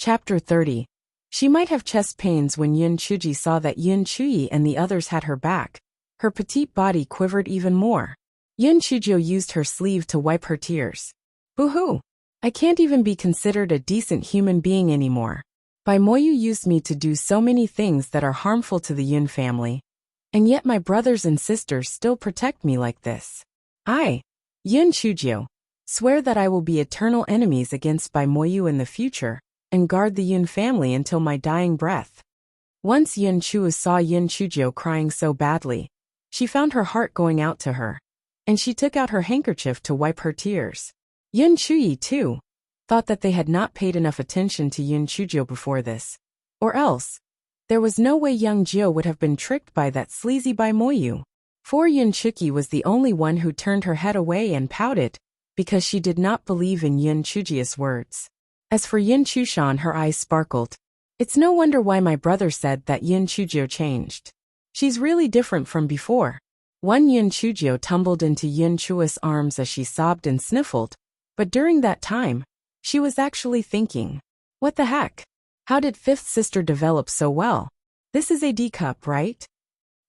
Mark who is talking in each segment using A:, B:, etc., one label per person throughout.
A: Chapter 30. She might have chest pains when Yin Chuji saw that Yin Chuyi and the others had her back. Her petite body quivered even more. Yin Chujio used her sleeve to wipe her tears. Boo-hoo! I can't even be considered a decent human being anymore. Bai Moyu used me to do so many things that are harmful to the Yin family. And yet my brothers and sisters still protect me like this. I, Yin Chujio, swear that I will be eternal enemies against Bai Moyu in the future, and guard the Yin family until my dying breath. Once Yin Chua saw Yin Chujio crying so badly, she found her heart going out to her, and she took out her handkerchief to wipe her tears. Yin Chuyi, too, thought that they had not paid enough attention to Yin Chujio before this. Or else, there was no way young Jio would have been tricked by that sleazy Bai Moyu. For Yin Chuki was the only one who turned her head away and pouted, because she did not believe in Yin Chujio's words. As for Yin Chushan, her eyes sparkled. It's no wonder why my brother said that Yin Chujio changed. She's really different from before. One Yin Chujio tumbled into Yin Chua's arms as she sobbed and sniffled, but during that time, she was actually thinking, what the heck? How did fifth sister develop so well? This is a D cup, right?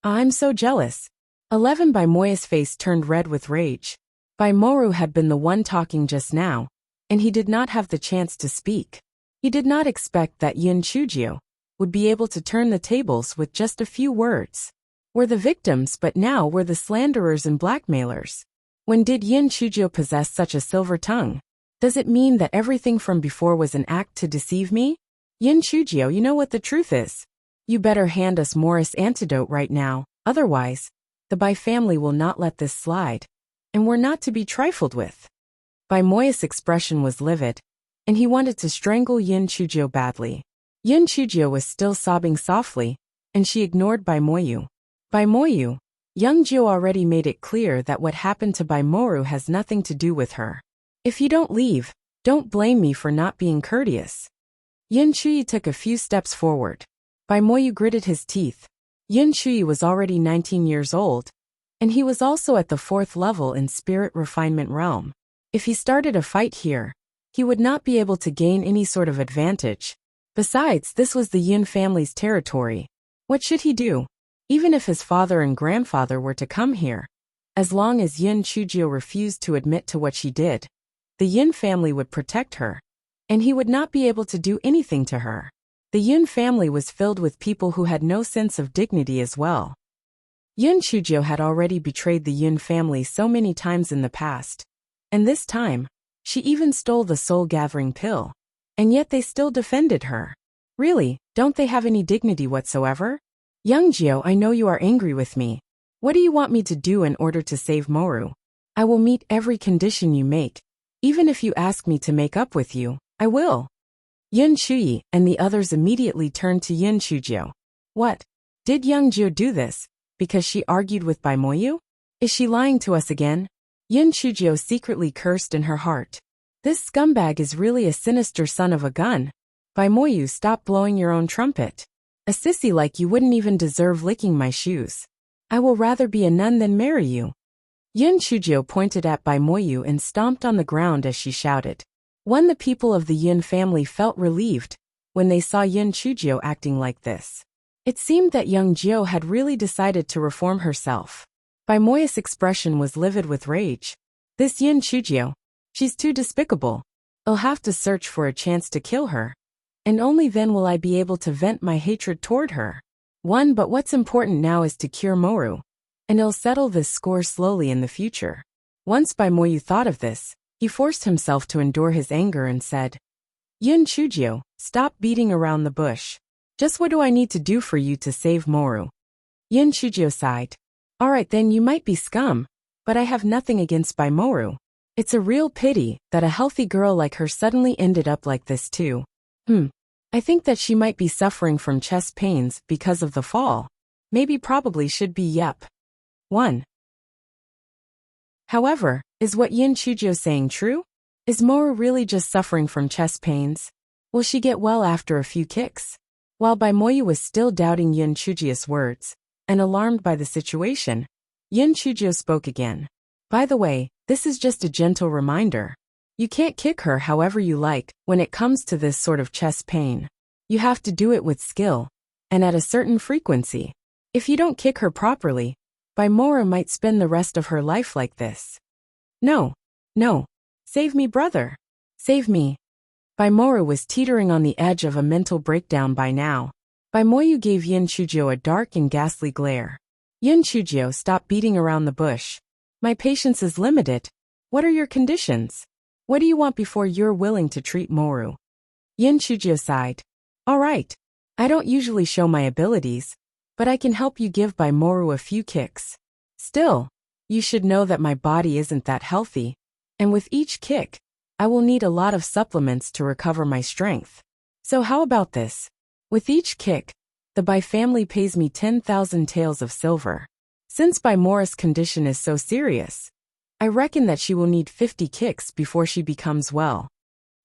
A: I'm so jealous. 11 Bai Moya's face turned red with rage. Bai Moru had been the one talking just now, and he did not have the chance to speak. He did not expect that Yin Chujio would be able to turn the tables with just a few words. We're the victims, but now we're the slanderers and blackmailers. When did Yin Chujio possess such a silver tongue? Does it mean that everything from before was an act to deceive me? Yin Chujio, you know what the truth is. You better hand us Morris' antidote right now, otherwise, the Bai family will not let this slide. And we're not to be trifled with. Bai Moya's expression was livid, and he wanted to strangle Yin Chujio badly. Yin Chujio was still sobbing softly, and she ignored Bai Moyu. Bai Moyu, young Jio already made it clear that what happened to Bai Moru has nothing to do with her. If you don't leave, don't blame me for not being courteous. Yin Chuyi took a few steps forward. Bai Moyu gritted his teeth. Yin Chuyi was already 19 years old, and he was also at the 4th level in spirit refinement realm. If he started a fight here, he would not be able to gain any sort of advantage. Besides, this was the Yin family's territory. What should he do? Even if his father and grandfather were to come here, as long as Yin Chujio refused to admit to what she did, the Yin family would protect her, and he would not be able to do anything to her. The Yin family was filled with people who had no sense of dignity as well. Yin Chujio had already betrayed the Yin family so many times in the past, and this time, she even stole the soul-gathering pill, and yet they still defended her. Really, don't they have any dignity whatsoever? Young Jio, I know you are angry with me. What do you want me to do in order to save Moru? I will meet every condition you make. Even if you ask me to make up with you, I will. Yin Chuyi and the others immediately turned to Yin Chujio. What? Did young Jio do this because she argued with Bai Moyu? Is she lying to us again? Yin Chujio secretly cursed in her heart. This scumbag is really a sinister son of a gun. Bai Moyu, stop blowing your own trumpet. A sissy like you wouldn't even deserve licking my shoes. I will rather be a nun than marry you. Yin Chujio pointed at Bai Moyu and stomped on the ground as she shouted. The people of the Yin family felt relieved when they saw Yin Chujio acting like this. It seemed that young Jio had really decided to reform herself. Bai Moya's expression was livid with rage. This Yin Chujio, she's too despicable. I'll have to search for a chance to kill her, and only then will I be able to vent my hatred toward her. But what's important now is to cure Moru, and I'll settle this score slowly in the future. Once Bai Moyu thought of this, he forced himself to endure his anger and said, Yin Chujio, stop beating around the bush. Just what do I need to do for you to save Moru? Yin Chujio sighed. Alright then, you might be scum, but I have nothing against Bai Moru. It's a real pity that a healthy girl like her suddenly ended up like this too. I think that she might be suffering from chest pains because of the fall. Probably should be yep. 1. However, is what Yin Chujio saying true? Is Moru really just suffering from chest pains? Will she get well after a few kicks? While Bai Moyu was still doubting Yin Chujio's words, and alarmed by the situation, Yin Chujio spoke again. By the way, this is just a gentle reminder. You can't kick her however you like when it comes to this sort of chest pain. You have to do it with skill, and at a certain frequency. If you don't kick her properly, Baimora might spend the rest of her life like this. No. No. Save me, brother. Save me. Baimora was teetering on the edge of a mental breakdown by now. Baimoyu gave Yin Chujio a dark and ghastly glare. Yin Chujio, stop beating around the bush. My patience is limited. What are your conditions? What do you want before you're willing to treat Moru? Yin Chujio sighed. All right. I don't usually show my abilities, but I can help you give Baimoru a few kicks. Still, you should know that my body isn't that healthy, and with each kick, I will need a lot of supplements to recover my strength. So how about this? With each kick, the Bai family pays me 10,000 taels of silver. Since Baimora's condition is so serious, I reckon that she will need 50 kicks before she becomes well.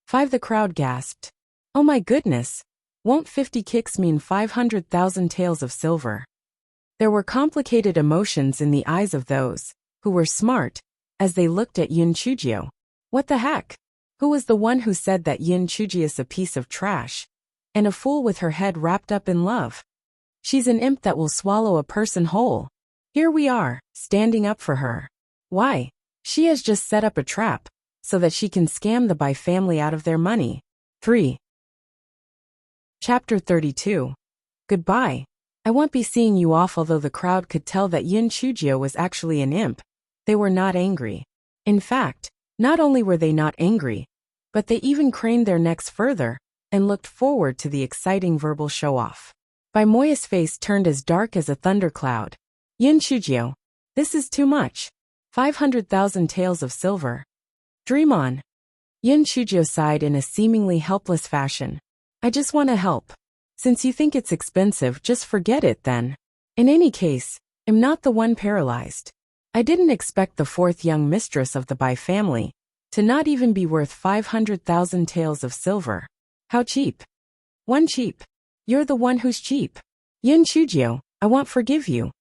A: 5. The crowd gasped. Oh my goodness! Won't 50 kicks mean 500,000 taels of silver? There were complicated emotions in the eyes of those who were smart as they looked at Yin Chujio. What the heck? Who was the one who said that Yin Chujio is a piece of trash and a fool with her head wrapped up in love? She's an imp that will swallow a person whole. Here we are, standing up for her. Why? She has just set up a trap so that she can scam the Bai family out of their money. 3. Chapter 32. Goodbye. I won't be seeing you off. Although the crowd could tell that Yin Chujio was actually an imp, they were not angry. In fact, not only were they not angry, but they even craned their necks further and looked forward to the exciting verbal show-off. Baimoya's face turned as dark as a thundercloud. Yin Chujio, this is too much. 500,000 taels of silver. Dream on. Yin Chujio sighed in a seemingly helpless fashion. I just want to help. Since you think it's expensive, just forget it then. In any case, I'm not the one paralyzed. I didn't expect the fourth young mistress of the Bai family to not even be worth 500,000 taels of silver. How cheap. One cheap. You're the one who's cheap. Yin Chujio, I won't forgive you.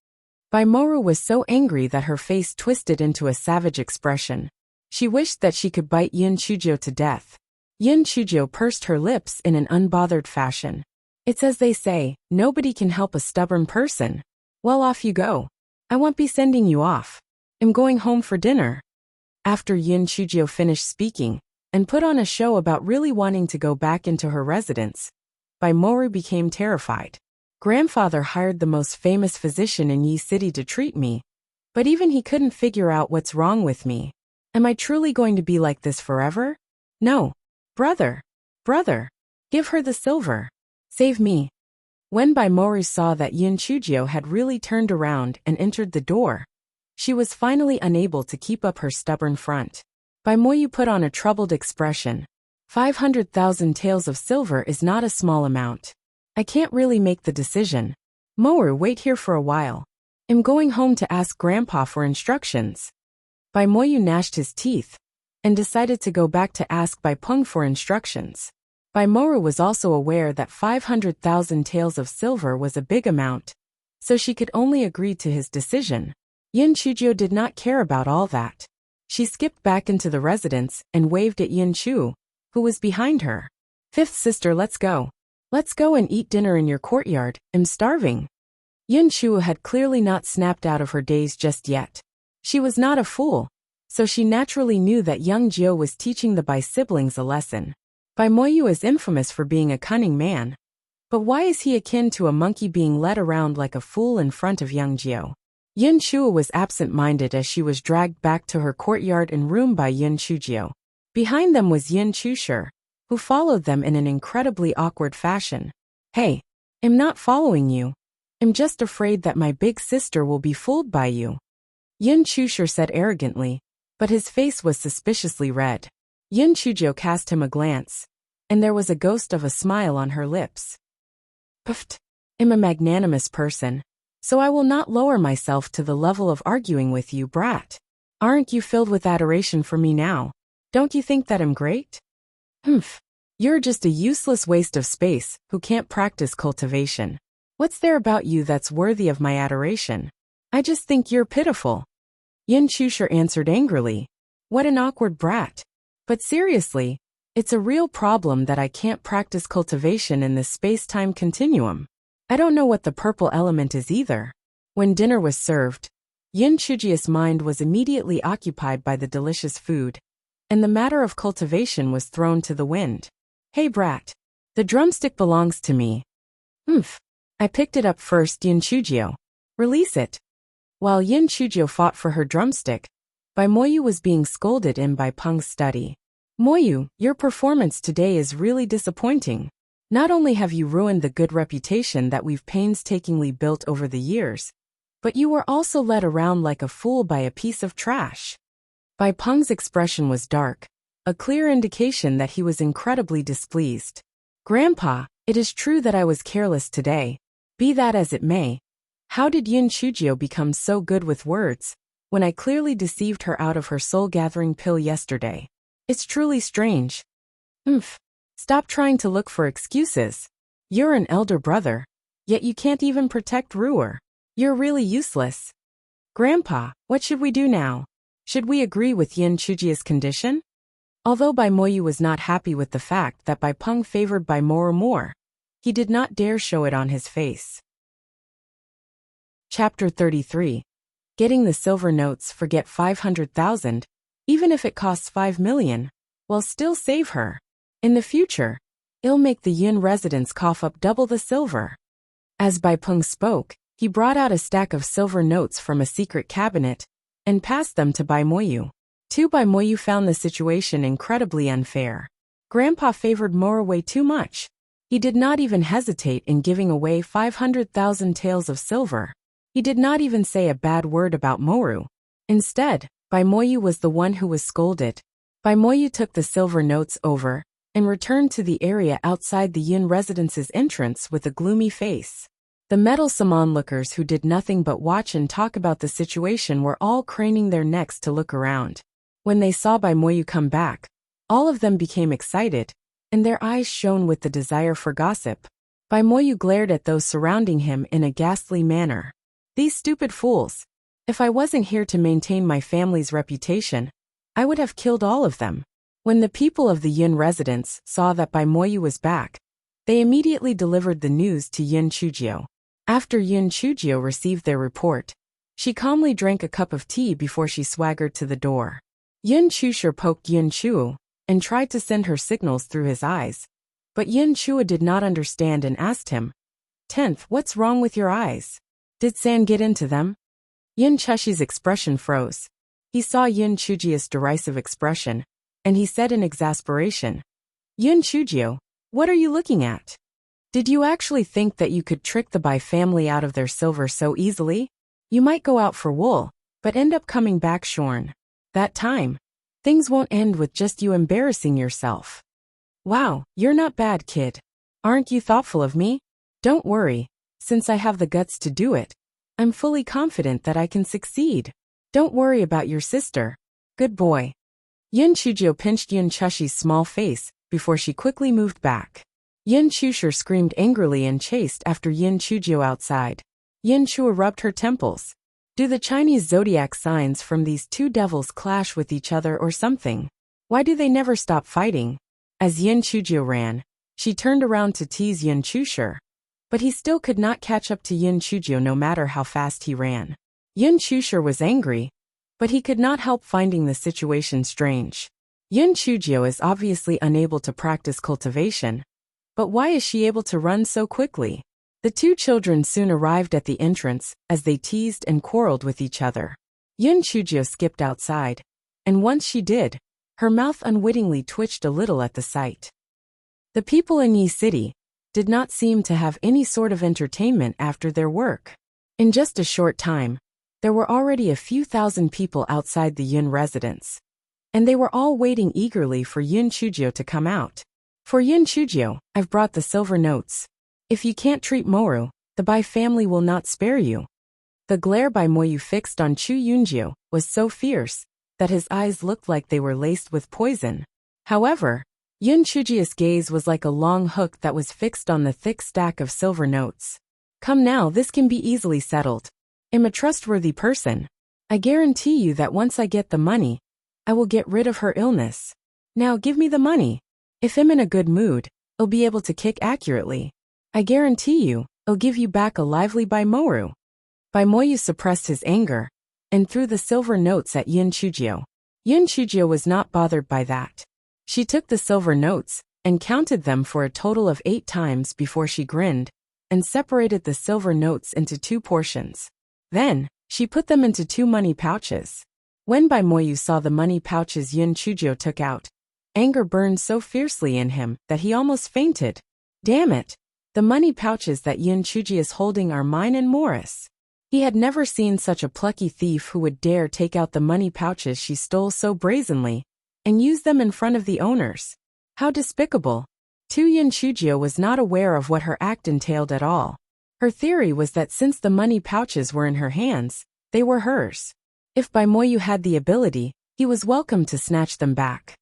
A: Baimoru was so angry that her face twisted into a savage expression. She wished that she could bite Yin Chujio to death. Yin Chujio pursed her lips in an unbothered fashion. It's as they say, nobody can help a stubborn person. Well, off you go. I won't be sending you off. I'm going home for dinner. After Yin Chujio finished speaking and put on a show about really wanting to go back into her residence, Baimoru became terrified. Grandfather hired the most famous physician in Yi City to treat me, but even he couldn't figure out what's wrong with me. Am I truly going to be like this forever? No. Brother, give her the silver. Save me. When Baimoru saw that Yin Chujio had really turned around and entered the door, she was finally unable to keep up her stubborn front. Baimoru put on a troubled expression. 500,000 taels of silver is not a small amount. I can't really make the decision. Moru, wait here for a while. I'm going home to ask Grandpa for instructions. Baimoyu gnashed his teeth and decided to go back to ask Baipeng for instructions. Baimoru was also aware that 500,000 taels of silver was a big amount, so she could only agree to his decision. Yin Chujio did not care about all that. She skipped back into the residence and waved at Yin Chu, who was behind her. Fifth sister, let's go. Let's go and eat dinner in your courtyard. I'm starving. Yin Chu had clearly not snapped out of her daze just yet. She was not a fool, so she naturally knew that young Jiu was teaching the Bai siblings a lesson. Baimoyu is infamous for being a cunning man. But why is he akin to a monkey being led around like a fool in front of young Jiu? Yin Chu was absent-minded as she was dragged back to her courtyard and room by Yin Chujio. Behind them was Yin Chushi, who followed them in an incredibly awkward fashion. Hey, I'm not following you. I'm just afraid that my big sister will be fooled by you. Yin Chushi said arrogantly, but his face was suspiciously red. Yin Chujio cast him a glance, and there was a ghost of a smile on her lips. Puffed. I'm a magnanimous person, so I will not lower myself to the level of arguing with you, brat. Aren't you filled with adoration for me now? Don't you think that I'm great? Humph. You're just a useless waste of space who can't practice cultivation. What's there about you that's worthy of my adoration? I just think you're pitiful. Yin Chushi answered angrily. What an awkward brat. But seriously, it's a real problem that I can't practice cultivation in this space-time continuum. I don't know what the purple element is either. When dinner was served, Yin Chujia's mind was immediately occupied by the delicious food, and the matter of cultivation was thrown to the wind. Hey brat, the drumstick belongs to me. Oomph. I picked it up first, Yin Chujio. Release it. While Yin Chujio fought for her drumstick, Bai Moyu was being scolded in Bai Peng's study. Moyu, your performance today is really disappointing. Not only have you ruined the good reputation that we've painstakingly built over the years, but you were also led around like a fool by a piece of trash. Bai Peng's expression was dark, a clear indication that he was incredibly displeased. Grandpa, it is true that I was careless today. Be that as it may, how did Yin Chujio become so good with words, when I clearly deceived her out of her soul-gathering pill yesterday? It's truly strange. Stop trying to look for excuses. You're an elder brother, yet you can't even protect Ruer. You're really useless. Grandpa, what should we do now? Should we agree with Yin Chujio's condition? Although Bai Moyu was not happy with the fact that Bai Peng favored Bai Moru more, he did not dare show it on his face. Chapter 33. Getting the silver notes, forget 500,000, even if it costs 5 million, will still save her. In the future, it'll make the Yin residents cough up double the silver. As Bai Peng spoke, he brought out a stack of silver notes from a secret cabinet and passed them to Bai Moyu. Bai Moyu found the situation incredibly unfair. Grandpa favored Moru way too much. He did not even hesitate in giving away 500,000 taels of silver. He did not even say a bad word about Moru. Instead, Bai Moyu was the one who was scolded. Bai Moyu took the silver notes over and returned to the area outside the Yin residence's entrance with a gloomy face. The meddlesome onlookers who did nothing but watch and talk about the situation were all craning their necks to look around. When they saw Bai Moyu come back, all of them became excited, and their eyes shone with the desire for gossip. Bai Moyu glared at those surrounding him in a ghastly manner. These stupid fools. If I wasn't here to maintain my family's reputation, I would have killed all of them. When the people of the Yin residence saw that Bai Moyu was back, they immediately delivered the news to Yin Chujio. After Yin Chujio received their report, she calmly drank a cup of tea before she swaggered to the door. Yin Chusher poked Yin Chua and tried to send her signals through his eyes, but Yin Chua did not understand and asked him, "Tenth, what's wrong with your eyes? Did sand get into them?" Yin Chushi's expression froze. He saw Yin Chujio's derisive expression, and he said in exasperation, "Yin Chujio, what are you looking at? Did you actually think that you could trick the Bai family out of their silver so easily? You might go out for wool, but end up coming back shorn. That time, things won't end with just you embarrassing yourself. Wow, you're not bad, kid. Aren't you thoughtful of me? Don't worry, since I have the guts to do it, I'm fully confident that I can succeed. Don't worry about your sister. Good boy." Yin Chujio pinched Yin Chushi's small face before she quickly moved back. Yin Chusher screamed angrily and chased after Yin Chujio outside. Yin Chua rubbed her temples. Do the Chinese zodiac signs from these two devils clash with each other or something? Why do they never stop fighting? As Yin Chujio ran, she turned around to tease Yin Chusher, but he still could not catch up to Yin Chujio no matter how fast he ran. Yin Chusher was angry, but he could not help finding the situation strange. Yin Chujio is obviously unable to practice cultivation, but why is she able to run so quickly? The two children soon arrived at the entrance as they teased and quarreled with each other. Yin Chujio skipped outside, and once she did, her mouth unwittingly twitched a little at the sight. The people in Yi City did not seem to have any sort of entertainment after their work. In just a short time, there were already a few thousand people outside the Yin residence, and they were all waiting eagerly for Yin Chujio to come out. "For Yin Chujio, I've brought the silver notes. If you can't treat Moru, the Bai family will not spare you." The glare Bai Moyu fixed on Chu Yunjio was so fierce that his eyes looked like they were laced with poison. However, Yin Chujio's gaze was like a long hook that was fixed on the thick stack of silver notes. "Come now, this can be easily settled. I'm a trustworthy person. I guarantee you that once I get the money, I will get rid of her illness. Now give me the money. If I'm in a good mood, I'll be able to kick accurately. I guarantee you, I'll give you back a lively Baimoru. Baimoyu suppressed his anger and threw the silver notes at Yin Chujio. Yin Chujio was not bothered by that. She took the silver notes and counted them for a total of 8 times before she grinned and separated the silver notes into 2 portions. Then, she put them into 2 money pouches. When Baimoyu saw the money pouches Yin Chujio took out, anger burned so fiercely in him that he almost fainted. Damn it! The money pouches that Yin Chujio is holding are mine and Morris. He had never seen such a plucky thief who would dare take out the money pouches she stole so brazenly and use them in front of the owners. How despicable! Yin Chujio was not aware of what her act entailed at all. Her theory was that since the money pouches were in her hands, they were hers. If Baimoyu had the ability, he was welcome to snatch them back.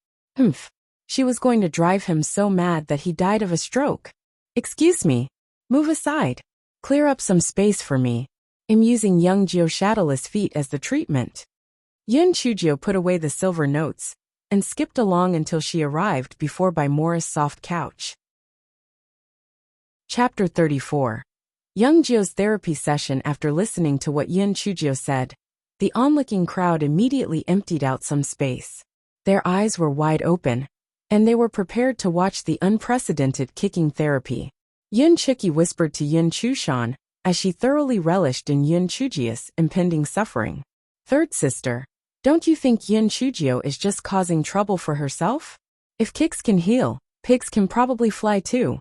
A: She was going to drive him so mad that he died of a stroke. Excuse me. Move aside. Clear up some space for me. I'm using young Jio's shadowless feet as the treatment. Yin Chujio put away the silver notes and skipped along until she arrived before Baimoru's soft couch. Chapter 34. Young Jio's therapy session. After listening to what Yin Chujio said, the onlooking crowd immediately emptied out some space. Their eyes were wide open, and they were prepared to watch the unprecedented kicking therapy. Yin Chuki whispered to Yin Chushan, as she thoroughly relished in Yin Chujio's impending suffering. Third sister, don't you think Yin Chujio is just causing trouble for herself? If kicks can heal, pigs can probably fly too.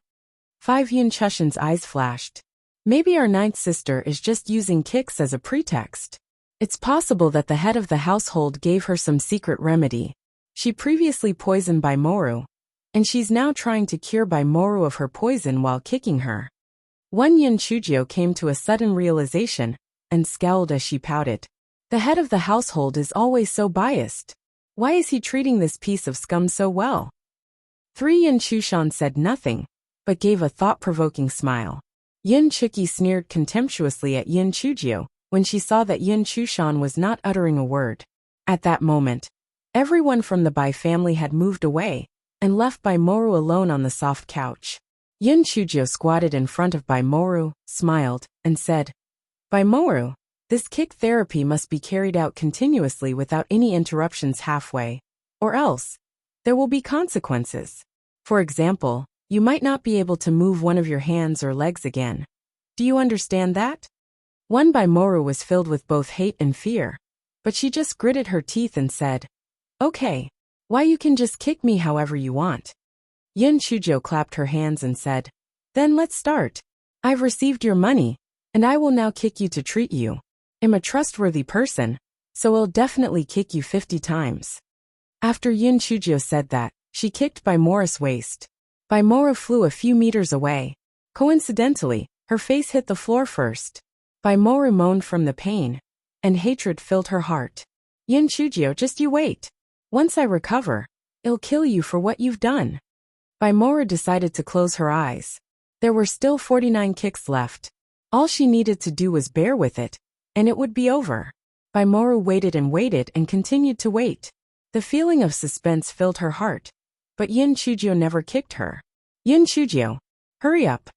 A: 5 Yin Chushan's eyes flashed. Maybe our 9th sister is just using kicks as a pretext. It's possible that the head of the household gave her some secret remedy. She previously poisoned Baimoru, and she's now trying to cure Baimoru of her poison while kicking her. One Yin Chujio came to a sudden realization and scowled as she pouted. The head of the household is always so biased. Why is he treating this piece of scum so well? 3 Yin Chushan said nothing, but gave a thought-provoking smile. Yin Chuki sneered contemptuously at Yin Chujio when she saw that Yin Chushan was not uttering a word. At that moment, everyone from the Bai family had moved away and left Baimoru alone on the soft couch. Yin Chujio squatted in front of Baimoru, smiled, and said, Baimoru, this kick therapy must be carried out continuously without any interruptions halfway, or else there will be consequences. For example, you might not be able to move one of your hands or legs again. Do you understand that? One Baimoru was filled with both hate and fear, but she just gritted her teeth and said, Okay, why you can just kick me however you want. Yin Chujio clapped her hands and said, Then let's start. I've received your money, and I will now kick you to treat you. I'm a trustworthy person, so I'll definitely kick you 50 times. After Yin Chujio said that, she kicked Baimoru's waist. Baimoru flew a few meters away. Coincidentally, her face hit the floor first. Baimoru moaned from the pain, and hatred filled her heart. Yin Chujio, just you wait. Once I recover, I'll kill you for what you've done. Baimoru decided to close her eyes. There were still 49 kicks left. All she needed to do was bear with it, and it would be over. Baimoru waited and continued to wait. The feeling of suspense filled her heart, but Yin Chujio never kicked her. Yin Chujio, hurry up.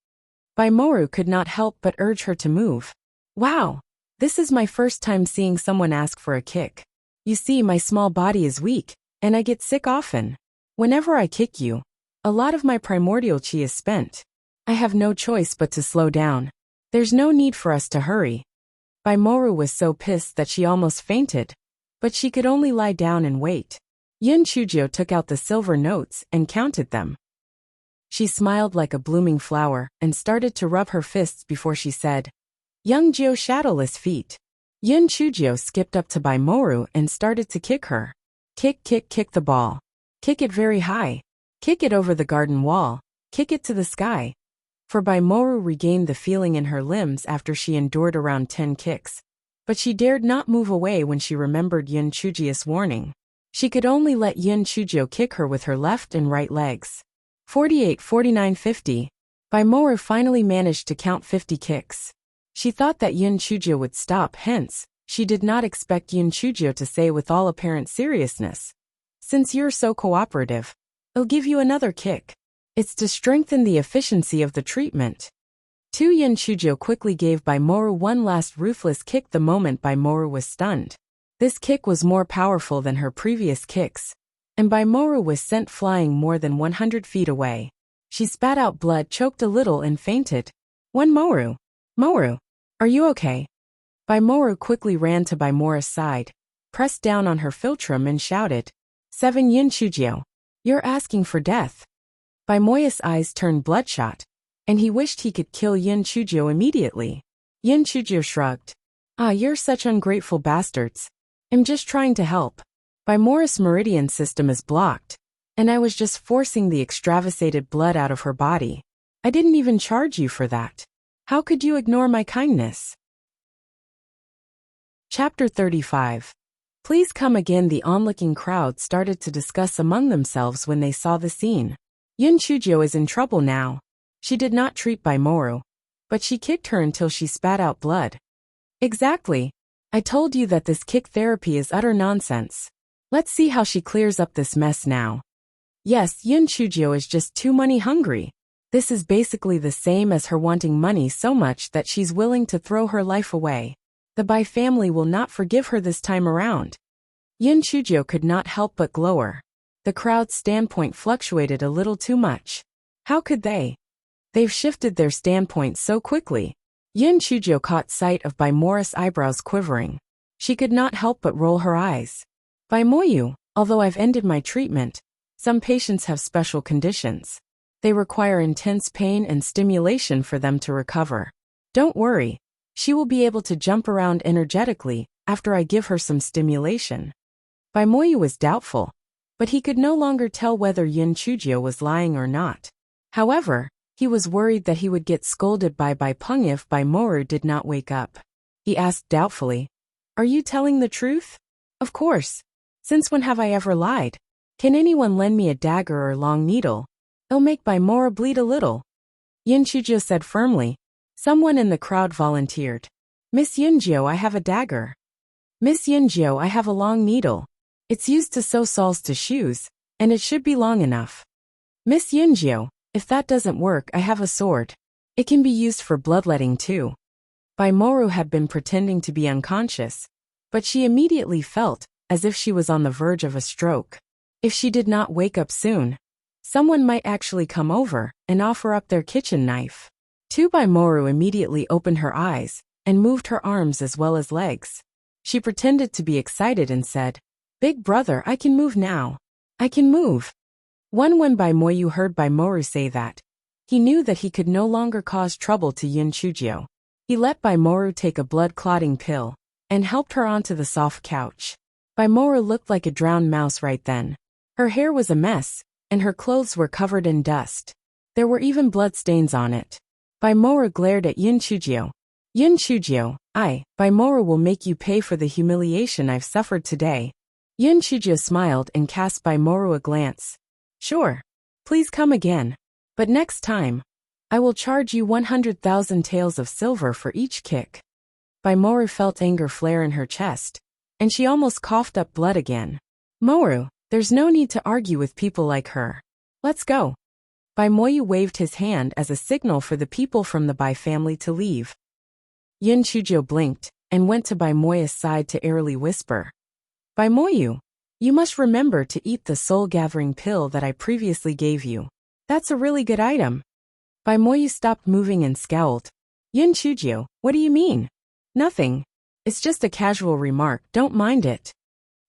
A: Baimoru could not help but urge her to move. Wow, this is my first time seeing someone ask for a kick. You see, my small body is weak, and I get sick often. Whenever I kick you, a lot of my primordial chi is spent. I have no choice but to slow down. There's no need for us to hurry. Baimoru was so pissed that she almost fainted, but she could only lie down and wait. Yin Chujio took out the silver notes and counted them. She smiled like a blooming flower and started to rub her fists before she said, Young Jio's shadowless feet. Yin Chujio skipped up to Baimoru and started to kick her. Kick, kick, kick the ball. Kick it very high. Kick it over the garden wall. Kick it to the sky. For Baimoru regained the feeling in her limbs after she endured around 10 kicks. But she dared not move away when she remembered Yin Chujio's warning. She could only let Yin Chujio kick her with her left and right legs. 48, 49, 50. Baimoru finally managed to count 50 kicks. She thought that Yin Chujio would stop, hence, she did not expect Yin Chujio to say with all apparent seriousness, Since you're so cooperative, I'll give you another kick. It's to strengthen the efficiency of the treatment. Yin Chujo quickly gave Baimoru one last ruthless kick the moment Baimoru was stunned. This kick was more powerful than her previous kicks, and Baimoru was sent flying more than 100 feet away. She spat out blood, choked a little and fainted. Moru! Moru! Are you okay? Baimoru quickly ran to Baimoru's side, pressed down on her philtrum and shouted, 7 Yin Chujo! You're asking for death. Baimoru's eyes turned bloodshot, and he wished he could kill Yin Chujo immediately. Yin Chujo shrugged. You're such ungrateful bastards. I'm just trying to help. Baimoru's meridian system is blocked, and I was just forcing the extravasated blood out of her body. I didn't even charge you for that. How could you ignore my kindness? Chapter 35. Please come again. The onlooking crowd started to discuss among themselves when they saw the scene. Yin Chujo is in trouble now. She did not treat Baimoru, but she kicked her until she spat out blood. Exactly. I told you that this kick therapy is utter nonsense. Let's see how she clears up this mess now. Yes, Yin Chujo is just too money hungry. This is basically the same as her wanting money so much that she's willing to throw her life away. The Bai family will not forgive her this time around. Yin Chujo could not help but glower. The crowd's standpoint fluctuated a little too much. How could they? They've shifted their standpoint so quickly. Yin Chujo caught sight of Baimoru's eyebrows quivering. She could not help but roll her eyes. Baimoru, although I've ended my treatment, some patients have special conditions. They require intense pain and stimulation for them to recover. Don't worry. She will be able to jump around energetically after I give her some stimulation. Baimoru was doubtful, but he could no longer tell whether Yin Chujo was lying or not. However, he was worried that he would get scolded by Baipeng if Baimoru did not wake up. He asked doubtfully, Are you telling the truth? Of course. Since when have I ever lied? Can anyone lend me a dagger or long needle? It'll make Baimoru bleed a little. Yin Chujo said firmly. Someone in the crowd volunteered. Miss Yinjio, I have a dagger. Miss Yinjio, I have a long needle. It's used to sew soles to shoes, and it should be long enough. Miss Yinjio, if that doesn't work, I have a sword. It can be used for bloodletting too. Baimoru had been pretending to be unconscious, but she immediately felt as if she was on the verge of a stroke. If she did not wake up soon, someone might actually come over and offer up their kitchen knife. Baimoru immediately opened her eyes and moved her arms as well as legs. She pretended to be excited and said, Big brother, I can move now. I can move. When Baimoru heard Baimoru say that, he knew that he could no longer cause trouble to Yin Chujo. He let Baimoru take a blood-clotting pill and helped her onto the soft couch. Baimoru looked like a drowned mouse right then. Her hair was a mess, and her clothes were covered in dust. There were even blood stains on it. Baimoru glared at Yin Chujo. Yin Chujo, Baimoru will make you pay for the humiliation I've suffered today. Yin Chujo smiled and cast Baimoru a glance. Sure. Please come again. But next time, I will charge you 100,000 taels of silver for each kick. Baimoru felt anger flare in her chest, and she almost coughed up blood again. Moru, there's no need to argue with people like her. Let's go. Baimoru waved his hand as a signal for the people from the Bai family to leave. Yin Chujo blinked and went to Baimoru's side to airily whisper. Baimoru, you must remember to eat the soul-gathering pill that I previously gave you. That's a really good item. Baimoru stopped moving and scowled. Yin Chujo, what do you mean? Nothing. It's just a casual remark, don't mind it.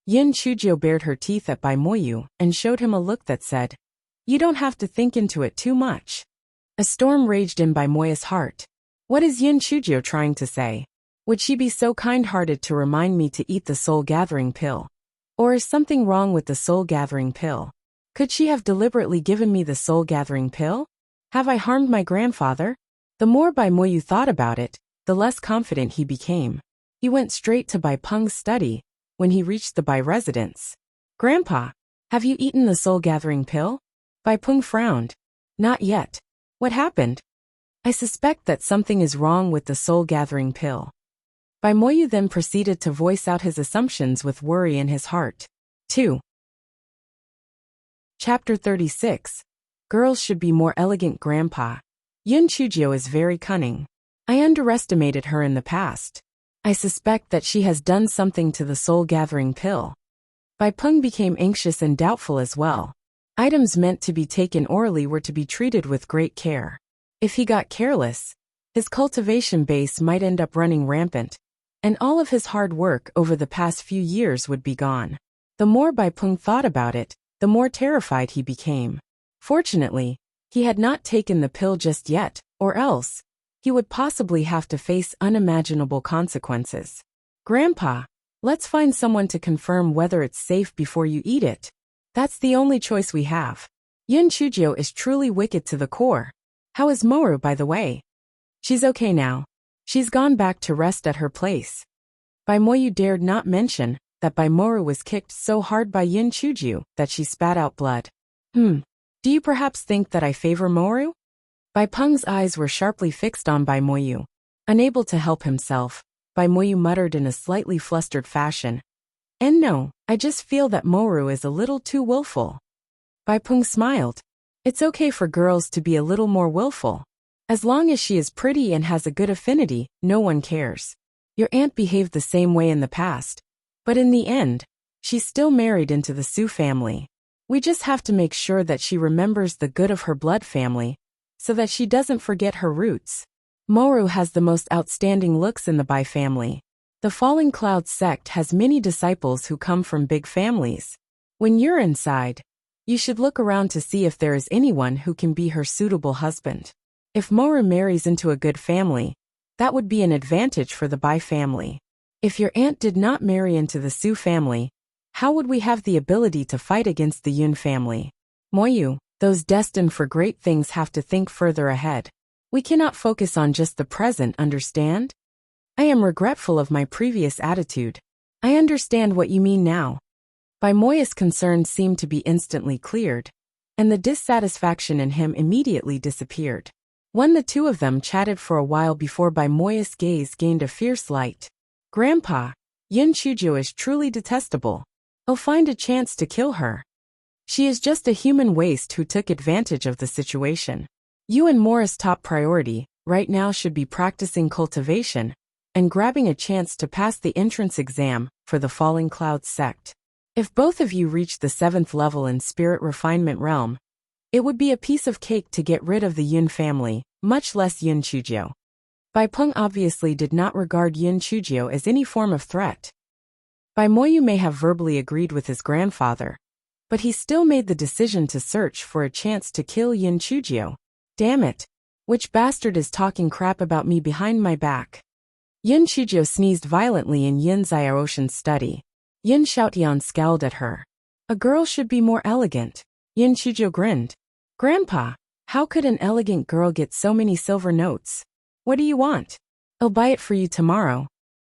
A: Yin Chujo bared her teeth at Baimoru and showed him a look that said, You don't have to think into it too much. A storm raged in Baimoru's heart. What is Yin Chujo trying to say? Would she be so kind-hearted to remind me to eat the soul-gathering pill? Or is something wrong with the soul-gathering pill? Could she have deliberately given me the soul-gathering pill? Have I harmed my grandfather? The more Baimoru thought about it, the less confident he became. He went straight to Baipeng's study when he reached the Bai residence. Grandpa, have you eaten the soul-gathering pill? Baipeng frowned. Not yet. What happened? I suspect that something is wrong with the soul-gathering pill. Baimoru then proceeded to voice out his assumptions with worry in his heart. 2. Chapter 36. Girls should be more elegant. Grandpa. Yun Chujio is very cunning. I underestimated her in the past. I suspect that she has done something to the soul-gathering pill. Bai Peng became anxious and doubtful as well. Items meant to be taken orally were to be treated with great care. If he got careless, his cultivation base might end up running rampant, and all of his hard work over the past few years would be gone. The more Bai Peng thought about it, the more terrified he became. Fortunately, he had not taken the pill just yet, or else he would possibly have to face unimaginable consequences. Grandpa, let's find someone to confirm whether it's safe before you eat it. That's the only choice we have. Yun Chujio is truly wicked to the core. How is Moru, by the way? She's okay now. She's gone back to rest at her place. Bai Moyu dared not mention that Bai Moru was kicked so hard by Yun Chujio that she spat out blood. Do you perhaps think that I favor Moru? Bai Peng's eyes were sharply fixed on Bai Moyu. Unable to help himself, Bai Moyu muttered in a slightly flustered fashion. And no, I just feel that Moru is a little too willful. Bai Peng smiled. It's okay for girls to be a little more willful. As long as she is pretty and has a good affinity, no one cares. Your aunt behaved the same way in the past, but in the end, she still married into the Su family. We just have to make sure that she remembers the good of her blood family, so that she doesn't forget her roots. Moru has the most outstanding looks in the Bai family. The Falling Cloud sect has many disciples who come from big families. When you're inside, you should look around to see if there is anyone who can be her suitable husband. If Moru marries into a good family, that would be an advantage for the Bai family. If your aunt did not marry into the Su family, how would we have the ability to fight against the Yun family? Moyu, those destined for great things have to think further ahead. We cannot focus on just the present, understand? I am regretful of my previous attitude. I understand what you mean now. Bai Moya's concerns seemed to be instantly cleared, and the dissatisfaction in him immediately disappeared. When the two of them chatted for a while before Bai Moya's gaze gained a fierce light. Grandpa, Yun Chujio is truly detestable. I'll find a chance to kill her. She is just a human waste who took advantage of the situation. You and Morris' top priority right now should be practicing cultivation and grabbing a chance to pass the entrance exam for the Falling Cloud sect. If both of you reach the 7th level in Spirit Refinement Realm, it would be a piece of cake to get rid of the Yun family, much less Yun Chujio. Bai Peng obviously did not regard Yun Chujio as any form of threat. Bai Moyu may have verbally agreed with his grandfather, but he still made the decision to search for a chance to kill Yun Chujio. Damn it! Which bastard is talking crap about me behind my back? Yun Chujio sneezed violently in Yun Xiaoshan's study. Yun Xiaotian scowled at her. A girl should be more elegant. Yun Chujio grinned. Grandpa, how could an elegant girl get so many silver notes? What do you want? I'll buy it for you tomorrow.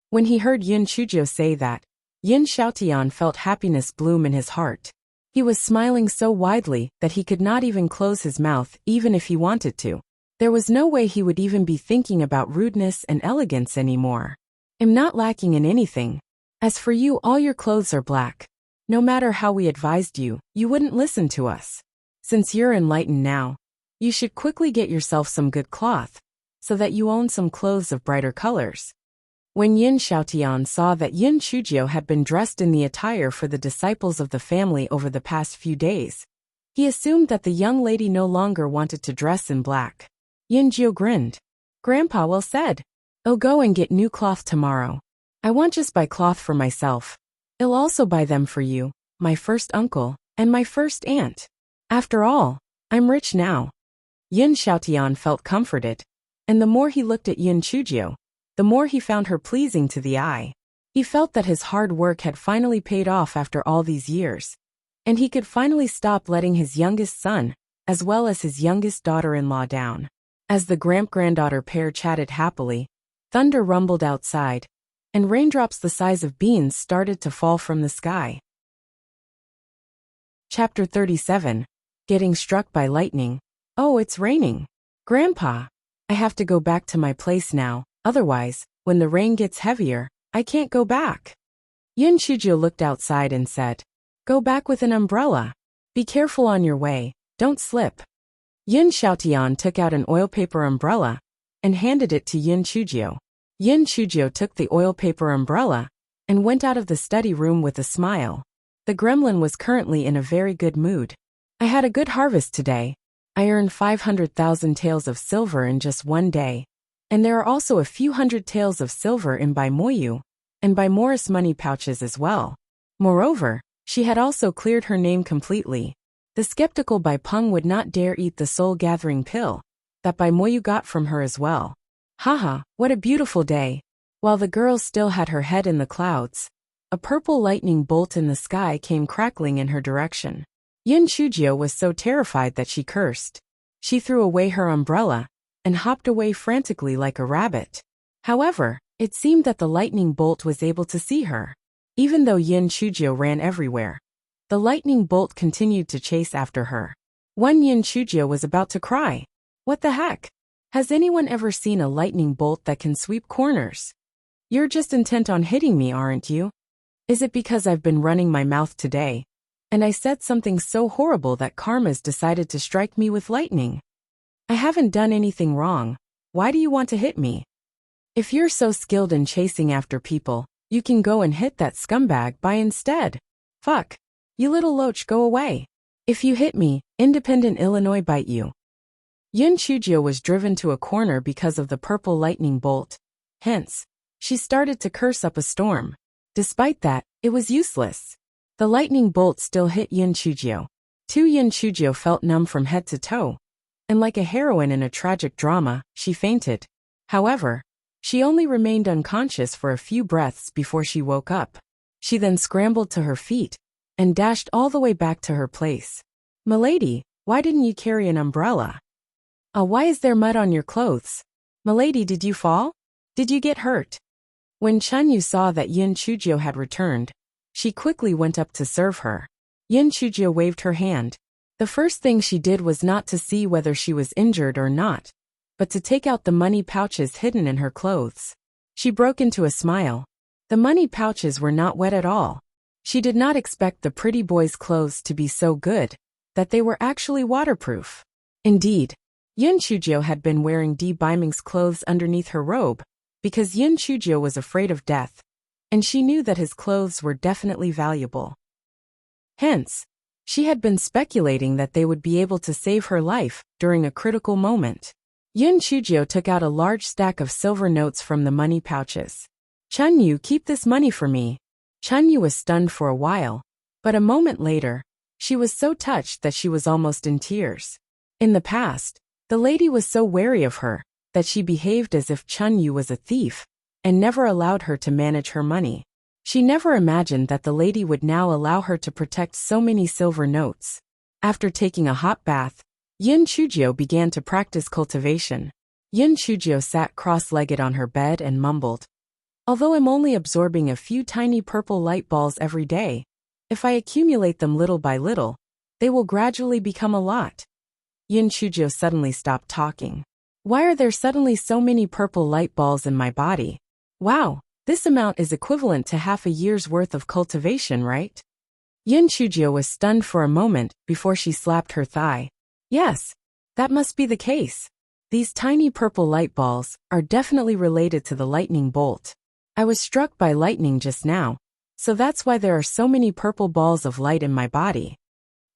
A: When he heard Yun Chujio say that, Yun Xiaotian felt happiness bloom in his heart. He was smiling so widely that he could not even close his mouth even if he wanted to. There was no way he would even be thinking about rudeness and elegance anymore. I'm not lacking in anything. As for you, all your clothes are black. No matter how we advised you, you wouldn't listen to us. Since you're enlightened now, you should quickly get yourself some good cloth, so that you own some clothes of brighter colors. When Yun Xiaotian saw that Yun Chujio had been dressed in the attire for the disciples of the family over the past few days, he assumed that the young lady no longer wanted to dress in black. Yun Jio grinned. Grandpa, well said. I'll go and get new cloth tomorrow. I won't just buy cloth for myself. I'll also buy them for you, my first uncle, and my first aunt. After all, I'm rich now. Yun Xiaotian felt comforted, and the more he looked at Yun Chujio, the more he found her pleasing to the eye. He felt that his hard work had finally paid off after all these years, and he could finally stop letting his youngest son, as well as his youngest daughter-in-law down. As the granddaughter pair chatted happily, thunder rumbled outside, and raindrops the size of beans started to fall from the sky. Chapter 37. Getting struck by lightning. Oh, it's raining. Grandpa, I have to go back to my place now. Otherwise, when the rain gets heavier, I can't go back. Yun Chujio looked outside and said, Go back with an umbrella. Be careful on your way, don't slip. Yin Xiaotian took out an oil paper umbrella and handed it to Yin Chujio. Yin Chujio took the oil paper umbrella and went out of the study room with a smile. The gremlin was currently in a very good mood. I had a good harvest today. I earned 500,000 taels of silver in just one day. And there are also a few hundred taels of silver in Bai Moyu and Bai Morris money pouches as well. Moreover, she had also cleared her name completely. The skeptical Bai Peng would not dare eat the soul-gathering pill that Bai Moyu got from her as well. Haha, what a beautiful day. While the girl still had her head in the clouds, a purple lightning bolt in the sky came crackling in her direction. Yin Chujio was so terrified that she cursed. She threw away her umbrella and hopped away frantically like a rabbit. However, it seemed that the lightning bolt was able to see her. Even though Yin Chujio ran everywhere, the lightning bolt continued to chase after her. One Yin Chujio was about to cry. What the heck? Has anyone ever seen a lightning bolt that can sweep corners? You're just intent on hitting me, aren't you? Is it because I've been running my mouth today, and I said something so horrible that karma's decided to strike me with lightning? I haven't done anything wrong. Why do you want to hit me? If you're so skilled in chasing after people, you can go and hit that scumbag by instead. Fuck. You little loach, go away. If you hit me, Independent Illinois bite you. Yin Chujio was driven to a corner because of the purple lightning bolt. Hence, she started to curse up a storm. Despite that, it was useless. The lightning bolt still hit Yin Chujio. Yin Chujio felt numb from head to toe. And like a heroine in a tragic drama, she fainted. However, she only remained unconscious for a few breaths before she woke up. She then scrambled to her feet and dashed all the way back to her place. Milady, why didn't you carry an umbrella? Why is there mud on your clothes? Milady, did you fall? Did you get hurt? When Chunyu saw that Yin Chujio had returned, she quickly went up to serve her. Yin Chujio waved her hand. The first thing she did was not to see whether she was injured or not, but to take out the money pouches hidden in her clothes. She broke into a smile. The money pouches were not wet at all. She did not expect the pretty boy's clothes to be so good that they were actually waterproof. Indeed, Yin Chujio had been wearing Di Baiming's clothes underneath her robe because Yin Chujio was afraid of death, and she knew that his clothes were definitely valuable. Hence, she had been speculating that they would be able to save her life during a critical moment. Yin Chujio took out a large stack of silver notes from the money pouches. Chunyu, keep this money for me. Chunyu was stunned for a while, but a moment later, she was so touched that she was almost in tears. In the past, the lady was so wary of her that she behaved as if Chunyu was a thief and never allowed her to manage her money. She never imagined that the lady would now allow her to protect so many silver notes. After taking a hot bath, Yin Chujio began to practice cultivation. Yin Chujio sat cross-legged on her bed and mumbled, "Although I'm only absorbing a few tiny purple light balls every day, if I accumulate them little by little, they will gradually become a lot." Yin Chujio suddenly stopped talking. Why are there suddenly so many purple light balls in my body? Wow, this amount is equivalent to half a year's worth of cultivation, right? Yin Chujio was stunned for a moment before she slapped her thigh. Yes, that must be the case. These tiny purple light balls are definitely related to the lightning bolt. I was struck by lightning just now, so that's why there are so many purple balls of light in my body.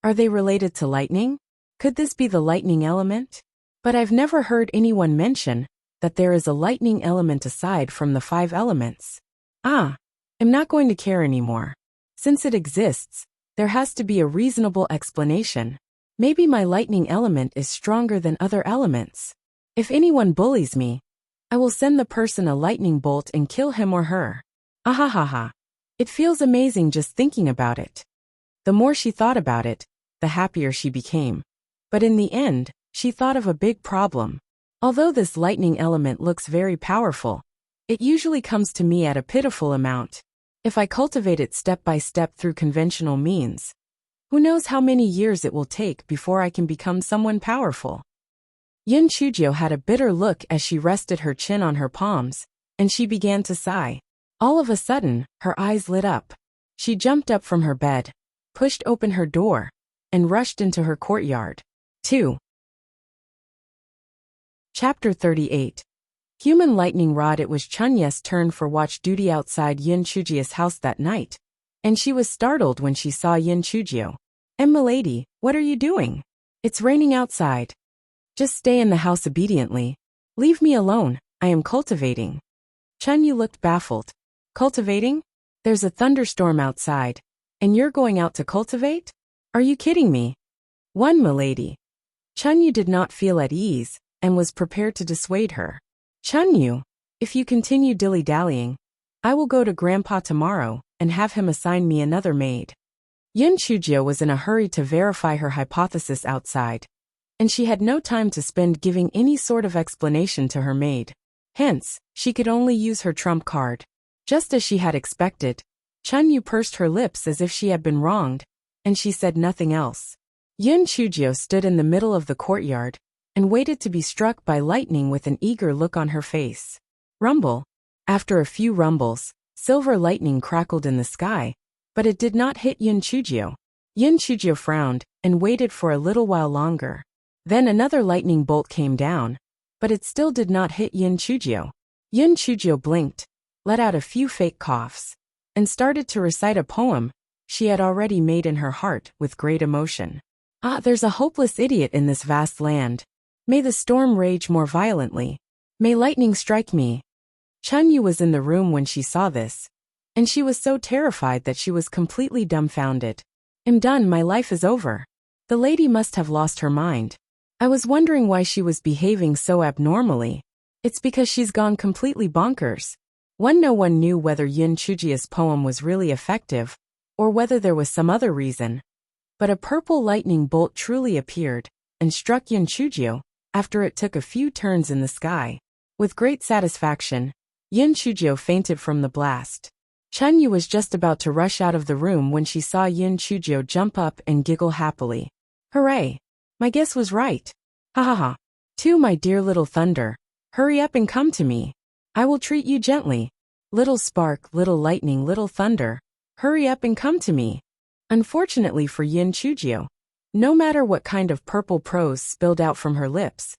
A: Are they related to lightning? Could this be the lightning element? But I've never heard anyone mention that there is a lightning element aside from the 5 elements. I'm not going to care anymore. Since it exists, there has to be a reasonable explanation. Maybe my lightning element is stronger than other elements. If anyone bullies me, I will send the person a lightning bolt and kill him or her. Ahahaha. It feels amazing just thinking about it. The more she thought about it, the happier she became. But in the end, she thought of a big problem. Although this lightning element looks very powerful, it usually comes to me at a pitiful amount. If I cultivate it step by step through conventional means, who knows how many years it will take before I can become someone powerful. Yin Chujio had a bitter look as she rested her chin on her palms, and she began to sigh. All of a sudden, her eyes lit up. She jumped up from her bed, pushed open her door, and rushed into her courtyard. 2. Chapter 38. Human lightning rod. It was Chunye's turn for watch duty outside Yin Chujia's house that night, and she was startled when she saw Yin Chujio. "Milady, what are you doing? It's raining outside. Just stay in the house obediently. Leave me alone, I am cultivating." Chunyu looked baffled. "Cultivating? There's a thunderstorm outside, and you're going out to cultivate? Are you kidding me?" "One, milady." Chunyu did not feel at ease, and was prepared to dissuade her. "Chunyu, if you continue dilly-dallying, I will go to Grandpa tomorrow and have him assign me another maid." Yin Chujio was in a hurry to verify her hypothesis outside, and she had no time to spend giving any sort of explanation to her maid. Hence, she could only use her trump card. Just as she had expected, Chunyu pursed her lips as if she had been wronged, and she said nothing else. Yin Chujio stood in the middle of the courtyard and waited to be struck by lightning with an eager look on her face. Rumble. After a few rumbles, silver lightning crackled in the sky, but it did not hit Yin Chujio. Yin Chujio frowned and waited for a little while longer. Then another lightning bolt came down, but it still did not hit Yin Chujio. Yin Chujio blinked, let out a few fake coughs, and started to recite a poem she had already made in her heart with great emotion. There's a hopeless idiot in this vast land. May the storm rage more violently. May lightning strike me. Chunyu was in the room when she saw this, and she was so terrified that she was completely dumbfounded. "I'm done, my life is over. The lady must have lost her mind. I was wondering why she was behaving so abnormally. It's because she's gone completely bonkers." No one knew whether Yin Chujia's poem was really effective, or whether there was some other reason. But a purple lightning bolt truly appeared, and struck Yin Chujio, after it took a few turns in the sky. With great satisfaction, Yin Chujio fainted from the blast. Chunyu was just about to rush out of the room when she saw Yin Chujio jump up and giggle happily. "Hooray! My guess was right. Ha ha ha. 2, my dear little thunder. Hurry up and come to me. I will treat you gently. Little spark, little lightning, little thunder. Hurry up and come to me." Unfortunately for Yin Chujio, no matter what kind of purple prose spilled out from her lips,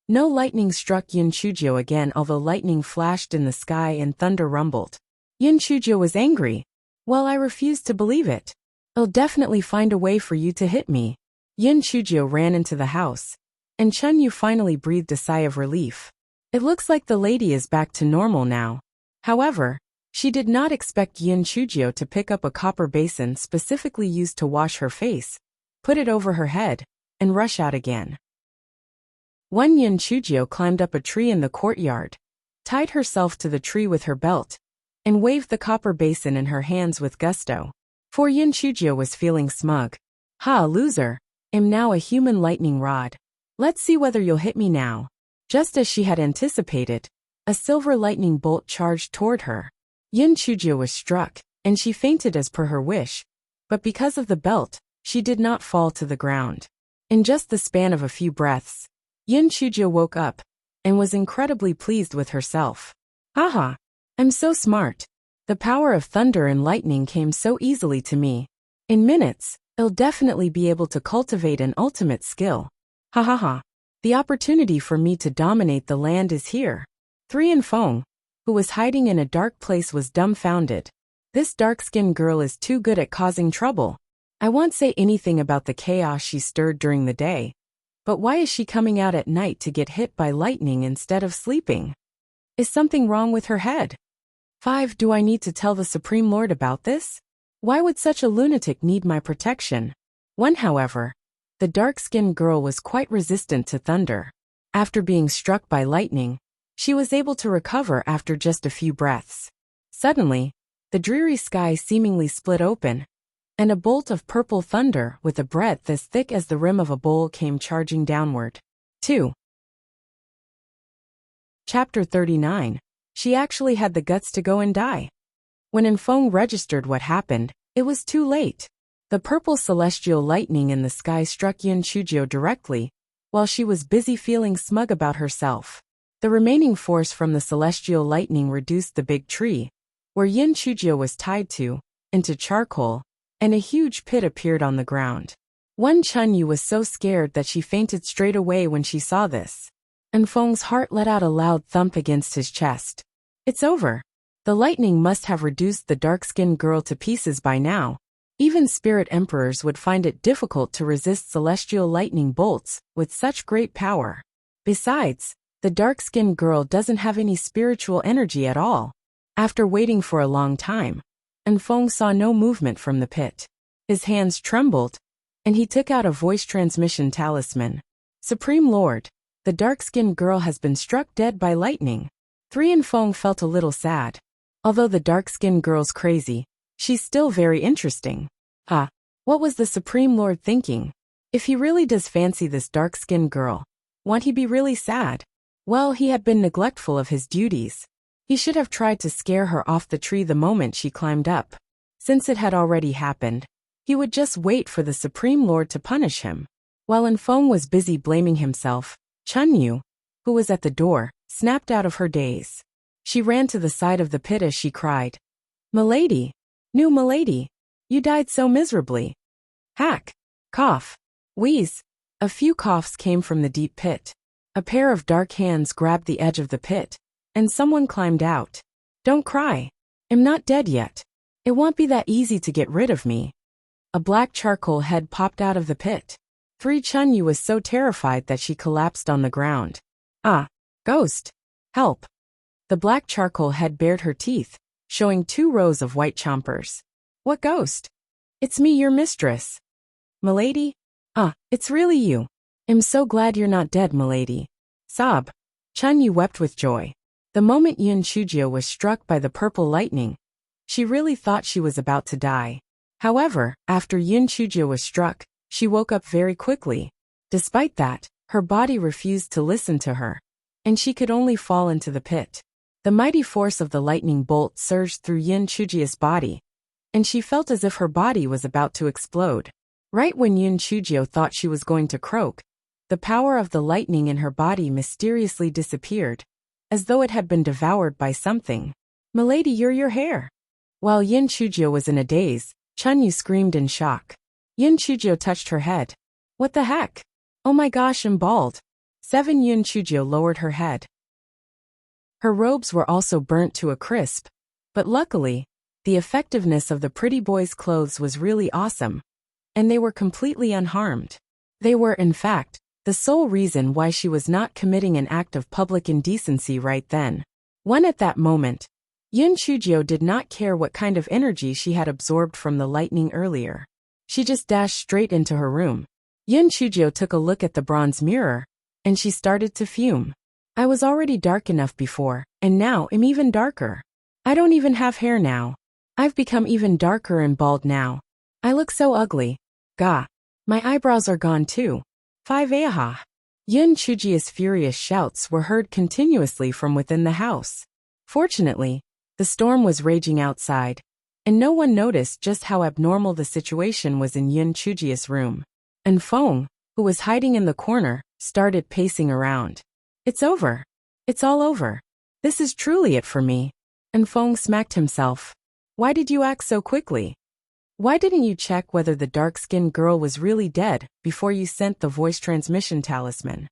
A: no lightning struck Yin Chujio again, although lightning flashed in the sky and thunder rumbled. Yin Chujio was angry. "Well, I refuse to believe it. I'll definitely find a way for you to hit me." Yin Chujio ran into the house, and Chunyu finally breathed a sigh of relief. It looks like the lady is back to normal now. However, she did not expect Yin Chujio to pick up a copper basin specifically used to wash her face, put it over her head, and rush out again. Yin Chujio climbed up a tree in the courtyard, tied herself to the tree with her belt, and waved the copper basin in her hands with gusto. For Yin Chujio was feeling smug. "Ha, loser. I'm now a human lightning rod. Let's see whether you'll hit me now." Just as she had anticipated, a silver lightning bolt charged toward her. Yin Chujio was struck, and she fainted as per her wish, but because of the belt, she did not fall to the ground. In just the span of a few breaths, Yin Chujio woke up, and was incredibly pleased with herself. "Haha, I'm so smart. The power of thunder and lightning came so easily to me. In minutes, I'll definitely be able to cultivate an ultimate skill. Ha ha ha. The opportunity for me to dominate the land is here." 3 and Feng, who was hiding in a dark place, was dumbfounded. This dark-skinned girl is too good at causing trouble. I won't say anything about the chaos she stirred during the day, but why is she coming out at night to get hit by lightning instead of sleeping? Is something wrong with her head? 5. Do I need to tell the Supreme Lord about this? Why would such a lunatic need my protection? 1. However, the dark-skinned girl was quite resistant to thunder. After being struck by lightning, she was able to recover after just a few breaths. Suddenly, the dreary sky seemingly split open, and a bolt of purple thunder with a breadth as thick as the rim of a bowl came charging downward. 2. Chapter 39. She actually had the guts to go and die. When Enfeng registered what happened, it was too late. The purple celestial lightning in the sky struck Yin Chujio directly, while she was busy feeling smug about herself. The remaining force from the celestial lightning reduced the big tree, where Yin Chujio was tied to, into charcoal, and a huge pit appeared on the ground. Wen Chunyu was so scared that she fainted straight away when she saw this. And Feng's heart let out a loud thump against his chest. It's over. The lightning must have reduced the dark-skinned girl to pieces by now. Even spirit emperors would find it difficult to resist celestial lightning bolts with such great power. Besides, the dark-skinned girl doesn't have any spiritual energy at all. After waiting for a long time, and Feng saw no movement from the pit. His hands trembled, and he took out a voice transmission talisman. Supreme Lord, the dark-skinned girl has been struck dead by lightning. 3 and Feng felt a little sad. Although the dark-skinned girl's crazy, she's still very interesting. What was the Supreme Lord thinking? If he really does fancy this dark-skinned girl, won't he be really sad? Well, he had been neglectful of his duties. He should have tried to scare her off the tree the moment she climbed up. Since it had already happened, he would just wait for the Supreme Lord to punish him. While Feng was busy blaming himself, Chunyu, who was at the door, snapped out of her daze. She ran to the side of the pit as she cried, "Milady! New milady! You died so miserably!" Hack! Cough! Wheeze! A few coughs came from the deep pit. A pair of dark hands grabbed the edge of the pit, and someone climbed out. "Don't cry. I'm not dead yet. It won't be that easy to get rid of me." A black charcoal head popped out of the pit. Chunyu was so terrified that she collapsed on the ground. Ghost! Help! The black charcoal head bared her teeth, showing 2 rows of white chompers. "What ghost?" "It's me, your mistress." "Milady?" It's really you. I'm so glad you're not dead, milady." Sob. Chunyu wept with joy. The moment Yun Chujio was struck by the purple lightning, she really thought she was about to die. However, after Yun Chujio was struck, she woke up very quickly. Despite that, her body refused to listen to her, and she could only fall into the pit. The mighty force of the lightning bolt surged through Yun Chujio's body, and she felt as if her body was about to explode. Right when Yun Chujio thought she was going to croak, the power of the lightning in her body mysteriously disappeared, as though it had been devoured by something. "Milady, you're your hair!" While Yun Chujio was in a daze, Chunyu screamed in shock. Yun Chujio touched her head. "What the heck? Oh my gosh, I'm bald." 7 Yun Chujio lowered her head. Her robes were also burnt to a crisp, but luckily, the effectiveness of the pretty boy's clothes was really awesome, and they were completely unharmed. They were, in fact, the sole reason why she was not committing an act of public indecency right then. At that moment, Yun Chujio did not care what kind of energy she had absorbed from the lightning earlier. She just dashed straight into her room. Yun Chujio took a look at the bronze mirror, and she started to fume. "I was already dark enough before, and now I'm even darker. I don't even have hair now. I've become even darker and bald now. I look so ugly. Gah. My eyebrows are gone too. 5 aha." Yun Chujio's furious shouts were heard continuously from within the house. Fortunately, the storm was raging outside, and no one noticed just how abnormal the situation was in Yun Chujio's room. And Feng, who was hiding in the corner, started pacing around. "It's over. It's all over. This is truly it for me." And Feng smacked himself. "Why did you act so quickly? Why didn't you check whether the dark-skinned girl was really dead before you sent the voice transmission talisman?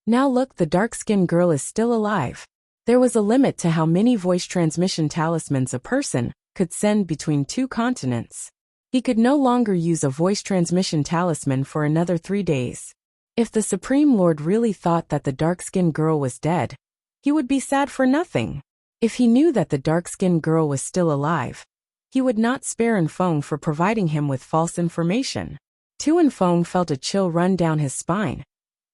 A: Now look, the dark-skinned girl is still alive." There was a limit to how many voice transmission talismans a person could send between 2 continents. He could no longer use a voice transmission talisman for another 3 days. If the Supreme Lord really thought that the dark-skinned girl was dead, he would be sad for nothing. If he knew that the dark-skinned girl was still alive, he would not spare Feng for providing him with false information. Feng felt a chill run down his spine,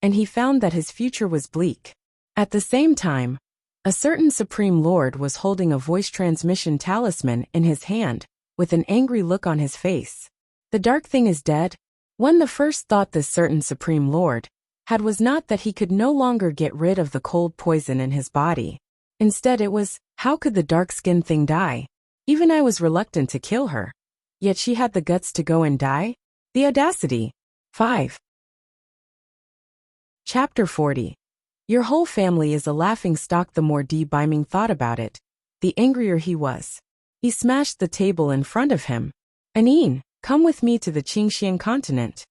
A: and he found that his future was bleak. At the same time, a certain Supreme Lord was holding a voice transmission talisman in his hand, with an angry look on his face. "The dark thing is dead?" The first thought this certain Supreme Lord had was not that he could no longer get rid of the cold poison in his body. Instead it was, how could the dark-skinned thing die? Even I was reluctant to kill her. Yet she had the guts to go and die? The audacity. 5. Chapter 40. Your whole family is a laughing-stock. The more Biming thought about it, the angrier he was. He smashed the table in front of him. "Anine, come with me to the Qingxian continent."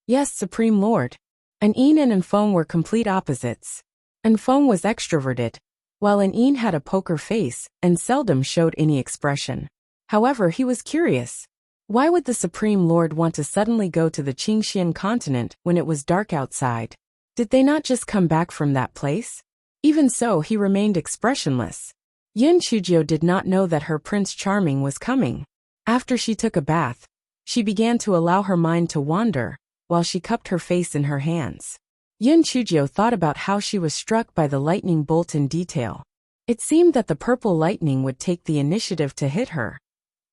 A: Yes, Supreme Lord. An Een and Feng were complete opposites. An Feng was extroverted, while An Een had a poker face and seldom showed any expression. However, he was curious. Why would the Supreme Lord want to suddenly go to the Qingxian continent when it was dark outside? Did they not just come back from that place? Even so, he remained expressionless. Yin Chujio did not know that her Prince Charming was coming. After she took a bath, she began to allow her mind to wander, while she cupped her face in her hands. Yin Chujio thought about how she was struck by the lightning bolt in detail. It seemed that the purple lightning would take the initiative to hit her,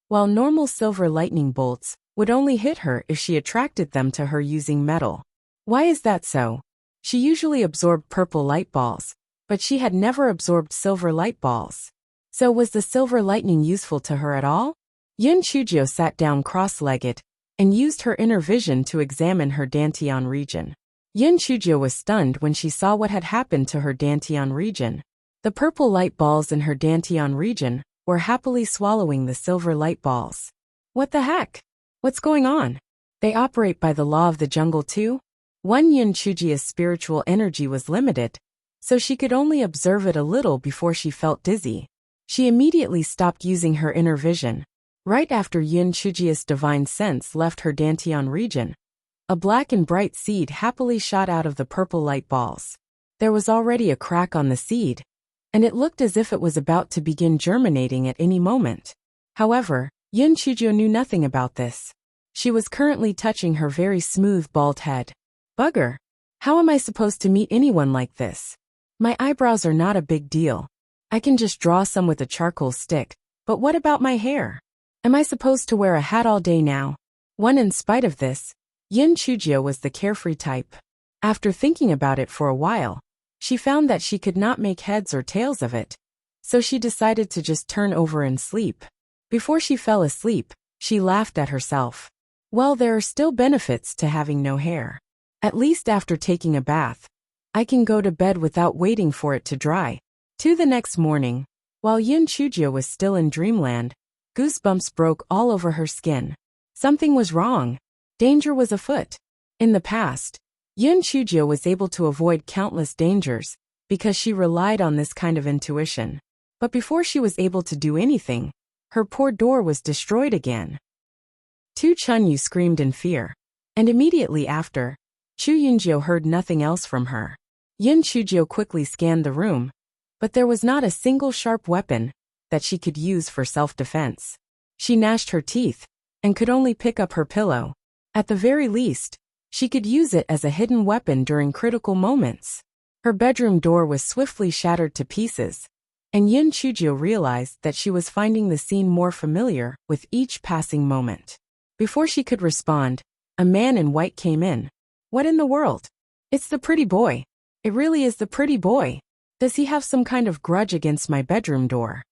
A: while normal silver lightning bolts would only hit her if she attracted them to her using metal. Why is that so? She usually absorbed purple light balls, but she had never absorbed silver light balls. So was the silver lightning useful to her at all? Yin Chujio sat down cross-legged and used her inner vision to examine her Dantian region. Yin Chujio was stunned when she saw what had happened to her Dantian region. The purple light balls in her Dantian region were happily swallowing the silver light balls. What the heck? What's going on? They operate by the law of the jungle too? Yin Chujio's spiritual energy was limited, so she could only observe it a little before she felt dizzy. She immediately stopped using her inner vision. Right after Yin Chujio's divine sense left her Dantian region, a black and bright seed happily shot out of the purple light balls. There was already a crack on the seed, and it looked as if it was about to begin germinating at any moment. However, Yin Chujio knew nothing about this. She was currently touching her very smooth bald head. Bugger! How am I supposed to meet anyone like this? My eyebrows are not a big deal. I can just draw some with a charcoal stick, but what about my hair? Am I supposed to wear a hat all day now? In spite of this, Yin Chujio was the carefree type. After thinking about it for a while, she found that she could not make heads or tails of it, so she decided to just turn over and sleep. Before she fell asleep, she laughed at herself. Well, there are still benefits to having no hair. At least after taking a bath, I can go to bed without waiting for it to dry. The next morning, while Yin Chujio was still in dreamland, goosebumps broke all over her skin. Something was wrong. Danger was afoot. In the past, Yin Chujio was able to avoid countless dangers because she relied on this kind of intuition. But before she was able to do anything, her poor door was destroyed again. Tu Chunyu screamed in fear, and immediately after, Chu Yunjiu heard nothing else from her. Yin Chujio quickly scanned the room, but there was not a single sharp weapon that she could use for self-defense. She gnashed her teeth and could only pick up her pillow. At the very least, she could use it as a hidden weapon during critical moments. Her bedroom door was swiftly shattered to pieces, and Yin Chujio realized that she was finding the scene more familiar with each passing moment. Before she could respond, a man in white came in. What in the world? It's the pretty boy. It really is the pretty boy. Does he have some kind of grudge against my bedroom door?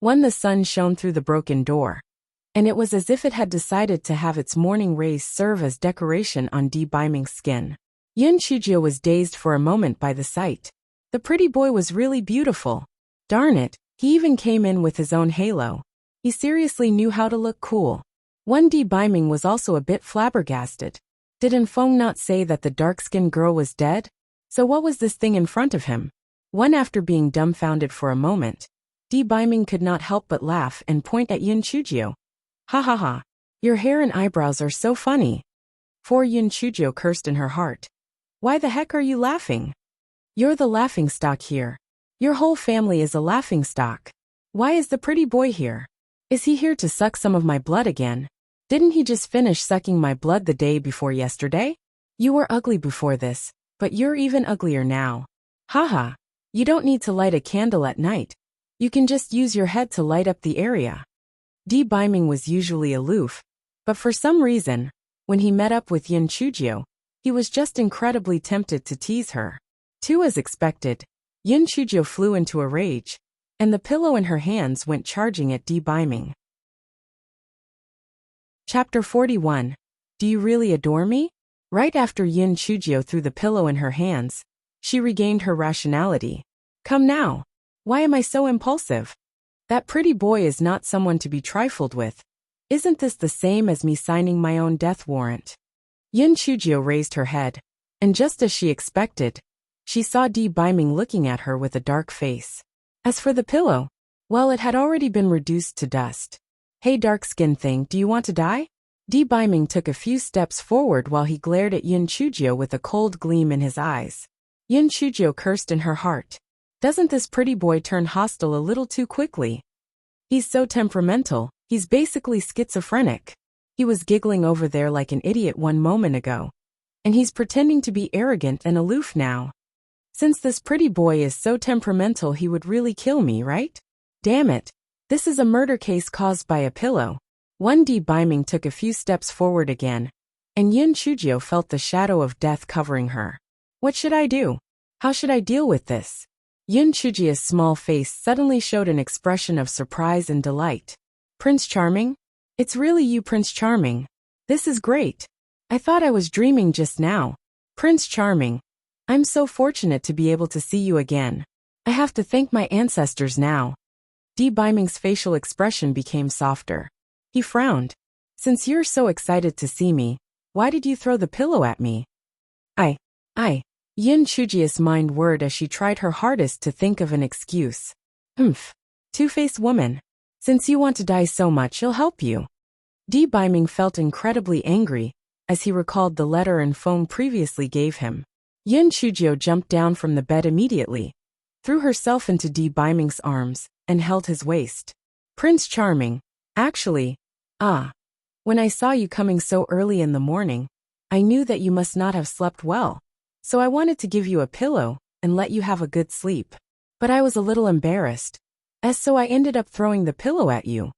A: The sun shone through the broken door, and it was as if it had decided to have its morning rays serve as decoration on Di Baiming's skin. Yin Chujio was dazed for a moment by the sight. The pretty boy was really beautiful. Darn it, he even came in with his own halo. He seriously knew how to look cool. Di Baiming was also a bit flabbergasted. Did Enfeng not say that the dark-skinned girl was dead? So what was this thing in front of him? After being dumbfounded for a moment, Di Baiming could not help but laugh and point at Yin Chujio. Ha ha ha. Your hair and eyebrows are so funny. Yin Chujio cursed in her heart. Why the heck are you laughing? You're the laughingstock here. Your whole family is a laughingstock. Why is the pretty boy here? Is he here to suck some of my blood again? Didn't he just finish sucking my blood the day before yesterday? You were ugly before this, but you're even uglier now. Haha. You don't need to light a candle at night. You can just use your head to light up the area. Di Baiming was usually aloof, but for some reason, when he met up with Yin Chujio, he was just incredibly tempted to tease her. As expected, Yin Chujio flew into a rage, and the pillow in her hands went charging at Di Baiming. Chapter 41. Do you really adore me? Right after Yin Chujio threw the pillow in her hands, she regained her rationality. Come now. Why am I so impulsive? That pretty boy is not someone to be trifled with. Isn't this the same as me signing my own death warrant? Yun Chujio raised her head, and just as she expected, she saw Di Biming looking at her with a dark face. As for the pillow, well, it had already been reduced to dust. Hey dark-skinned thing, do you want to die? Di Biming took a few steps forward while he glared at Yun Chujio with a cold gleam in his eyes. Yun Chujio cursed in her heart. Doesn't this pretty boy turn hostile a little too quickly? He's so temperamental, he's basically schizophrenic. He was giggling over there like an idiot 1 moment ago. And he's pretending to be arrogant and aloof now. Since this pretty boy is so temperamental, he would really kill me, right? Damn it. This is a murder case caused by a pillow. Di Biming took a few steps forward again, and Yun Chujio felt the shadow of death covering her. What should I do? How should I deal with this? Yun Chujio's small face suddenly showed an expression of surprise and delight. Prince Charming? It's really you, Prince Charming. This is great. I thought I was dreaming just now. Prince Charming, I'm so fortunate to be able to see you again. I have to thank my ancestors now. Di Biming's facial expression became softer. He frowned. Since you're so excited to see me, why did you throw the pillow at me? Yun Chujio's mind whirred as she tried her hardest to think of an excuse. Two-faced woman. Since you want to die so much, I'll help you. Di Biming felt incredibly angry as he recalled the letter and phone previously gave him. Yun Chujio jumped down from the bed immediately, threw herself into Di Biming's arms, and held his waist. Prince Charming, actually, when I saw you coming so early in the morning, I knew that you must not have slept well. So I wanted to give you a pillow and let you have a good sleep. But I was a little embarrassed, so I ended up throwing the pillow at you.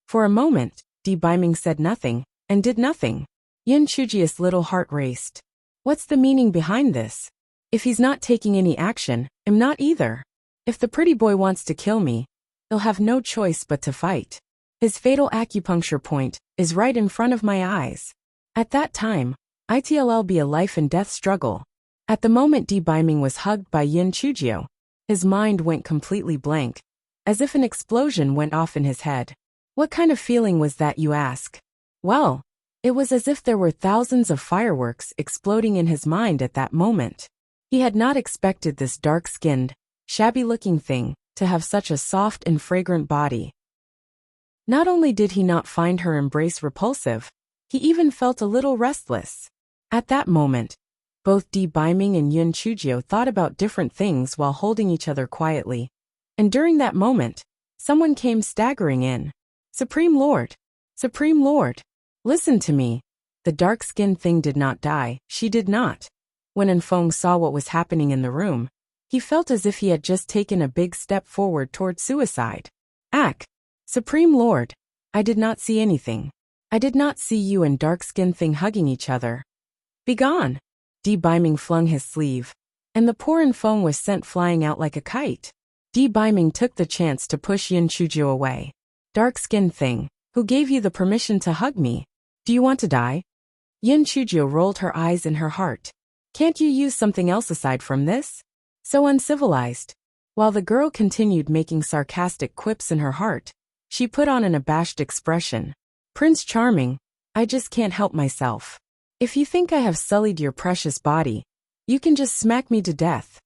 A: For a moment, Di Biming said nothing, and did nothing. Yun Chujio's little heart raced. What's the meaning behind this? If he's not taking any action, I'm not either. If the pretty boy wants to kill me, he'll have no choice but to fight. His fatal acupuncture point is right in front of my eyes. At that time, it'll be a life and death struggle. At the moment Di Biming was hugged by Yun Chujio, his mind went completely blank, as if an explosion went off in his head. What kind of feeling was that, you ask? Well, it was as if there were thousands of fireworks exploding in his mind at that moment. He had not expected this dark-skinned, shabby-looking thing to have such a soft and fragrant body. Not only did he not find her embrace repulsive, he even felt a little restless. At that moment, both Di Biming and Yun Chujio thought about different things while holding each other quietly. And during that moment, someone came staggering in. Supreme Lord! Supreme Lord! Listen to me. The dark-skinned thing did not die, she did not. When Enfeng saw what was happening in the room, he felt as if he had just taken a big step forward toward suicide. Supreme Lord, I did not see anything. I did not see you and dark-skinned thing hugging each other. Begone! Di Biming flung his sleeve, and the poor Enfeng was sent flying out like a kite. Di Biming took the chance to push Yun Chujio away. Dark-skinned thing, who gave you the permission to hug me? Do you want to die? Yun Chujio rolled her eyes in her heart. Can't you use something else aside from this? So uncivilized. While the girl continued making sarcastic quips in her heart, she put on an abashed expression. Prince Charming, I just can't help myself. If you think I have sullied your precious body, you can just smack me to death.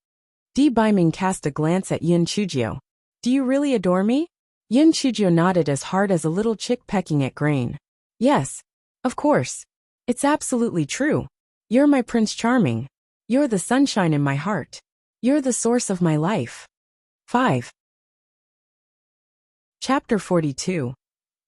A: Di Biming cast a glance at Yun Chujio. Do you really adore me? Yun Chujio nodded as hard as a little chick pecking at grain. Yes, of course. It's absolutely true. You're my Prince Charming. You're the sunshine in my heart. You're the source of my life. 5. Chapter 42.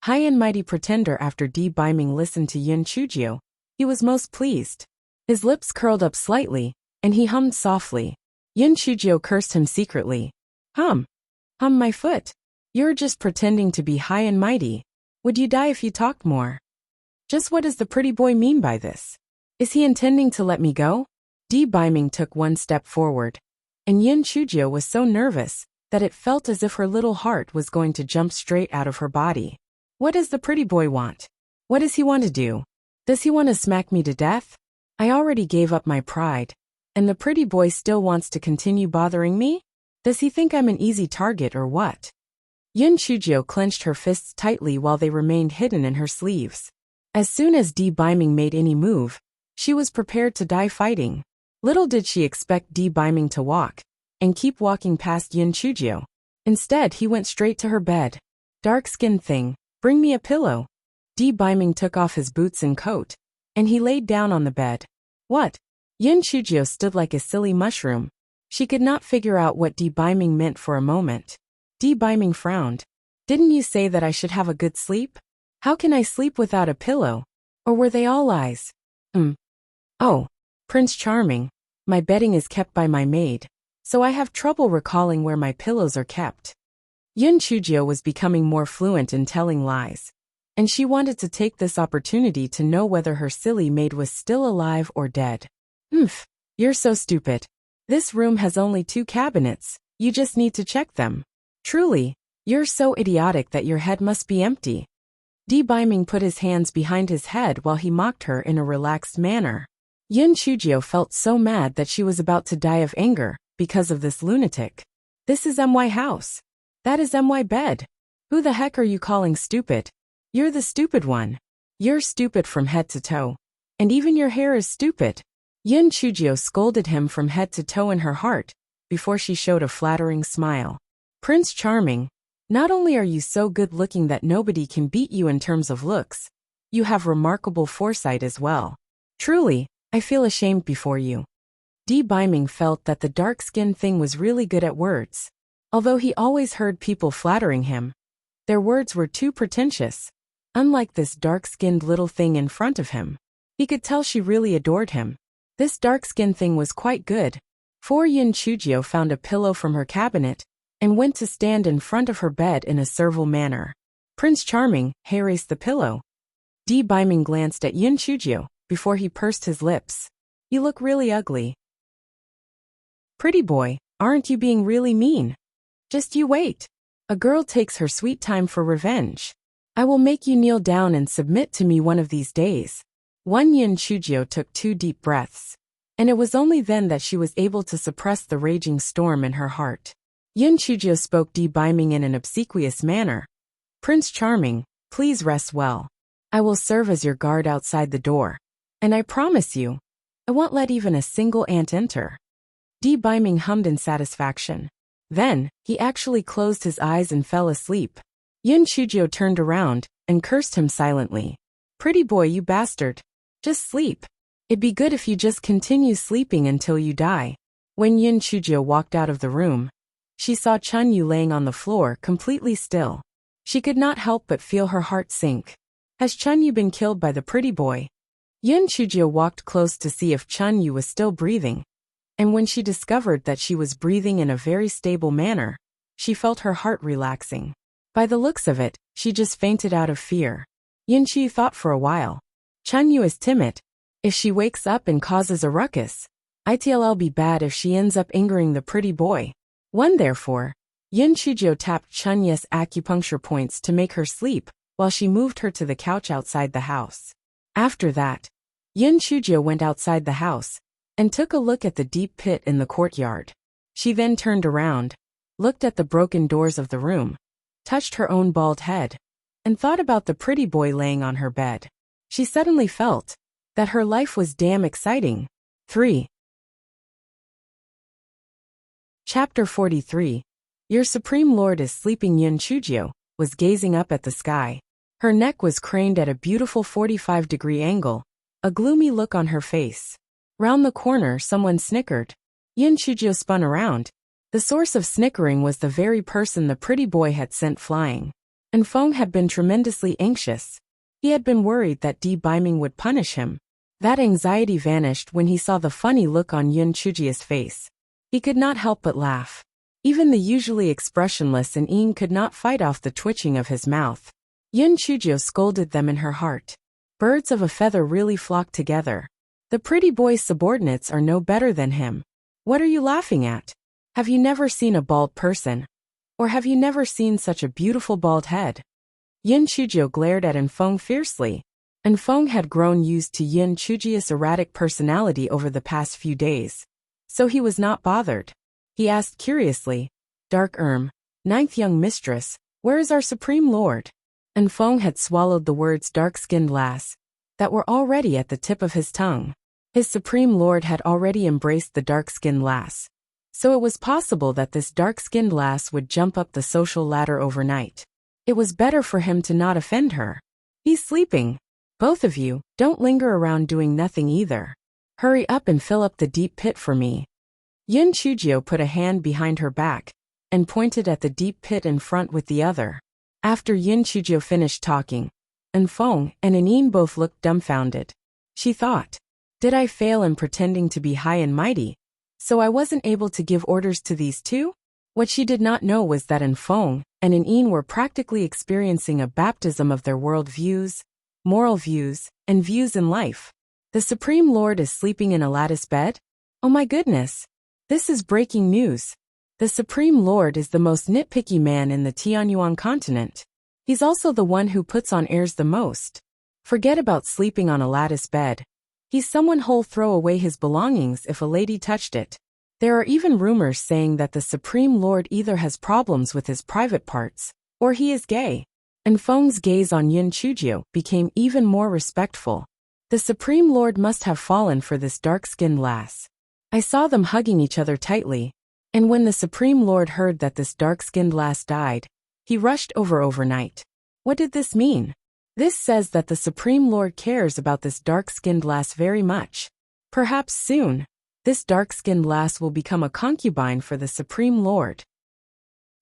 A: High and mighty pretender. After Di Biming listened to Yun Chujio, he was most pleased. His lips curled up slightly, and he hummed softly. Yun Chujio cursed him secretly. Hum my foot. You're just pretending to be high and mighty. Would you die if you talked more? Just what does the pretty boy mean by this? Is he intending to let me go? Di Biming took one step forward, and Yun Chujio was so nervous that it felt as if her little heart was going to jump straight out of her body. What does the pretty boy want? What does he want to do? Does he want to smack me to death? I already gave up my pride, and the pretty boy still wants to continue bothering me? Does he think I'm an easy target or what? Yun Chujio clenched her fists tightly while they remained hidden in her sleeves. As soon as Di Biming made any move, She was prepared to die fighting. Little did she expect Di Biming to walk and keep walking past Yin Chujio. Instead, he went straight to her bed. Dark-skinned thing, bring me a pillow. Di Biming took off his boots and coat, and he laid down on the bed. What? Yin Chujio stood like a silly mushroom. She could not figure out what Di Biming meant for a moment. Di Biming frowned. Didn't you say that I should have a good sleep? How can I sleep without a pillow? Or were they all lies? Oh, Prince Charming, my bedding is kept by my maid, so I have trouble recalling where my pillows are kept. Yin Chujio was becoming more fluent in telling lies, and she wanted to take this opportunity to know whether her silly maid was still alive or dead. You're so stupid. This room has only 2 cabinets, you just need to check them. Truly, you're so idiotic that your head must be empty. Di Biming put his hands behind his head while he mocked her in a relaxed manner. Yin Chujio felt so mad that she was about to die of anger because of this lunatic. This is my house. That is my bed. Who the heck are you calling stupid? You're the stupid one. You're stupid from head to toe. And even your hair is stupid. Yin Chujio scolded him from head to toe in her heart before she showed a flattering smile. Prince Charming, not only are you so good-looking that nobody can beat you in terms of looks, you have remarkable foresight as well. Truly, I feel ashamed before you. Di Biming felt that the dark-skinned thing was really good at words. Although he always heard people flattering him, their words were too pretentious. Unlike this dark-skinned little thing in front of him, he could tell she really adored him. This dark-skinned thing was quite good. Yin Chujio found a pillow from her cabinet and went to stand in front of her bed in a servile manner. Prince Charming, raised the pillow. Di Biming glanced at Yin Chujio before he pursed his lips. You look really ugly. Pretty boy, aren't you being really mean? Just you wait. A girl takes her sweet time for revenge. I will make you kneel down and submit to me one of these days. Yin Chujio took 2 deep breaths, and it was only then that she was able to suppress the raging storm in her heart. Yin Chujio spoke Di Biming in an obsequious manner. Prince Charming, please rest well. I will serve as your guard outside the door. And I promise you, I won't let even a single ant enter. Di Biming hummed in satisfaction. Then, he actually closed his eyes and fell asleep. Yin Chujio turned around and cursed him silently. Pretty boy, you bastard. Just sleep. It'd be good if you just continue sleeping until you die. When Yin Chujio walked out of the room, she saw Chun Yu laying on the floor completely still. She could not help but feel her heart sink. Has Chun Yu been killed by the pretty boy? Yin Chujio walked close to see if Chun Yu was still breathing, and when she discovered that she was breathing in a very stable manner, she felt her heart relaxing. By the looks of it, she just fainted out of fear. Yin Chi thought for a while. Chun Yu is timid. If she wakes up and causes a ruckus, it'll be bad if she ends up angering the pretty boy. Therefore, Yin Chujio tapped Chun Yu's acupuncture points to make her sleep while she moved her to the couch outside the house. After that, Yin Chujio went outside the house and took a look at the deep pit in the courtyard. She then turned around, looked at the broken doors of the room, touched her own bald head, and thought about the pretty boy laying on her bed. She suddenly felt that her life was damn exciting. 3. Chapter 43. Your Supreme Lord is sleeping. Yin Chujio was gazing up at the sky. Her neck was craned at a beautiful 45-degree angle, a gloomy look on her face. Round the corner, someone snickered. Yin Chujio spun around. The source of snickering was the very person the pretty boy had sent flying. And Feng had been tremendously anxious. He had been worried that Di Biming would punish him. That anxiety vanished when he saw the funny look on Yin Chujio's face. He could not help but laugh. Even the usually expressionless Yin could not fight off the twitching of his mouth. Yin Chujio scolded them in her heart. Birds of a feather really flock together. The pretty boy's subordinates are no better than him. What are you laughing at? Have you never seen a bald person? Or have you never seen such a beautiful bald head? Yin Chujio glared at Enfeng fiercely. Enfeng had grown used to Yin Chujio's erratic personality over the past few days, so he was not bothered. He asked curiously, Dark ninth young mistress, where is our Supreme Lord? Enfeng had swallowed the words dark-skinned lass that were already at the tip of his tongue. His supreme lord had already embraced the dark-skinned lass. So it was possible that this dark-skinned lass would jump up the social ladder overnight. It was better for him to not offend her. He's sleeping. Both of you, don't linger around doing nothing either. Hurry up and fill up the deep pit for me. Yun Chujio put a hand behind her back and pointed at the deep pit in front with the other. After Yun Chujio finished talking, Enfong and Anin both looked dumbfounded. She thought, did I fail in pretending to be high and mighty, so I wasn't able to give orders to these two? What she did not know was that Enfong and Anin were practically experiencing a baptism of their world views, moral views, and views in life. The Supreme Lord is sleeping in a lattice bed? Oh my goodness! This is breaking news. The Supreme Lord is the most nitpicky man in the Tianyuan continent. He's also the one who puts on airs the most. Forget about sleeping on a lattice bed. He's someone who'll throw away his belongings if a lady touched it. There are even rumors saying that the Supreme Lord either has problems with his private parts, or he is gay. And Feng's gaze on Yun Chujio became even more respectful. The Supreme Lord must have fallen for this dark-skinned lass. I saw them hugging each other tightly, and when the Supreme Lord heard that this dark-skinned lass died, he rushed over overnight. What did this mean? This says that the Supreme Lord cares about this dark-skinned lass very much. Perhaps soon, this dark-skinned lass will become a concubine for the Supreme Lord.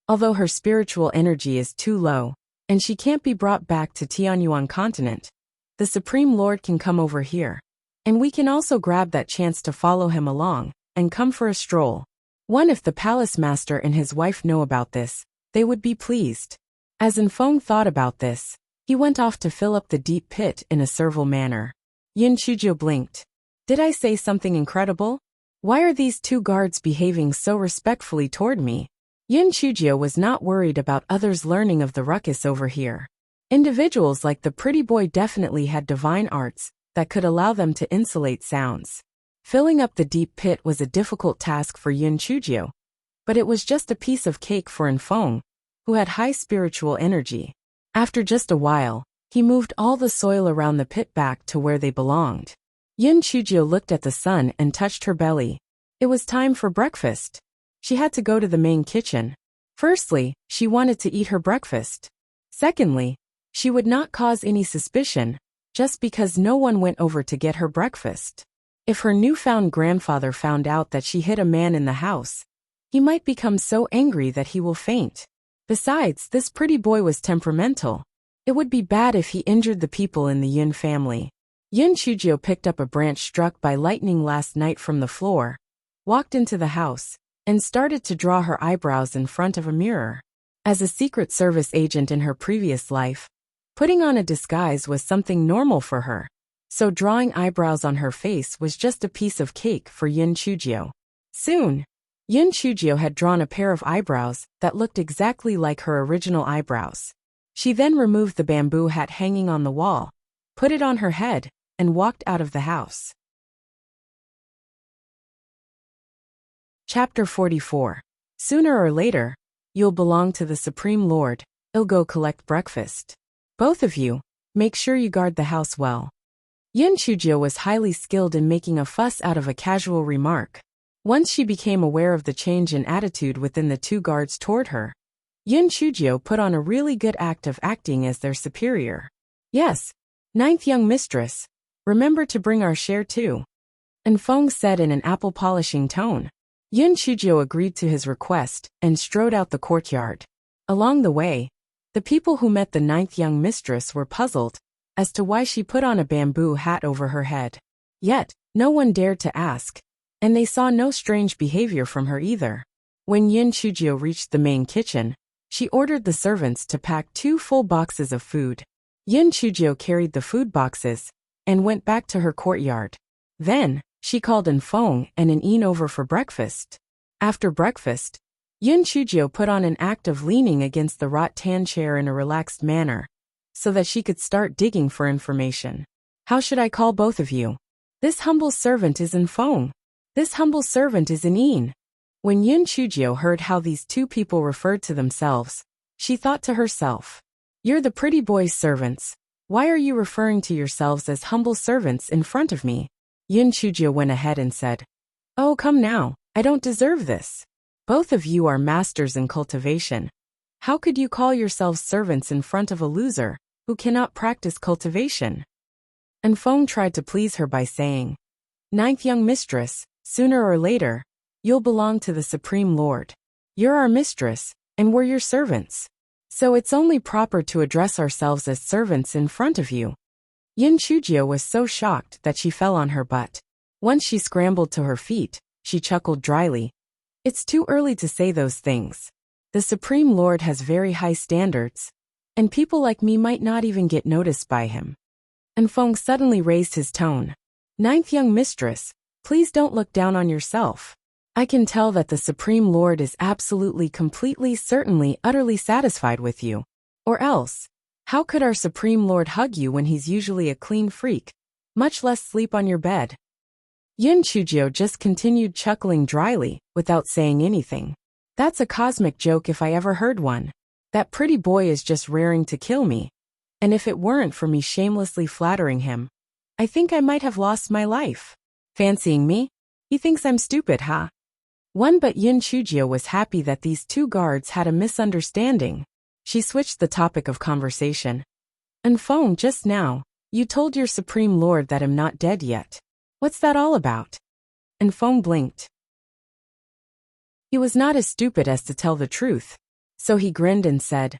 A: Although her spiritual energy is too low, and she can't be brought back to Tianyuan continent, the Supreme Lord can come over here. And we can also grab that chance to follow him along, and come for a stroll. If the palace master and his wife know about this, they would be pleased. As Enfong thought about this, he went off to fill up the deep pit in a servile manner. Yun Chujio blinked. Did I say something incredible? Why are these two guards behaving so respectfully toward me? Yun Chujio was not worried about others learning of the ruckus over here. Individuals like the pretty boy definitely had divine arts that could allow them to insulate sounds. Filling up the deep pit was a difficult task for Yun Chujio, but it was just a piece of cake for Enfong, who had high spiritual energy. After just a while, he moved all the soil around the pit back to where they belonged. Yun Chujio looked at the sun and touched her belly. It was time for breakfast. She had to go to the main kitchen. Firstly, she wanted to eat her breakfast. Secondly, she would not cause any suspicion, just because no one went over to get her breakfast. If her newfound grandfather found out that she hid a man in the house, he might become so angry that he will faint. Besides, this pretty boy was temperamental. It would be bad if he injured the people in the Yun family. Yun Chujio picked up a branch struck by lightning last night from the floor, walked into the house, and started to draw her eyebrows in front of a mirror. As a Secret Service agent in her previous life, putting on a disguise was something normal for her, so drawing eyebrows on her face was just a piece of cake for Yun Chujio. Soon, Yun Chujio had drawn a pair of eyebrows that looked exactly like her original eyebrows. She then removed the bamboo hat hanging on the wall, put it on her head, and walked out of the house. Chapter 44. Sooner or later, you'll belong to the Supreme Lord. He'll go collect breakfast. Both of you, make sure you guard the house well. Yun Chujio was highly skilled in making a fuss out of a casual remark. Once she became aware of the change in attitude within the two guards toward her, Yun Chujio put on a really good act of acting as their superior. Yes, ninth young mistress, remember to bring our share too. Enfong said in an apple-polishing tone. Yun Chujio agreed to his request and strode out the courtyard. Along the way, the people who met the ninth young mistress were puzzled as to why she put on a bamboo hat over her head. Yet, no one dared to ask, and they saw no strange behavior from her either. When Yun Chujio reached the main kitchen, she ordered the servants to pack 2 full boxes of food. Yun Chujio carried the food boxes and went back to her courtyard. Then, she called Enfong and Anin over for breakfast. After breakfast, Yun Chujio put on an act of leaning against the rattan chair in a relaxed manner, so that she could start digging for information. How should I call both of you? This humble servant is Enfong. This humble servant is Anin. When Yun Chujio heard how these two people referred to themselves, she thought to herself, "You're the pretty boy's servants. Why are you referring to yourselves as humble servants in front of me?" Yun Chujio went ahead and said, "Oh, come now, I don't deserve this. Both of you are masters in cultivation. How could you call yourselves servants in front of a loser who cannot practice cultivation?" And Feng tried to please her by saying, "Ninth young mistress, sooner or later, you'll belong to the Supreme Lord. You're our mistress, and we're your servants. So it's only proper to address ourselves as servants in front of you." Yin Chujio was so shocked that she fell on her butt. Once she scrambled to her feet, she chuckled dryly. "It's too early to say those things. The Supreme Lord has very high standards, and people like me might not even get noticed by him." And Feng suddenly raised his tone. "Ninth young mistress, please don't look down on yourself. I can tell that the Supreme Lord is absolutely, completely, certainly, utterly satisfied with you. Or else, how could our Supreme Lord hug you when he's usually a clean freak, much less sleep on your bed?" Yin Chujio just continued chuckling dryly, without saying anything. "That's a cosmic joke if I ever heard one. That pretty boy is just raring to kill me. And if it weren't for me shamelessly flattering him, I think I might have lost my life. Fancying me? He thinks I'm stupid, huh?" But Yin Chujio was happy that these two guards had a misunderstanding. She switched the topic of conversation. "And Feng, just now, you told your Supreme Lord that I'm not dead yet. What's that all about?" And Feng blinked. He was not as stupid as to tell the truth, so he grinned and said,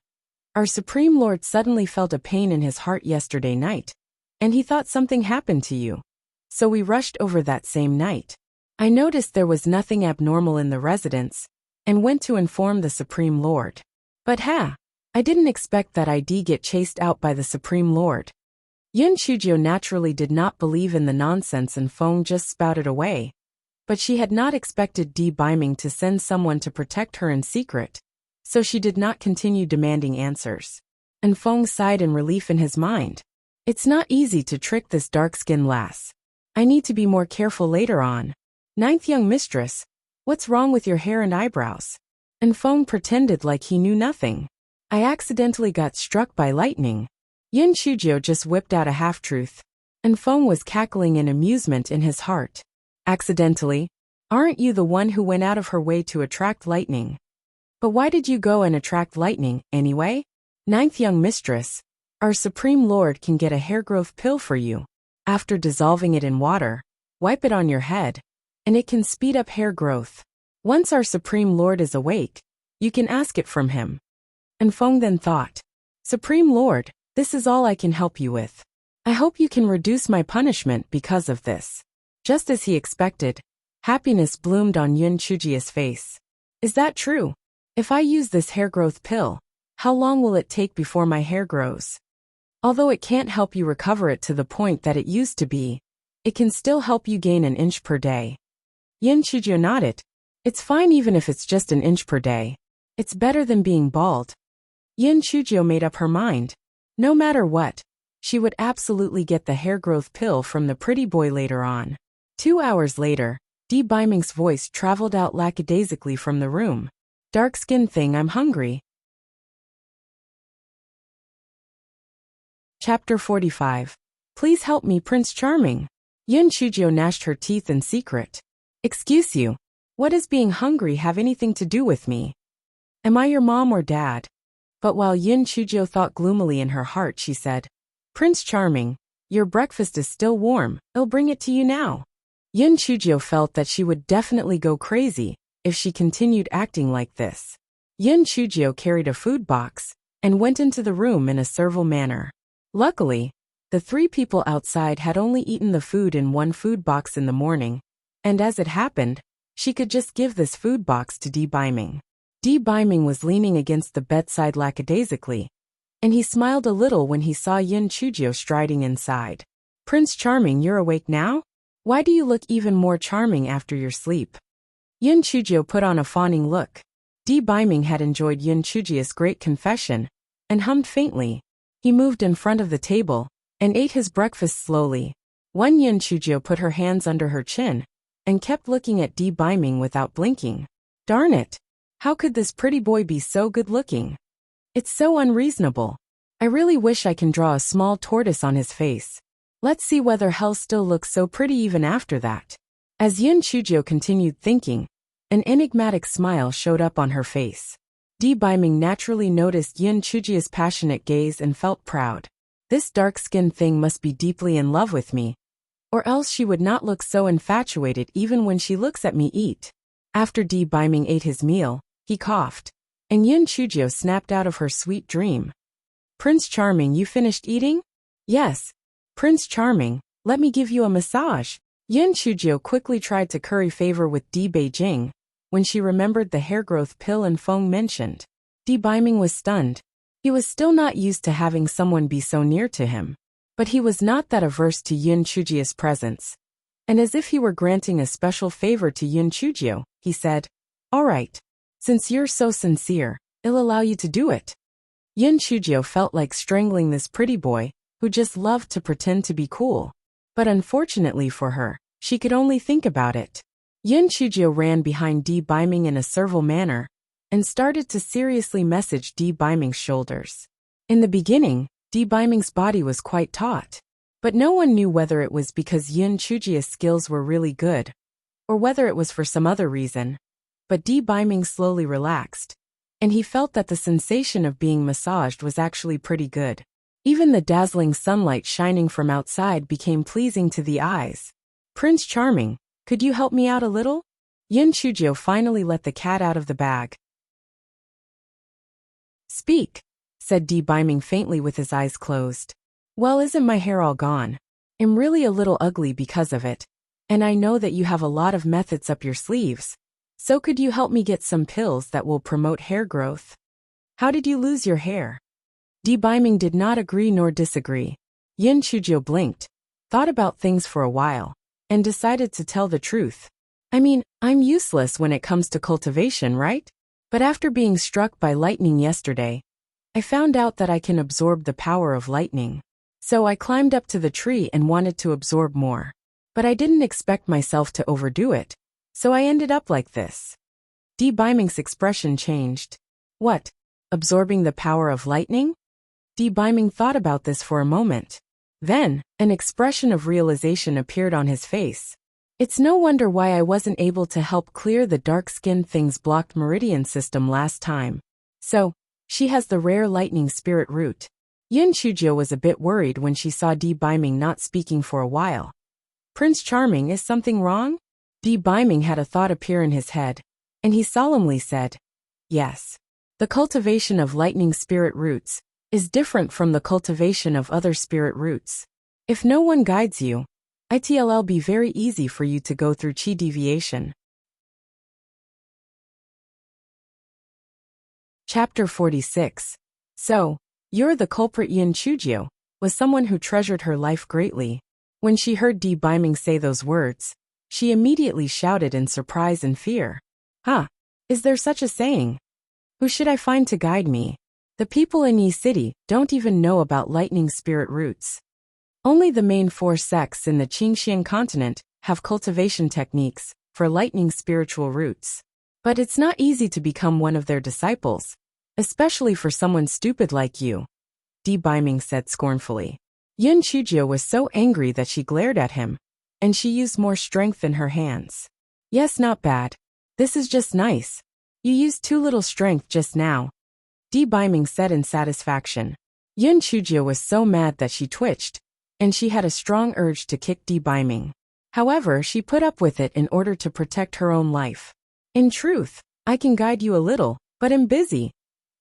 A: "Our Supreme Lord suddenly felt a pain in his heart yesterday night, and he thought something happened to you. So we rushed over that same night. I noticed there was nothing abnormal in the residence, and went to inform the Supreme Lord. But I didn't expect that I'd get chased out by the Supreme Lord." Yun Chujio naturally did not believe in the nonsense and Feng just spouted away. But she had not expected Di Biming to send someone to protect her in secret, so she did not continue demanding answers. And Feng sighed in relief in his mind. "It's not easy to trick this dark-skinned lass. I need to be more careful later on. Ninth young mistress, what's wrong with your hair and eyebrows?" And Feng pretended like he knew nothing. "I accidentally got struck by lightning." Yin Chujio just whipped out a half-truth. And Feng was cackling in amusement in his heart. "Accidentally? Aren't you the one who went out of her way to attract lightning? But why did you go and attract lightning, anyway? Ninth young mistress, our Supreme Lord can get a hair growth pill for you. After dissolving it in water, wipe it on your head, and it can speed up hair growth. Once our Supreme Lord is awake, you can ask it from him." And Feng then thought, "Supreme Lord, this is all I can help you with. I hope you can reduce my punishment because of this." Just as he expected, happiness bloomed on Yun Chujio's face. "Is that true? If I use this hair growth pill, how long will it take before my hair grows? Although it can't help you recover it to the point that it used to be, it can still help you gain an inch per day." Yin Chujio nodded. "It's fine even if it's just an inch per day. It's better than being bald." Yin Chujio made up her mind. No matter what, she would absolutely get the hair growth pill from the pretty boy later on. 2 hours later, Di Biming's voice traveled out lackadaisically from the room. "Dark-skinned thing, I'm hungry." Chapter 45. "Please help me, Prince Charming." Yin Chujio gnashed her teeth in secret. "Excuse you, what does being hungry have anything to do with me? Am I your mom or dad?" But while Yin Chujio thought gloomily in her heart, she said, "Prince Charming, your breakfast is still warm, I'll bring it to you now." Yin Chujio felt that she would definitely go crazy if she continued acting like this. Yin Chujio carried a food box and went into the room in a servile manner. Luckily, the 3 people outside had only eaten the food in one food box in the morning, and as it happened, she could just give this food box to Di Biming. Di Biming was leaning against the bedside lackadaisically, and he smiled a little when he saw Yin Chujio striding inside. "Prince Charming, you're awake now? Why do you look even more charming after your sleep?" Yin Chujio put on a fawning look. Di Biming had enjoyed Yin Chujio's great confession, and hummed faintly. He moved in front of the table, and ate his breakfast slowly. Yin Chujio put her hands under her chin, and kept looking at Di Biming without blinking. Darn it! How could this pretty boy be so good-looking? It's so unreasonable. I really wish I can draw a small tortoise on his face. Let's see whether hell still looks so pretty even after that. As Yun Chujio continued thinking, an enigmatic smile showed up on her face. Di Baiming naturally noticed Yun Chujio's passionate gaze and felt proud. This dark-skinned thing must be deeply in love with me, or else she would not look so infatuated even when she looks at me eat. After Di Baiming ate his meal, he coughed, and Yun Chujio snapped out of her sweet dream. Prince Charming, you finished eating? Yes. Prince Charming, let me give you a massage. Yun Chujio quickly tried to curry favor with Di Beijing when she remembered the hair growth pill and Feng mentioned. Di Baiming was stunned. He was still not used to having someone be so near to him. But he was not that averse to Yun Chujio's presence. And as if he were granting a special favor to Yun Chujio, he said, "All right. Since you're so sincere, I'll allow you to do it." Yun Chujio felt like strangling this pretty boy, who just loved to pretend to be cool. But unfortunately for her, she could only think about it. Yun Chujio ran behind Di Baiming in a servile manner, and started to seriously massage Di Baiming's shoulders. In the beginning, Di Baiming's body was quite taut, but no one knew whether it was because Yun Chujio's skills were really good, or whether it was for some other reason. But Di Baiming slowly relaxed, and he felt that the sensation of being massaged was actually pretty good. Even the dazzling sunlight shining from outside became pleasing to the eyes. "Prince Charming, could you help me out a little?" Yun Chujio finally let the cat out of the bag. "Speak," said Di Baiming faintly with his eyes closed. "Well, isn't my hair all gone? I'm really a little ugly because of it, and I know that you have a lot of methods up your sleeves. So could you help me get some pills that will promote hair growth? How did you lose your hair?" Di Baiming did not agree nor disagree. Yun Chujio blinked, thought about things for a while, and decided to tell the truth. "I mean, I'm useless when it comes to cultivation, right? But after being struck by lightning yesterday, I found out that I can absorb the power of lightning. So I climbed up to the tree and wanted to absorb more. But I didn't expect myself to overdo it, so I ended up like this." Di Baiming's expression changed. "What? Absorbing the power of lightning?" Di Baiming thought about this for a moment. Then, an expression of realization appeared on his face. "It's no wonder why I wasn't able to help clear the dark-skinned thing's blocked meridian system last time. So, she has the rare lightning spirit root." Yun Chujio was a bit worried when she saw Di Baiming not speaking for a while. "Prince Charming, is something wrong?" Di Baiming had a thought appear in his head, and he solemnly said, "Yes. The cultivation of lightning spirit roots is different from the cultivation of other spirit roots. If no one guides you, it'll be very easy for you to go through chi deviation." Chapter 46. So, you're the culprit. Yun Chujio was someone who treasured her life greatly. When she heard Di Baiming say those words, she immediately shouted in surprise and fear. "Huh? Is there such a saying? Who should I find to guide me? The people in Yi City don't even know about lightning spirit roots. Only the main 4 sects in the Qingxian continent have cultivation techniques for lightning spiritual roots. But it's not easy to become one of their disciples, especially for someone stupid like you," Di Baiming said scornfully. Yun Chujio was so angry that she glared at him, and she used more strength in her hands. "Yes, not bad. This is just nice. You used too little strength just now," Di Baiming said in satisfaction. Yun Chujio was so mad that she twitched, and she had a strong urge to kick Di Baiming. However, she put up with it in order to protect her own life. "In truth, I can guide you a little, but I'm busy."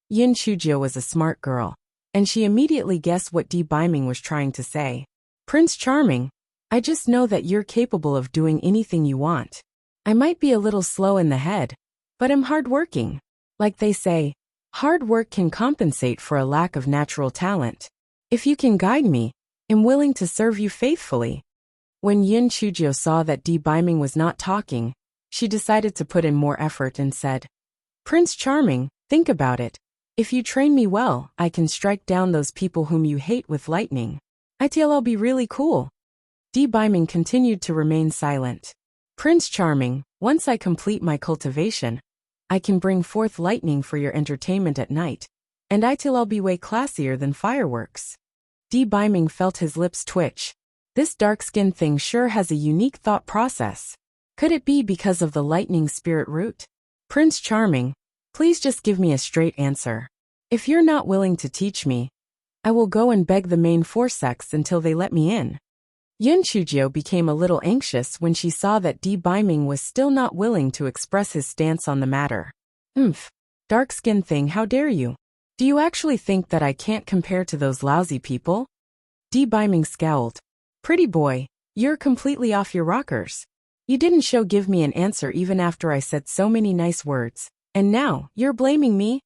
A: Yun Chujio was a smart girl, and she immediately guessed what Di Baiming was trying to say. "Prince Charming, I just know that you're capable of doing anything you want. I might be a little slow in the head, but I'm hardworking. Like they say, hard work can compensate for a lack of natural talent. If you can guide me, I'm willing to serve you faithfully." When Yun Chujio saw that Di Baiming was not talking, she decided to put in more effort and said, "Prince Charming, think about it. If you train me well, I can strike down those people whom you hate with lightning. I'll be really cool." Di Baiming continued to remain silent. "Prince Charming, once I complete my cultivation, I can bring forth lightning for your entertainment at night, and I'll be way classier than fireworks." Di Baiming felt his lips twitch. This dark-skinned thing sure has a unique thought process. Could it be because of the lightning spirit root? Prince Charming, please just give me a straight answer. If you're not willing to teach me, I will go and beg the main 4 sects until they let me in. Yun Chujio became a little anxious when she saw that Di Biming was still not willing to express his stance on the matter. Dark-skinned thing, how dare you? Do you actually think that I can't compare to those lousy people? Di Biming scowled. Pretty boy, you're completely off your rockers. You didn't give me an answer even after I said so many nice words, and now you're blaming me?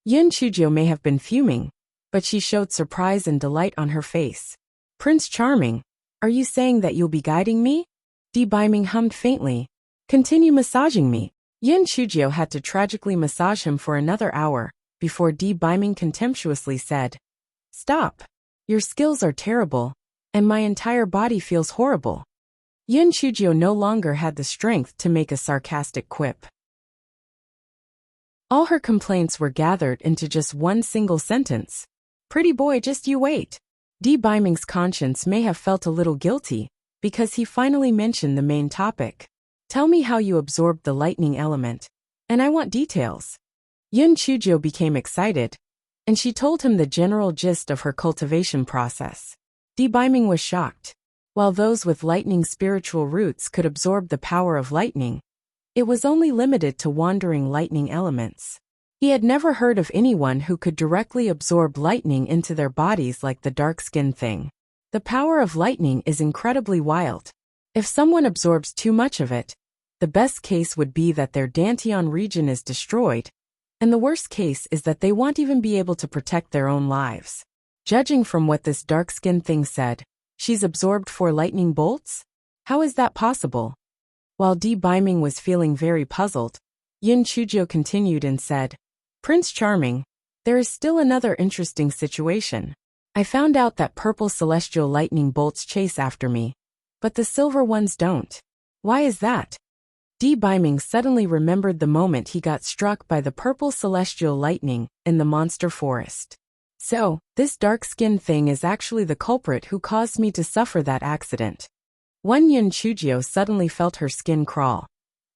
A: Yun Chujio may have been fuming, but she showed surprise and delight on her face. Prince Charming, are you saying that you'll be guiding me? Di Biming hummed faintly. Continue massaging me. Yun Chujio had to tragically massage him for another hour, before Di Biming contemptuously said, Stop. Your skills are terrible, and my entire body feels horrible. Yun Chujio no longer had the strength to make a sarcastic quip. All her complaints were gathered into just one single sentence. Pretty boy, just you wait. Di Biming's conscience may have felt a little guilty, because he finally mentioned the main topic. Tell me how you absorbed the lightning element. And I want details. Yun Chujio became excited, and she told him the general gist of her cultivation process. Di Biming was shocked. While those with lightning spiritual roots could absorb the power of lightning, it was only limited to wandering lightning elements. He had never heard of anyone who could directly absorb lightning into their bodies like the dark-skinned thing. The power of lightning is incredibly wild. If someone absorbs too much of it, the best case would be that their Dantian region is destroyed, and the worst case is that they won't even be able to protect their own lives. Judging from what this dark-skinned thing said, she's absorbed 4 lightning bolts? How is that possible? While Di Biming was feeling very puzzled, Yun Chujio continued and said, Prince Charming, there is still another interesting situation. I found out that purple celestial lightning bolts chase after me, but the silver ones don't. Why is that? Di Biming suddenly remembered the moment he got struck by the purple celestial lightning in the monster forest. So, this dark-skinned thing is actually the culprit who caused me to suffer that accident. Yun Chujio suddenly felt her skin crawl,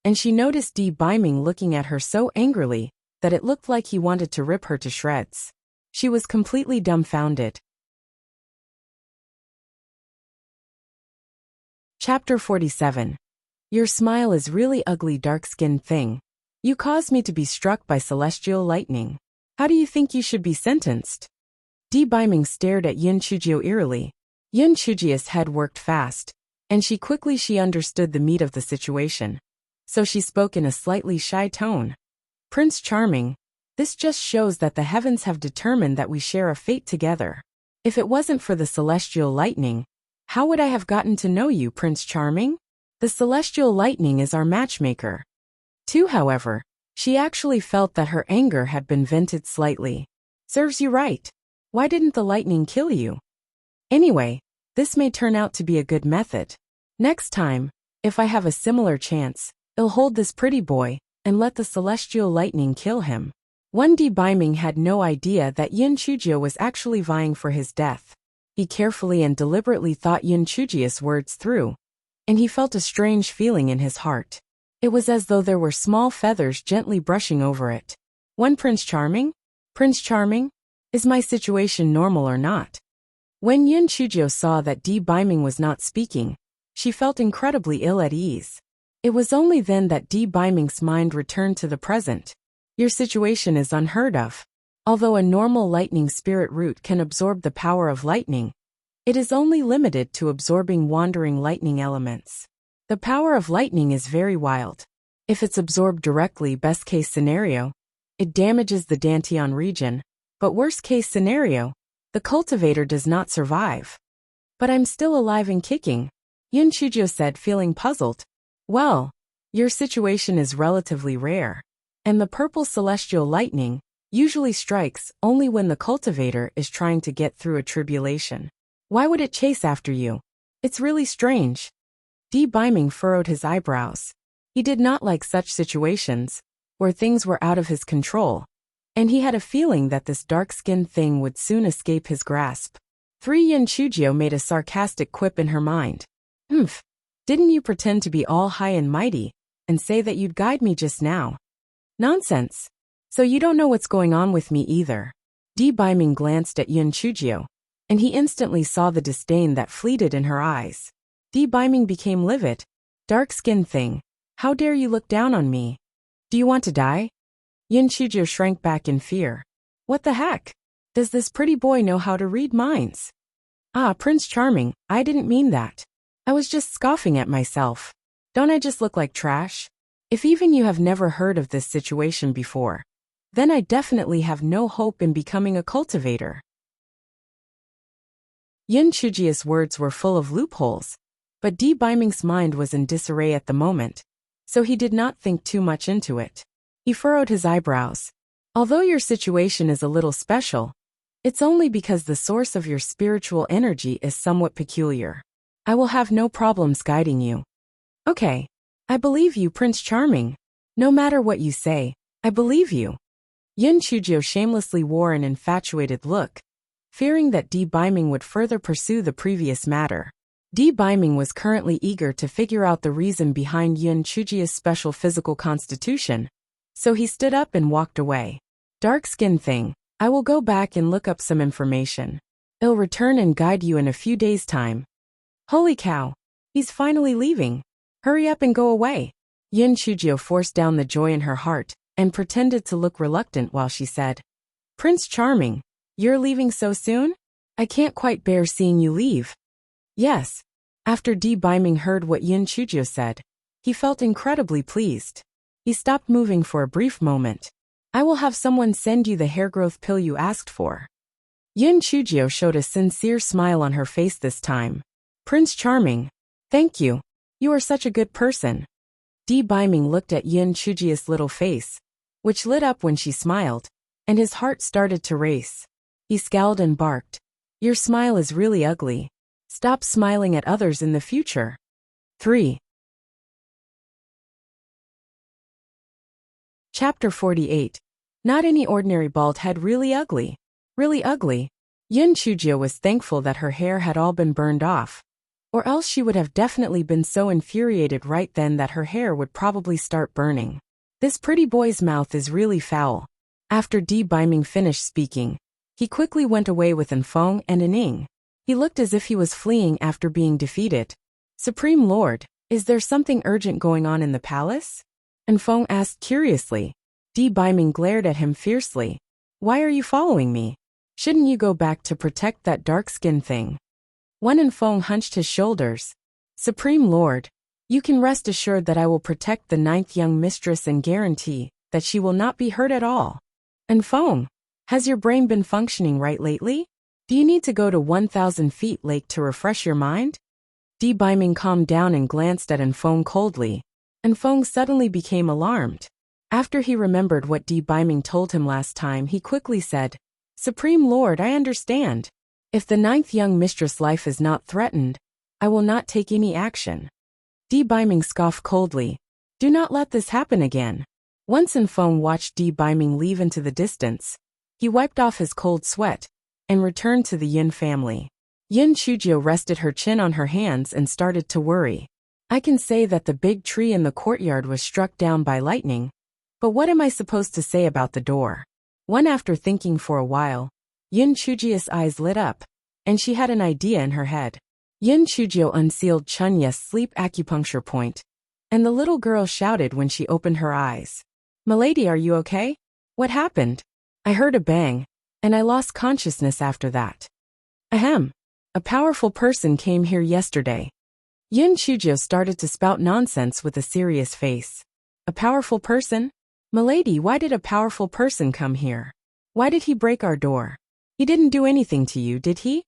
A: and she noticed Di Biming looking at her so angrily that it looked like he wanted to rip her to shreds. She was completely dumbfounded. Chapter 47. Your smile is really ugly, dark-skinned thing. You caused me to be struck by celestial lightning. How do you think you should be sentenced? Di Biming stared at Yun Chujio eerily. Yun Chujio's head worked fast, and she understood the meat of the situation. So she spoke in a slightly shy tone. Prince Charming, this just shows that the heavens have determined that we share a fate together. If it wasn't for the celestial lightning, how would I have gotten to know you, Prince Charming? The celestial lightning is our matchmaker. Too, however, she actually felt that her anger had been vented slightly. Serves you right. Why didn't the lightning kill you? Anyway, this may turn out to be a good method. Next time, if I have a similar chance, I'll hold this pretty boy and let the celestial lightning kill him. Di Biming had no idea that Yun Chujio was actually vying for his death. He carefully and deliberately thought Yun Chujio's words through, and he felt a strange feeling in his heart. It was as though there were small feathers gently brushing over it. Prince Charming? Prince Charming? Is my situation normal or not? When Yun Chujio saw that Di Biming was not speaking, she felt incredibly ill at ease. It was only then that Di Biming's mind returned to the present. Your situation is unheard of. Although a normal lightning spirit root can absorb the power of lightning, it is only limited to absorbing wandering lightning elements. The power of lightning is very wild. If it's absorbed directly, best case scenario, it damages the Dantian region, but worst case scenario, the cultivator does not survive. But I'm still alive and kicking, Yun Chujio said, feeling puzzled. Well, your situation is relatively rare, and the purple celestial lightning usually strikes only when the cultivator is trying to get through a tribulation. Why would it chase after you? It's really strange. Di Biming furrowed his eyebrows. He did not like such situations, where things were out of his control, and he had a feeling that this dark-skinned thing would soon escape his grasp. 3. Yin Chujio made a sarcastic quip in her mind. Humph. Didn't you pretend to be all high and mighty, and say that you'd guide me just now? Nonsense. So you don't know what's going on with me either. Di Baiming glanced at Yin Chujio, and he instantly saw the disdain that fleeted in her eyes. Di Baiming became livid. Dark-skinned thing. How dare you look down on me? Do you want to die? Yin Chujio shrank back in fear. What the heck? Does this pretty boy know how to read minds? Ah, Prince Charming, I didn't mean that. I was just scoffing at myself. Don't I just look like trash? If even you have never heard of this situation before, then I definitely have no hope in becoming a cultivator. Yin Chujio's words were full of loopholes, but Di Baiming's mind was in disarray at the moment, so he did not think too much into it. He furrowed his eyebrows. Although your situation is a little special, it's only because the source of your spiritual energy is somewhat peculiar. I will have no problems guiding you. Okay. I believe you, Prince Charming. No matter what you say, I believe you. Yin Chujio shamelessly wore an infatuated look, fearing that Di Baiming would further pursue the previous matter. Di Baiming was currently eager to figure out the reason behind Yin Chujio's special physical constitution, so he stood up and walked away. Dark-skinned thing, I will go back and look up some information. I'll return and guide you in a few days' time. Holy cow, he's finally leaving. Hurry up and go away. Yin Chujio forced down the joy in her heart and pretended to look reluctant while she said, Prince Charming, you're leaving so soon? I can't quite bear seeing you leave. Yes. After Di Baiming heard what Yin Chujio said, he felt incredibly pleased. He stopped moving for a brief moment. I will have someone send you the hair growth pill you asked for. Yin Chujio showed a sincere smile on her face this time. Prince Charming, thank you. You are such a good person. Di Baiming looked at Yin Chujio's little face, which lit up when she smiled, and his heart started to race. He scowled and barked. Your smile is really ugly. Stop smiling at others in the future. 3. Chapter 48. Not any ordinary bald head, really ugly. Really ugly. Yin Chujio was thankful that her hair had all been burned off, or else she would have definitely been so infuriated right then that her hair would probably start burning. This pretty boy's mouth is really foul. After Di Baiming finished speaking, he quickly went away with Enfeng and Aning. He looked as if he was fleeing after being defeated. Supreme Lord, is there something urgent going on in the palace? Enfeng asked curiously. Di Baiming glared at him fiercely. Why are you following me? Shouldn't you go back to protect that dark-skinned thing? Wen Enfeng hunched his shoulders. Supreme Lord, you can rest assured that I will protect the 9th young mistress and guarantee that she will not be hurt at all. Enfeng, has your brain been functioning right lately? Do you need to go to 1,000 feet lake to refresh your mind? Di Baiming calmed down and glanced at Enfeng coldly. Enfeng suddenly became alarmed. After he remembered what Di Baiming told him last time, he quickly said, Supreme Lord, I understand. If the 9th young mistress' life is not threatened, I will not take any action. Di Baiming scoffed coldly. Do not let this happen again. Once Enfeng watched Di Baiming leave into the distance, he wiped off his cold sweat and returned to the Yin family. Yin Chujio rested her chin on her hands and started to worry. I can say that the big tree in the courtyard was struck down by lightning, but what am I supposed to say about the door? After thinking for a while, Yin Chujio's eyes lit up, and she had an idea in her head. Yin Chujio unsealed Chunya's sleep acupuncture point, and the little girl shouted when she opened her eyes. Milady, are you okay? What happened? I heard a bang, and I lost consciousness after that. Ahem. A powerful person came here yesterday. Yin Chujio started to spout nonsense with a serious face. A powerful person? Milady, why did a powerful person come here? Why did he break our door? He didn't do anything to you, did he?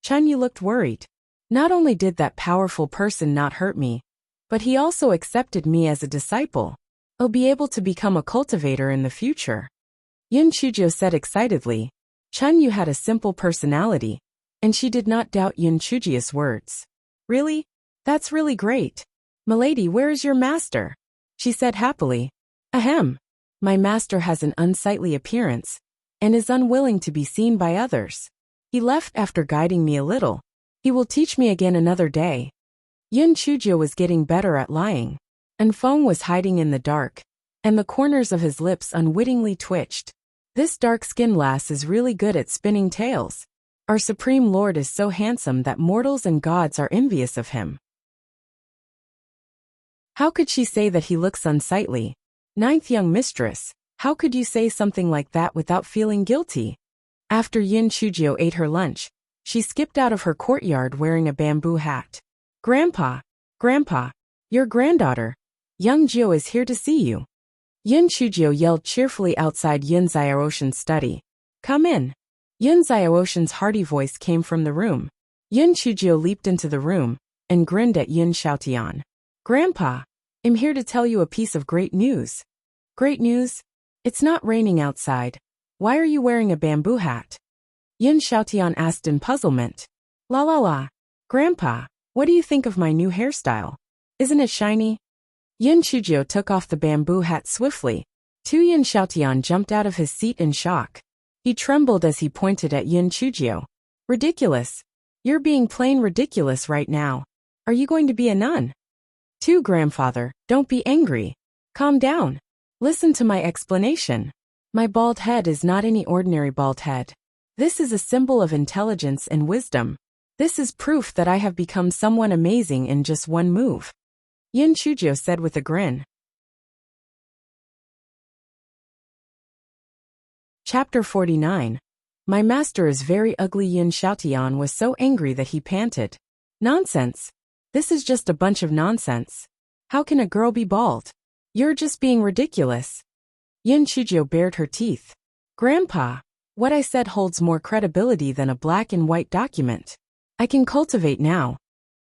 A: Chunyu looked worried. Not only did that powerful person not hurt me, but he also accepted me as a disciple. I'll be able to become a cultivator in the future. Yin Chujio said excitedly. Chunyu had a simple personality, and she did not doubt Yin Chujio's words. Really? That's really great. Milady, where is your master? She said happily. Ahem. My master has an unsightly appearance, and is unwilling to be seen by others. He left after guiding me a little. He will teach me again another day. Yin Chujio was getting better at lying. And Feng was hiding in the dark, and the corners of his lips unwittingly twitched. This dark-skinned lass is really good at spinning tales. Our Supreme Lord is so handsome that mortals and gods are envious of him. How could she say that he looks unsightly? Ninth young mistress, how could you say something like that without feeling guilty? After Yin Chujio ate her lunch, she skipped out of her courtyard wearing a bamboo hat. Grandpa, your granddaughter, young Jiao is here to see you. Yin Chujio yelled cheerfully outside Yin Xiaoshan's study. Come in. Yin Xiaoshan's hearty voice came from the room. Yin Chujio leaped into the room and grinned at Yin Xiaotian. Grandpa, I'm here to tell you a piece of great news. Great news? It's not raining outside. Why are you wearing a bamboo hat? Yin Xiaotian asked in puzzlement. La. Grandpa, what do you think of my new hairstyle? Isn't it shiny? Yin Chujio took off the bamboo hat swiftly. Yin Xiaotian jumped out of his seat in shock. He trembled as he pointed at Yin Chujio. Ridiculous. You're being plain ridiculous right now. Are you going to be a nun? Grandfather, don't be angry. Calm down. Listen to my explanation. My bald head is not any ordinary bald head. This is a symbol of intelligence and wisdom. This is proof that I have become someone amazing in just one move. Yin Chujio said with a grin. Chapter 49. My master is very ugly. Yin Xiaotian was so angry that he panted. Nonsense. This is just a bunch of nonsense. How can a girl be bald? You're just being ridiculous. Yin Chujio bared her teeth. Grandpa, what I said holds more credibility than a black and white document. I can cultivate now.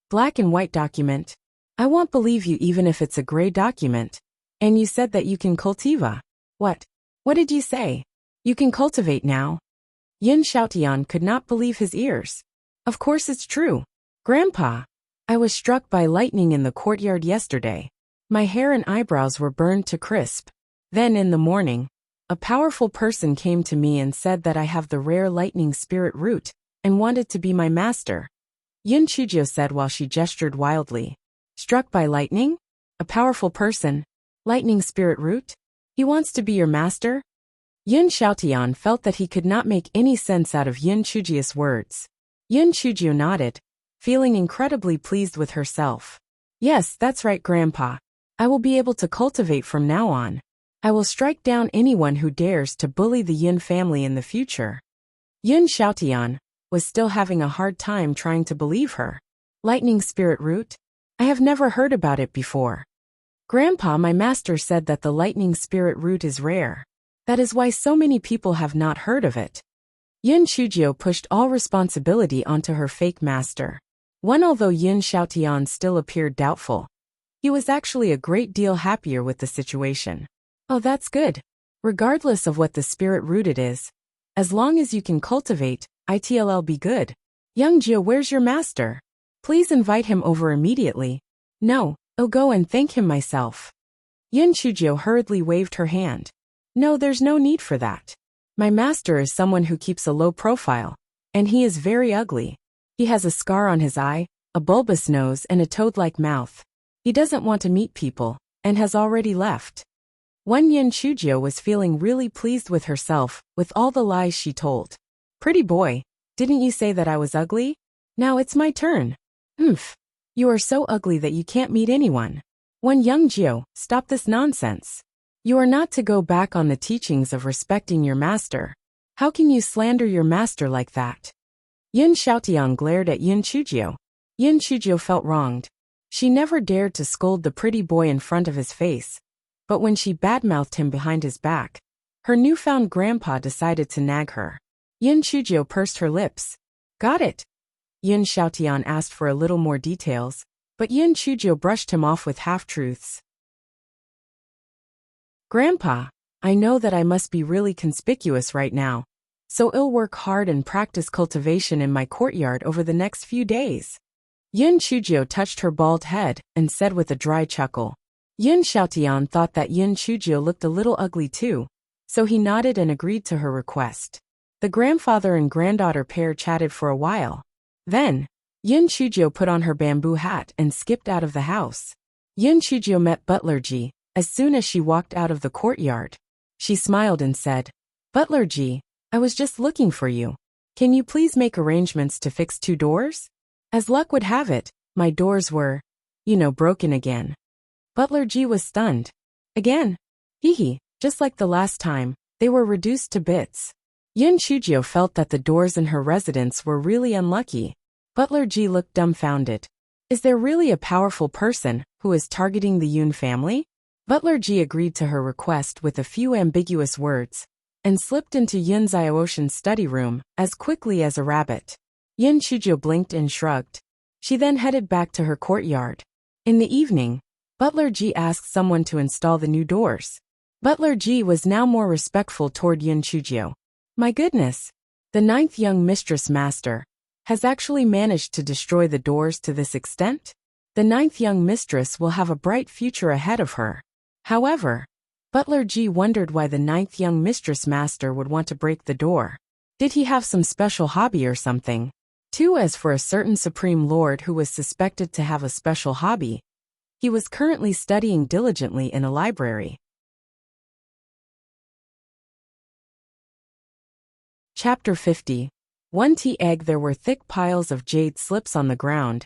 A: Black and white document? I won't believe you even if it's a gray document. And you said that you can cultiva. What? What did you say? You can cultivate now? Yin Xiaotian could not believe his ears. Of course it's true. Grandpa, I was struck by lightning in the courtyard yesterday. My hair and eyebrows were burned to crisp. Then in the morning, a powerful person came to me and said that I have the rare lightning spirit root and wanted to be my master. Yin Chujio said while she gestured wildly. Struck by lightning? A powerful person? Lightning spirit root? He wants to be your master? Yin Xiaotian felt that he could not make any sense out of Yin Chujio's words. Yin Chujio nodded, feeling incredibly pleased with herself. Yes, that's right, Grandpa. I will be able to cultivate from now on. I will strike down anyone who dares to bully the Yin family in the future. Yin Xiaotian was still having a hard time trying to believe her. Lightning spirit root? I have never heard about it before. Grandpa, my master said that the lightning spirit root is rare. That is why so many people have not heard of it. Yin Chujio pushed all responsibility onto her fake master. Although Yin Xiaotian still appeared doubtful, he was actually a great deal happier with the situation. Oh, that's good. Regardless of what the spirit root it is, as long as you can cultivate, it'll be good. Young Jiao, where's your master? Please invite him over immediately. No, I'll go and thank him myself. Yin Chujio hurriedly waved her hand. No, there's no need for that. My master is someone who keeps a low profile, and he is very ugly. He has a scar on his eye, a bulbous nose and a toad-like mouth. He doesn't want to meet people, and has already left. Yin Chujio was feeling really pleased with herself, with all the lies she told. Pretty boy, didn't you say that I was ugly? Now it's my turn. You are so ugly that you can't meet anyone. Young Jiao, stop this nonsense. You are not to go back on the teachings of respecting your master. How can you slander your master like that? Yin Xiaotian glared at Yin Chujio. Yin Chujio felt wronged. She never dared to scold the pretty boy in front of his face. But when she badmouthed him behind his back, her newfound grandpa decided to nag her. Yin Chujio pursed her lips. Got it. Yin Xiaotian asked for a little more details, but Yin Chujio brushed him off with half-truths. Grandpa, I know that I must be really conspicuous right now, so I'll work hard and practice cultivation in my courtyard over the next few days. Yin Chujio touched her bald head and said with a dry chuckle. Yin Xiaotian thought that Yin Chujio looked a little ugly too, so he nodded and agreed to her request. The grandfather and granddaughter pair chatted for a while. Then, Yin Chujio put on her bamboo hat and skipped out of the house. Yin Chujio met Butler Ji as soon as she walked out of the courtyard. She smiled and said, "Butler Ji, I was just looking for you. Can you please make arrangements to fix 2 doors? As luck would have it, my doors were, broken again." Butler Ji was stunned. Again? Hee, just like the last time, they were reduced to bits. Yin Chujio felt that the doors in her residence were really unlucky. Butler Ji looked dumbfounded. Is there really a powerful person who is targeting the Yun family? Butler Ji agreed to her request with a few ambiguous words and slipped into Yun Xiaoshan's study room as quickly as a rabbit. Yin Chujio blinked and shrugged. She then headed back to her courtyard. In the evening, Butler Ji asked someone to install the new doors. Butler Ji was now more respectful toward Yin Chujio. My goodness! The 9th young mistress master has actually managed to destroy the doors to this extent? The 9th young mistress will have a bright future ahead of her. However, Butler Ji wondered why the 9th young mistress master would want to break the door. Did he have some special hobby or something? As for a certain supreme lord who was suspected to have a special hobby, he was currently studying diligently in a library. Chapter 50. 1 tea egg. There were thick piles of jade slips on the ground,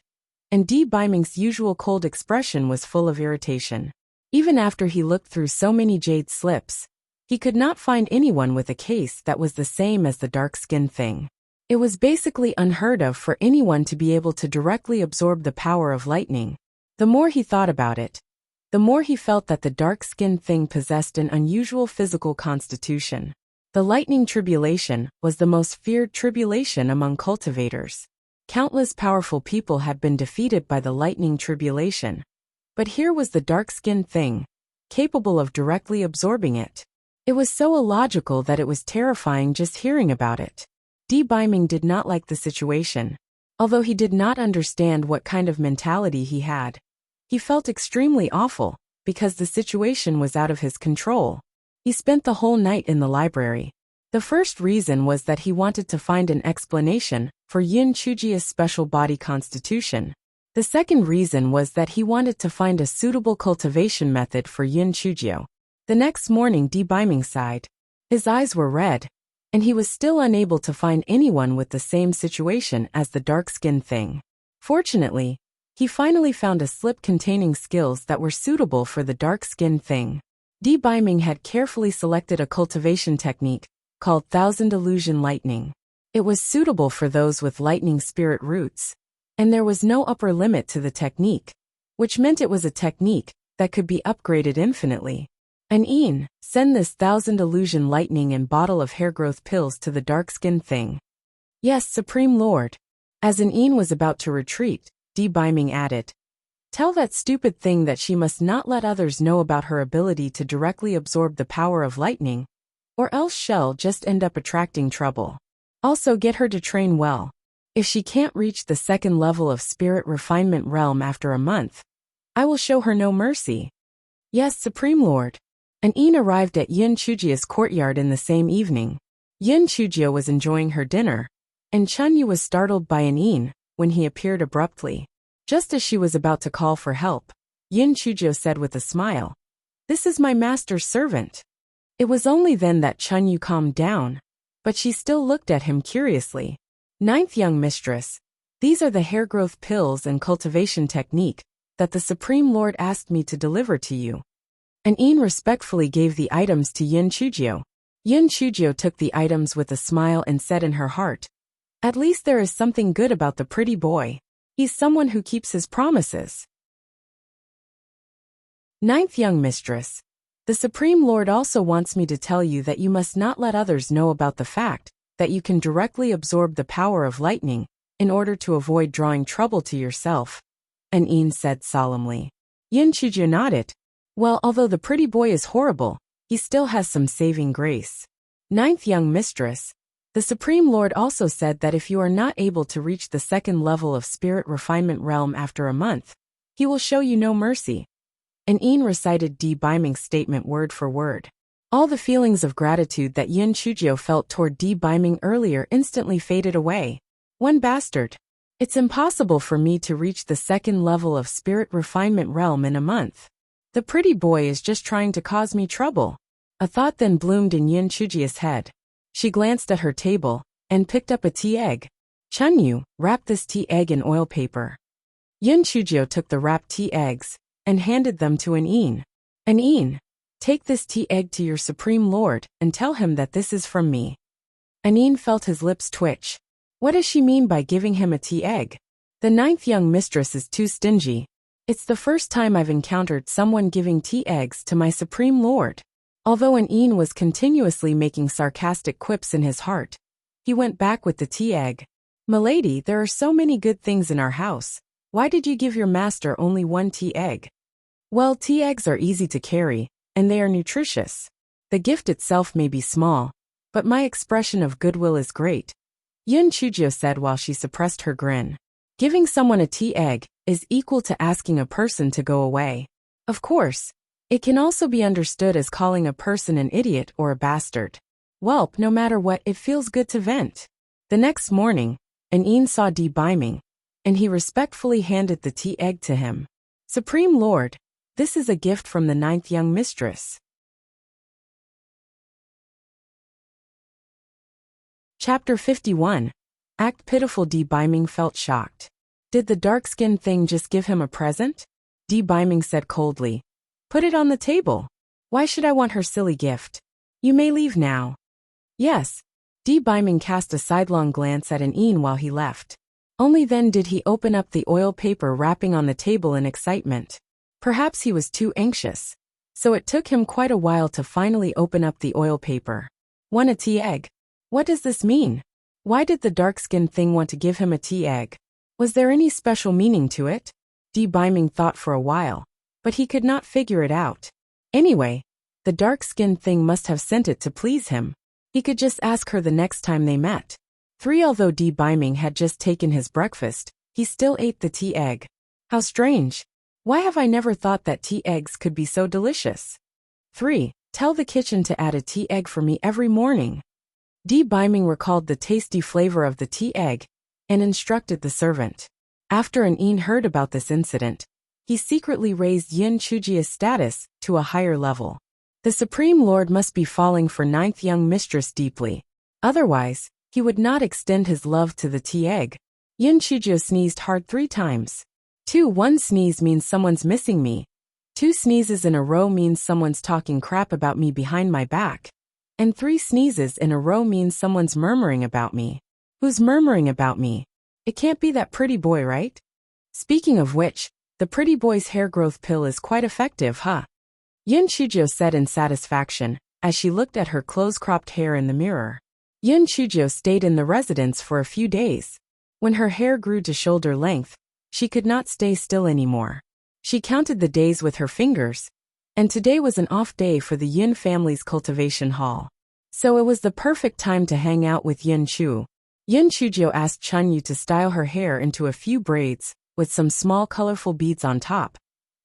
A: and Di Biming's usual cold expression was full of irritation. Even after he looked through so many jade slips, he could not find anyone with a case that was the same as the dark-skinned thing. It was basically unheard of for anyone to be able to directly absorb the power of lightning. The more he thought about it, the more he felt that the dark-skinned thing possessed an unusual physical constitution. The lightning tribulation was the most feared tribulation among cultivators. Countless powerful people had been defeated by the lightning tribulation. But here was the dark-skinned thing, capable of directly absorbing it. It was so illogical that it was terrifying just hearing about it. Di Biming did not like the situation. Although he did not understand what kind of mentality he had, he felt extremely awful, because the situation was out of his control. He spent the whole night in the library. The first reason was that he wanted to find an explanation for Yin Chujio's special body constitution. The second reason was that he wanted to find a suitable cultivation method for Yin Chujio. The next morning Di Biming sighed. His eyes were red, and he was still unable to find anyone with the same situation as the dark-skinned thing. Fortunately, he finally found a slip containing skills that were suitable for the dark-skinned thing. Di Biming had carefully selected a cultivation technique called Thousand Illusion Lightning. It was suitable for those with lightning spirit roots, and there was no upper limit to the technique, which meant it was a technique that could be upgraded infinitely. An send this Thousand Illusion Lightning and bottle of hair growth pills to the dark-skinned thing. Yes, Supreme Lord. As An was about to retreat, Di Biming added, tell that stupid thing that she must not let others know about her ability to directly absorb the power of lightning, or else she'll just end up attracting trouble. Also get her to train well. If she can't reach the 2nd level of spirit refinement realm after a month, I will show her no mercy. Yes, Supreme Lord. An arrived at Yin Chujio's courtyard in the same evening. Yin Chujio was enjoying her dinner, and Chunyu was startled by An when he appeared abruptly. Just as she was about to call for help, Yin Chujio said with a smile, "This is my master's servant." It was only then that Chunyu calmed down, but she still looked at him curiously. 9th young mistress, these are the hair growth pills and cultivation technique that the Supreme Lord asked me to deliver to you. An respectfully gave the items to Yin Chujio. Yin Chujio took the items with a smile and said in her heart, at least there is something good about the pretty boy. He's someone who keeps his promises. 9th young mistress, the Supreme Lord also wants me to tell you that you must not let others know about the fact that you can directly absorb the power of lightning in order to avoid drawing trouble to yourself, An said solemnly. Yin Chujio nodded. Well, although the pretty boy is horrible, he still has some saving grace. 9th young mistress, the Supreme Lord also said that if you are not able to reach the 2nd level of spirit refinement realm after a month, he will show you no mercy. An recited Di Biming's statement word for word. All the feelings of gratitude that Yun Chujio felt toward Di Biming earlier instantly faded away. One bastard. It's impossible for me to reach the second level of spirit refinement realm in a month. The pretty boy is just trying to cause me trouble. A thought then bloomed in Yun Chujio's head. She glanced at her table and picked up a tea egg. Chunyu, wrap this tea egg in oil paper. Yun Chujio took the wrapped tea eggs and handed them to an Een. An Een, take this tea egg to your Supreme Lord and tell him that this is from me. An Een felt his lips twitch. What does she mean by giving him a tea egg? The ninth young mistress is too stingy. It's the first time I've encountered someone giving tea eggs to my Supreme Lord. Although an Een was continuously making sarcastic quips in his heart, he went back with the tea egg. Milady, there are so many good things in our house. Why did you give your master only one tea egg? Well, tea eggs are easy to carry, and they are nutritious. The gift itself may be small, but my expression of goodwill is great, Yun Chujio said while she suppressed her grin. Giving someone a tea egg is equal to asking a person to go away. Of course, it can also be understood as calling a person an idiot or a bastard. Welp, no matter what, it feels good to vent. The next morning, an Een saw Di Biming, and he respectfully handed the tea egg to him. Supreme Lord, this is a gift from the ninth young mistress. Chapter 51. Act pitiful. Di Biming felt shocked. Did the dark-skinned thing just give him a present? Di Biming said coldly. Put it on the table. Why should I want her silly gift? You may leave now. Yes. Di Biming cast a sidelong glance at an Een while he left. Only then did he open up the oil paper wrapping on the table in excitement. Perhaps he was too anxious, so it took him quite a while to finally open up the oil paper. Want a tea egg? What does this mean? Why did the dark-skinned thing want to give him a tea egg? Was there any special meaning to it? Di Biming thought for a while, but he could not figure it out. Anyway, the dark-skinned thing must have sent it to please him. He could just ask her the next time they met. 3. Although Di Biming had just taken his breakfast, he still ate the tea egg. How strange. Why have I never thought that tea eggs could be so delicious? 3. Tell the kitchen to add a tea egg for me every morning. Di Biming recalled the tasty flavor of the tea egg and instructed the servant. After an Een heard about this incident, he secretly raised Yun Chujio's status to a higher level. The Supreme Lord must be falling for ninth young mistress deeply. Otherwise, he would not extend his love to the tea egg. Yun Chujio sneezed hard 3 times. 2. 1 sneeze means someone's missing me. 2 sneezes in a row means someone's talking crap about me behind my back. And 3 sneezes in a row means someone's murmuring about me. Who's murmuring about me? It can't be that pretty boy, right? Speaking of which, the pretty boy's hair growth pill is quite effective, huh? Yun Chujio said in satisfaction, as she looked at her close-cropped hair in the mirror. Yun Chujio stayed in the residence for a few days. When her hair grew to shoulder length, she could not stay still anymore. She counted the days with her fingers, and today was an off day for the Yun family's cultivation hall. So it was the perfect time to hang out with Yun Chu. Yun Chujio asked Chunyu to style her hair into a few braids, with some small colorful beads on top.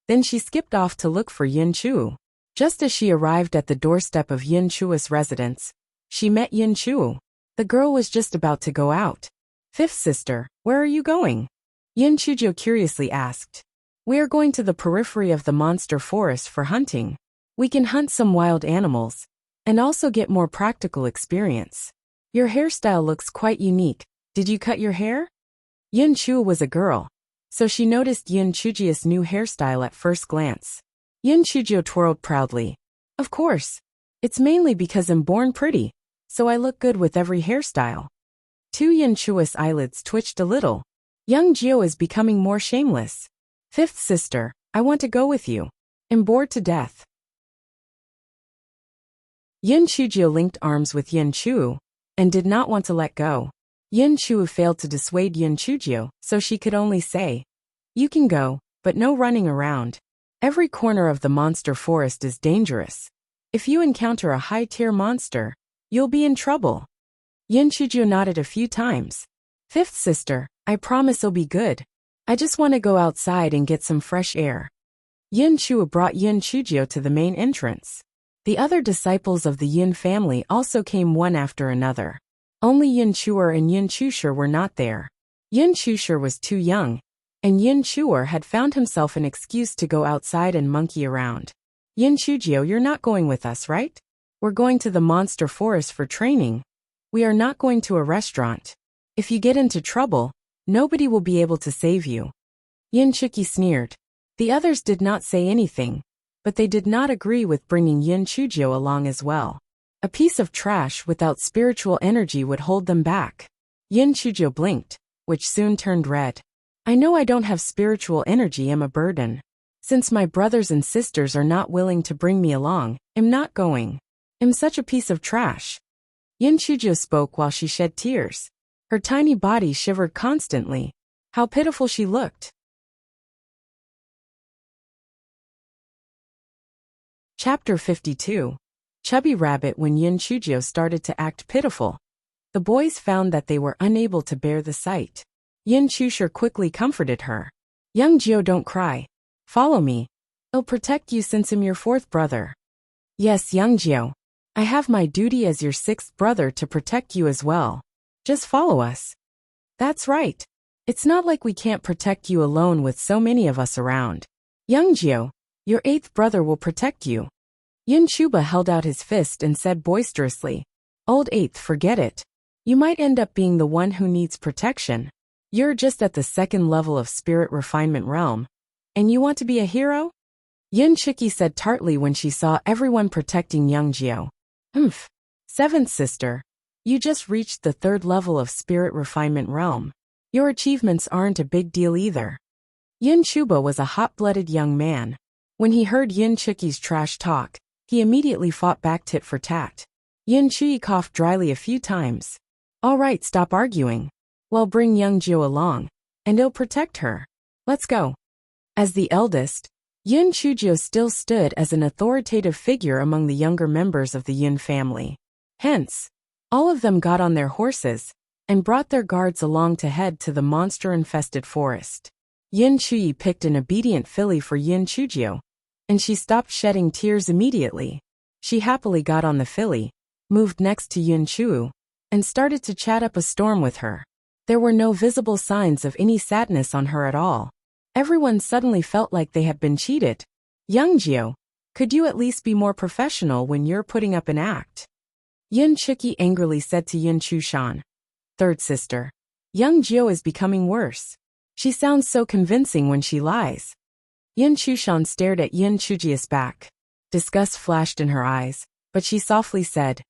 A: Then she skipped off to look for Yun Chu. Just as she arrived at the doorstep of Yun Chu's residence, she met Yun Chu. The girl was just about to go out. 5th sister, where are you going? Yun Chujio curiously asked. We are going to the periphery of the monster forest for hunting. We can hunt some wild animals, and also get more practical experience. Your hairstyle looks quite unique. Did you cut your hair? Yun Chu was a girl, so she noticed Yun Chujio's new hairstyle at first glance. Yun Chujio twirled proudly. Of course. It's mainly because I'm born pretty, so I look good with every hairstyle. 2. Yun Chu's eyelids twitched a little. Young Jio is becoming more shameless. 5th sister, I want to go with you. I'm bored to death. Yun Chujio linked arms with Yun Chu, and did not want to let go. Yun Chu failed to dissuade Yun Chujio, so she could only say, you can go, but no running around. Every corner of the monster forest is dangerous. If you encounter a high-tier monster, you'll be in trouble. Yun Chujio nodded a few times. 5th sister, I promise it'll be good. I just want to go outside and get some fresh air. Yun Chu brought Yun Chujio to the main entrance. The other disciples of the Yin family also came one after another. Only Yin Chuer and Yin Chusher were not there. Yin Chusher was too young, and Yin Chuer had found himself an excuse to go outside and monkey around. Yin Chujio, you're not going with us, right? We're going to the monster forest for training. We are not going to a restaurant. If you get into trouble, nobody will be able to save you. Yin Chuki sneered. The others did not say anything, but they did not agree with bringing Yin Chujio along as well. A piece of trash without spiritual energy would hold them back. Yin Chujio blinked, which soon turned red. I know I don't have spiritual energy, I'm a burden. Since my brothers and sisters are not willing to bring me along, I'm not going. I'm such a piece of trash. Yin Chujio spoke while she shed tears. Her tiny body shivered constantly. How pitiful she looked. Chapter 52. Chubby Rabbit. When Yin Chujio started to act pitiful, the boys found that they were unable to bear the sight. Yin Chusher quickly comforted her. Young Jio, don't cry. Follow me. I'll protect you since I'm your fourth brother. Yes, young Jio. I have my duty as your sixth brother to protect you as well. Just follow us. That's right. It's not like we can't protect you alone with so many of us around. Young Jio, your eighth brother will protect you. Yin Chuba held out his fist and said boisterously, Old eighth, forget it. You might end up being the one who needs protection. You're just at the second level of spirit refinement realm. And you want to be a hero? Yin Chiki said tartly when she saw everyone protecting young Jio. Seventh sister. You just reached the third level of spirit refinement realm. Your achievements aren't a big deal either. Yin Chuba was a hot-blooded young man. When he heard Yin Chiki's trash talk, he immediately fought back tit for tat. Yin Chui coughed dryly a few times. All right, stop arguing. Well, bring young Jio along, and I'll protect her. Let's go. As the eldest, Yin Chujio still stood as an authoritative figure among the younger members of the Yin family. Hence, all of them got on their horses and brought their guards along to head to the monster-infested forest. Yin Chui picked an obedient filly for Yin Chujio, and she stopped shedding tears immediately. She happily got on the filly, moved next to Yin Chu, and started to chat up a storm with her. There were no visible signs of any sadness on her at all. Everyone suddenly felt like they had been cheated. Young Jio, could you at least be more professional when you're putting up an act? Yin Chiki angrily said to Yin Chushan. Third sister. Young Jio is becoming worse. She sounds so convincing when she lies. Yin Chushan stared at Yin Chujia's back. Disgust flashed in her eyes, but she softly said,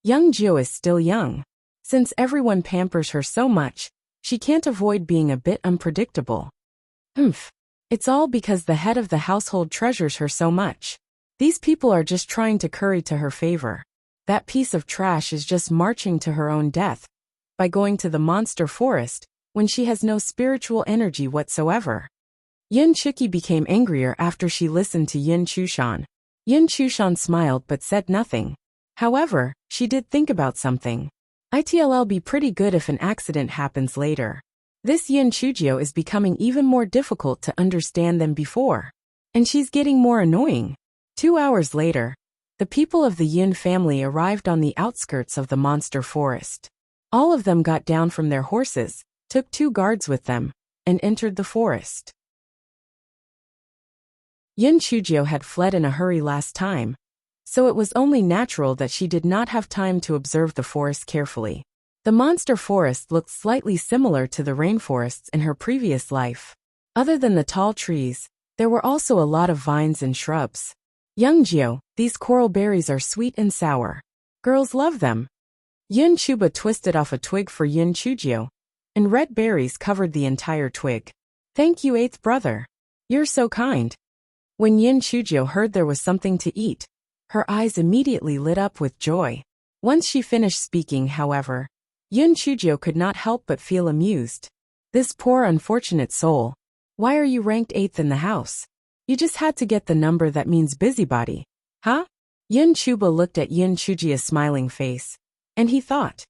A: Young Jio is still young. Since everyone pampers her so much, she can't avoid being a bit unpredictable. It's all because the head of the household treasures her so much. These people are just trying to curry to her favor. That piece of trash is just marching to her own death by going to the monster forest when she has no spiritual energy whatsoever. Yin Chiki became angrier after she listened to Yin Chushan. Yin Chushan smiled but said nothing. However, she did think about something. It'll be pretty good if an accident happens later. This Yin Chujio is becoming even more difficult to understand than before. And she's getting more annoying. 2 hours later, the people of the Yin family arrived on the outskirts of the monster forest. All of them got down from their horses, took 2 guards with them, and entered the forest. Yin Chujio had fled in a hurry last time, so it was only natural that she did not have time to observe the forest carefully. The monster forest looked slightly similar to the rainforests in her previous life. Other than the tall trees, there were also a lot of vines and shrubs. Young Jio, these coral berries are sweet and sour. Girls love them. Yin Chuba twisted off a twig for Yin Chujio, and red berries covered the entire twig. Thank you, 8th brother. You're so kind. When Yin Chujio heard there was something to eat, her eyes immediately lit up with joy. Once she finished speaking, however, Yin Chujio could not help but feel amused. This poor unfortunate soul. Why are you ranked 8th in the house? You just had to get the number that means busybody. Huh? Yin Chuba looked at Yin Chujia's smiling face, and he thought,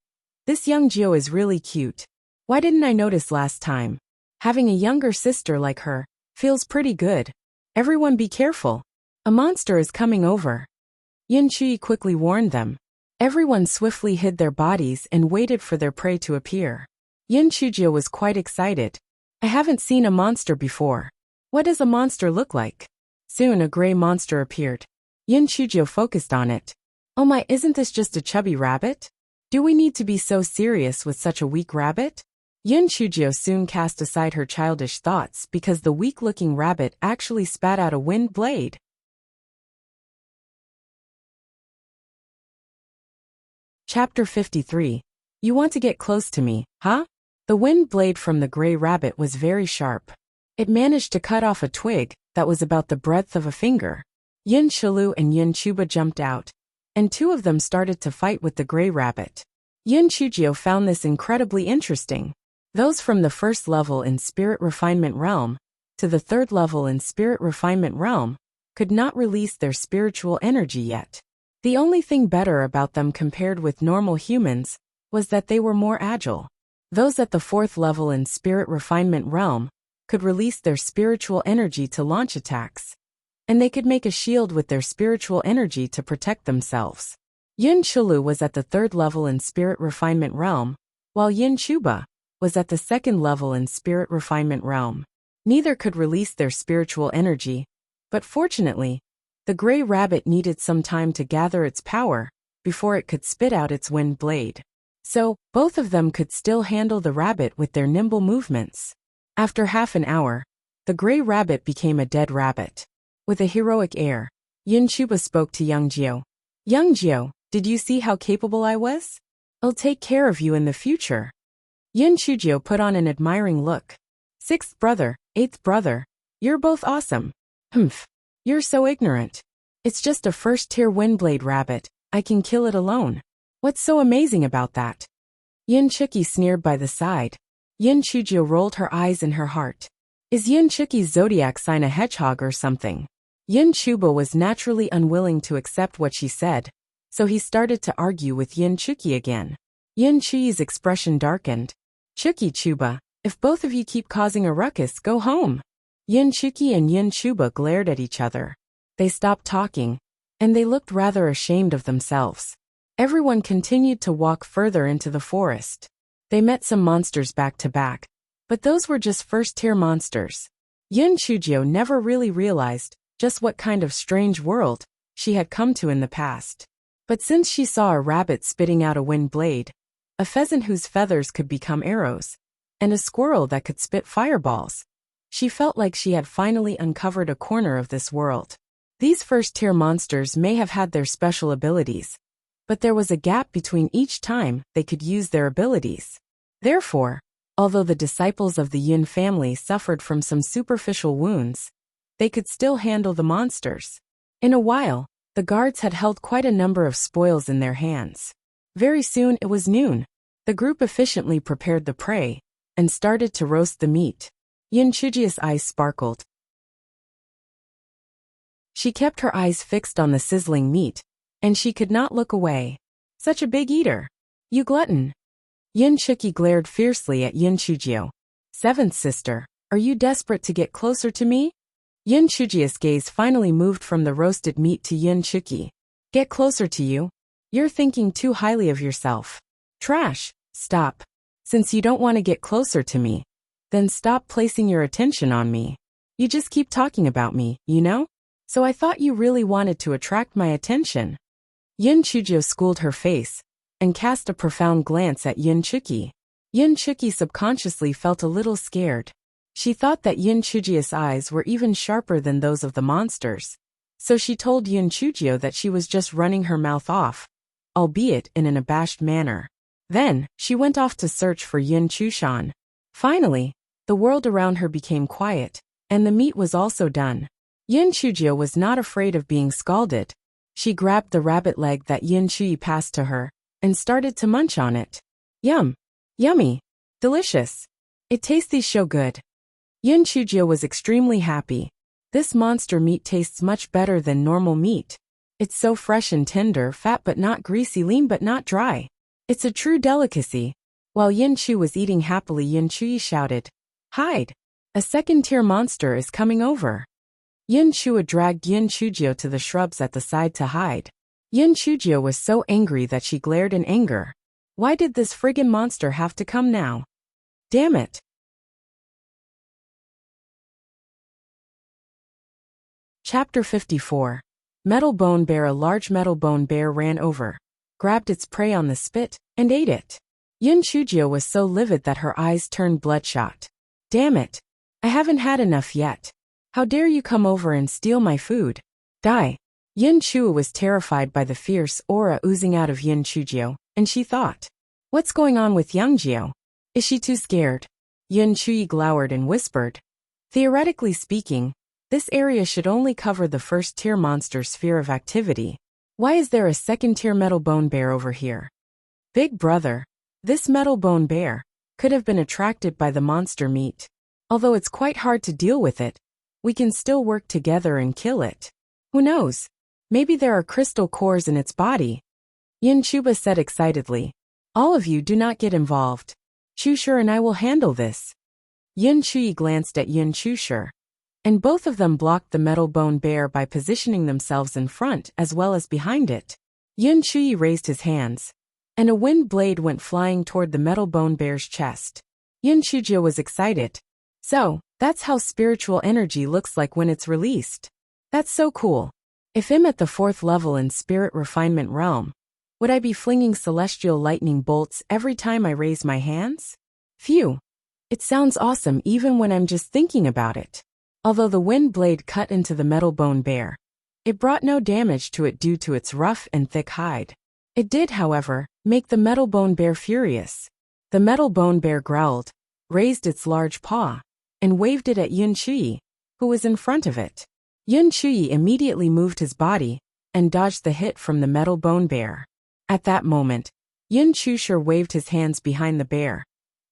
A: this young Jio is really cute. Why didn't I notice last time? Having a younger sister like her feels pretty good. Everyone be careful. A monster is coming over. Yin Chui quickly warned them. Everyone swiftly hid their bodies and waited for their prey to appear. Yin Chujio was quite excited. I haven't seen a monster before. What does a monster look like? Soon a gray monster appeared. Yin Chujio focused on it. Oh my, isn't this just a chubby rabbit? Do we need to be so serious with such a weak rabbit? Yin Chujio soon cast aside her childish thoughts because the weak-looking rabbit actually spat out a wind blade. Chapter 53. You want to get close to me, huh? The wind blade from the gray rabbit was very sharp. It managed to cut off a twig that was about the breadth of a finger. Yin Shilu and Yin Chuba jumped out, and two of them started to fight with the gray rabbit. Yin Chujio found this incredibly interesting. Those from the first level in Spirit Refinement Realm to the third level in Spirit Refinement Realm could not release their spiritual energy yet. The only thing better about them compared with normal humans was that they were more agile. Those at the fourth level in Spirit Refinement Realm could release their spiritual energy to launch attacks, and they could make a shield with their spiritual energy to protect themselves. Yin Chulu was at the third level in Spirit Refinement Realm, while Yin Chuba was at the second level in Spirit Refinement Realm. Neither could release their spiritual energy, but fortunately, the gray rabbit needed some time to gather its power before it could spit out its wind blade. So, both of them could still handle the rabbit with their nimble movements. After half an hour, the gray rabbit became a dead rabbit. With a heroic air, Yin Chuba spoke to Young Jiao. Young Jiao, did you see how capable I was? I'll take care of you in the future. Yin Chujio put on an admiring look. Sixth brother, eighth brother, you're both awesome. Humph. You're so ignorant. It's just a first-tier windblade rabbit. I can kill it alone. What's so amazing about that? Yin Chuki sneered by the side. Yin Chujio rolled her eyes in her heart. Is Yin Chuki's zodiac sign a hedgehog or something? Yin Chuba was naturally unwilling to accept what she said, so he started to argue with Yin Chuki again. Yin Chuyi's expression darkened. Chuki Chuba, if both of you keep causing a ruckus, go home. Yin Chuki and Yin Chuba glared at each other. They stopped talking, and they looked rather ashamed of themselves. Everyone continued to walk further into the forest. They met some monsters back to back, but those were just first-tier monsters. Yin Chujio never really realized just what kind of strange world she had come to in the past. But since she saw a rabbit spitting out a wind blade, a pheasant whose feathers could become arrows, and a squirrel that could spit fireballs, she felt like she had finally uncovered a corner of this world. These first-tier monsters may have had their special abilities, but there was a gap between each time they could use their abilities. Therefore, although the disciples of the Yin family suffered from some superficial wounds, they could still handle the monsters. In a while, the guards had held quite a number of spoils in their hands. Very soon it was noon. The group efficiently prepared the prey and started to roast the meat. Yin Chujia's eyes sparkled. She kept her eyes fixed on the sizzling meat, and she could not look away. Such a big eater. You glutton. Yin Chuki glared fiercely at Yin Chujio. Seventh sister, are you desperate to get closer to me? Yin Chujia's gaze finally moved from the roasted meat to Yin Chuki. Get closer to you? You're thinking too highly of yourself. Trash, stop. Since you don't want to get closer to me, then stop placing your attention on me. You just keep talking about me, you know? So I thought you really wanted to attract my attention. Yin Chujio schooled her face and cast a profound glance at Yin Chuki. Yin Chuki subconsciously felt a little scared. She thought that Yin Chujia's eyes were even sharper than those of the monsters, so she told Yin Chujio that she was just running her mouth off, albeit in an abashed manner. Then, she went off to search for Yin Chushan. Finally, the world around her became quiet, and the meat was also done. Yin Chujio was not afraid of being scalded. She grabbed the rabbit leg that Yin Chuyi passed to her, and started to munch on it. Yum! Yummy! Delicious! It tastes so good. Yin Chujio was extremely happy. This monster meat tastes much better than normal meat. It's so fresh and tender, fat but not greasy, lean but not dry. It's a true delicacy. While Yin Chu was eating happily, Yin Chuyi shouted, Hide! A second-tier monster is coming over. Yin Chua dragged Yin Chujio to the shrubs at the side to hide. Yun Chujio was so angry that she glared in anger. Why did this friggin' monster have to come now? Damn it. Chapter 54. Metal Bone Bear. A large metal bone bear ran over, grabbed its prey on the spit, and ate it. Yun Chujio was so livid that her eyes turned bloodshot. Damn it. I haven't had enough yet. How dare you come over and steal my food? Die. Yun Chu was terrified by the fierce aura oozing out of Yun Chujio, and she thought, what's going on with Yang Jiao? Is she too scared? Yun Chui glowered and whispered, theoretically speaking, this area should only cover the first-tier monster sphere of activity. Why is there a second-tier metal bone bear over here? Big brother, this metal bone bear could have been attracted by the monster meat. Although it's quite hard to deal with it, we can still work together and kill it. Who knows? Maybe there are crystal cores in its body. Yin Chuba said excitedly. All of you do not get involved. Chushur and I will handle this. Yin Chui glanced at Yin Chushur, and both of them blocked the metal bone bear by positioning themselves in front as well as behind it. Yin Chui raised his hands, and a wind blade went flying toward the metal bone bear's chest. Yin Chujio was excited. So, that's how spiritual energy looks like when it's released. That's so cool. If I'm at the 4th level in spirit refinement realm, would I be flinging celestial lightning bolts every time I raise my hands? Phew. It sounds awesome even when I'm just thinking about it. Although the wind blade cut into the metal bone bear, it brought no damage to it due to its rough and thick hide. It did, however, make the metal bone bear furious. The metal bone bear growled, raised its large paw, and waved it at Yun Chui, who was in front of it. Yun Chui immediately moved his body and dodged the hit from the metal bone bear. At that moment, Yun Chushur waved his hands behind the bear,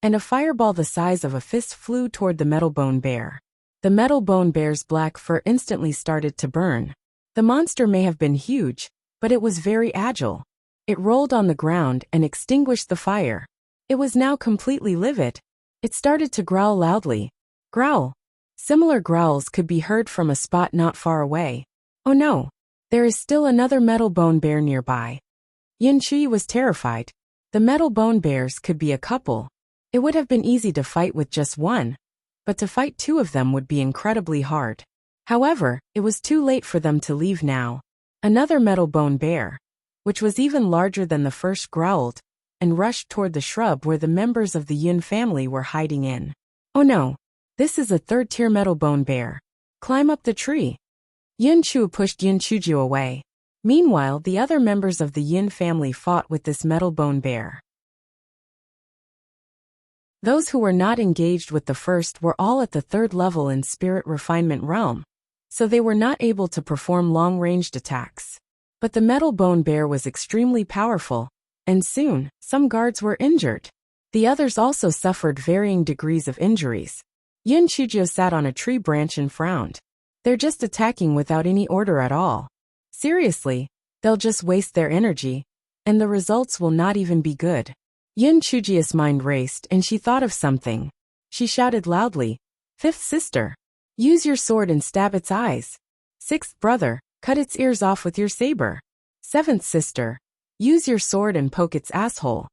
A: and a fireball the size of a fist flew toward the metal bone bear. The metal bone bear's black fur instantly started to burn. The monster may have been huge, but it was very agile. It rolled on the ground and extinguished the fire. It was now completely livid. It started to growl loudly. Growl. Similar growls could be heard from a spot not far away. Oh no. There is still another metal bone bear nearby. Yin Chui was terrified. The metal bone bears could be a couple. It would have been easy to fight with just one, but to fight 2 of them would be incredibly hard. However, it was too late for them to leave now. Another metal bone bear, which was even larger than the first, growled and rushed toward the shrub where the members of the Yun family were hiding in. Oh no. This is a 3rd-tier metal bone bear. Climb up the tree. Yun Chu pushed Yun Chujio away. Meanwhile, the other members of the Yin family fought with this metal bone bear. Those who were not engaged with the first were all at the 3rd level in spirit refinement realm, so they were not able to perform long-ranged attacks. But the metal bone bear was extremely powerful, and soon, some guards were injured. The others also suffered varying degrees of injuries. Yun Chujio sat on a tree branch and frowned. They're just attacking without any order at all. Seriously, they'll just waste their energy, and the results will not even be good. Yun Chujio's mind raced and she thought of something. She shouted loudly, 5th sister, use your sword and stab its eyes. 6th brother, cut its ears off with your saber. 7th sister, use your sword and poke its asshole.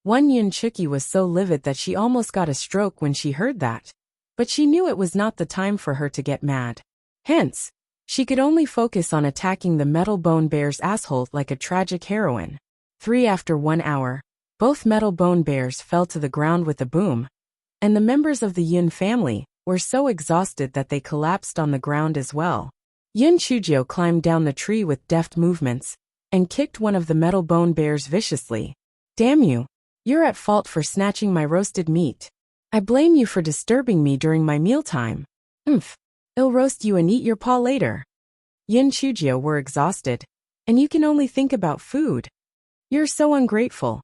A: One Yun Chuki was so livid that she almost got a stroke when she heard that. But she knew it was not the time for her to get mad. Hence, she could only focus on attacking the metal bone bear's asshole like a tragic heroine. 3 after 1 hour, both metal bone bears fell to the ground with a boom, and the members of the Yun family were so exhausted that they collapsed on the ground as well. Yun Chujio climbed down the tree with deft movements and kicked one of the metal bone bears viciously. Damn you! You're at fault for snatching my roasted meat. I blame you for disturbing me during my mealtime. I'll roast you and eat your paw later. Yun Chujio were exhausted, and you can only think about food. You're so ungrateful.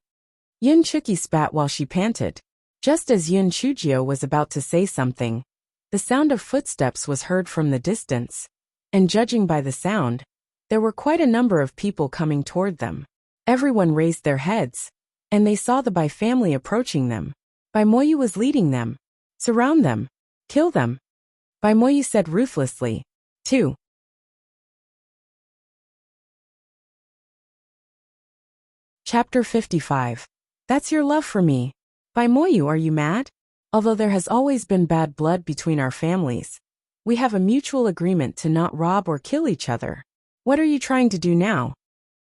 A: Yun Chuki spat while she panted. Just as Yun Chujio was about to say something, the sound of footsteps was heard from the distance, and judging by the sound, there were quite a number of people coming toward them. Everyone raised their heads, and they saw the Bai family approaching them. Bai Moyu was leading them. Surround them. Kill them. Bai Moyu said ruthlessly. 2. Chapter 55. That's your love for me. By Moyu, are you mad? Although there has always been bad blood between our families, we have a mutual agreement to not rob or kill each other. What are you trying to do now?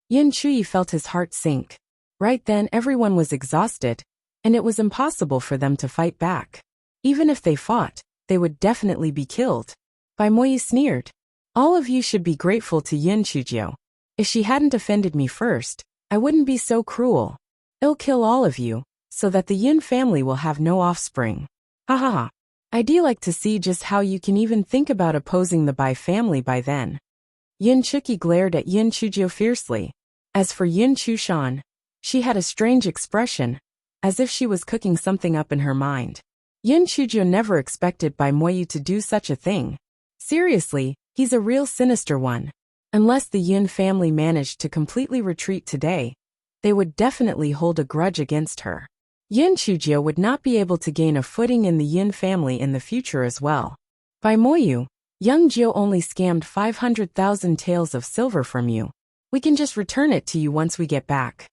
A: Yin Chuyi felt his heart sink. Right then everyone was exhausted, and it was impossible for them to fight back. Even if they fought, they would definitely be killed. Bai Moyi sneered. All of you should be grateful to Yin Chujio. If she hadn't offended me first, I wouldn't be so cruel. I'll kill all of you, so that the Yin family will have no offspring. Ha ha ha. I'd like to see just how you can even think about opposing the Bai family by then. Yin Chuki glared at Yin Chujio fiercely. As for Yin Chushan, she had a strange expression, as if she was cooking something up in her mind. Yin Chujio never expected Bai Moyu to do such a thing. Seriously, he's a real sinister one. Unless the Yin family managed to completely retreat today, they would definitely hold a grudge against her. Yin Chujio would not be able to gain a footing in the Yin family in the future as well. Bai Moyu, young Jiu only scammed 500,000 taels of silver from you. We can just return it to you once we get back.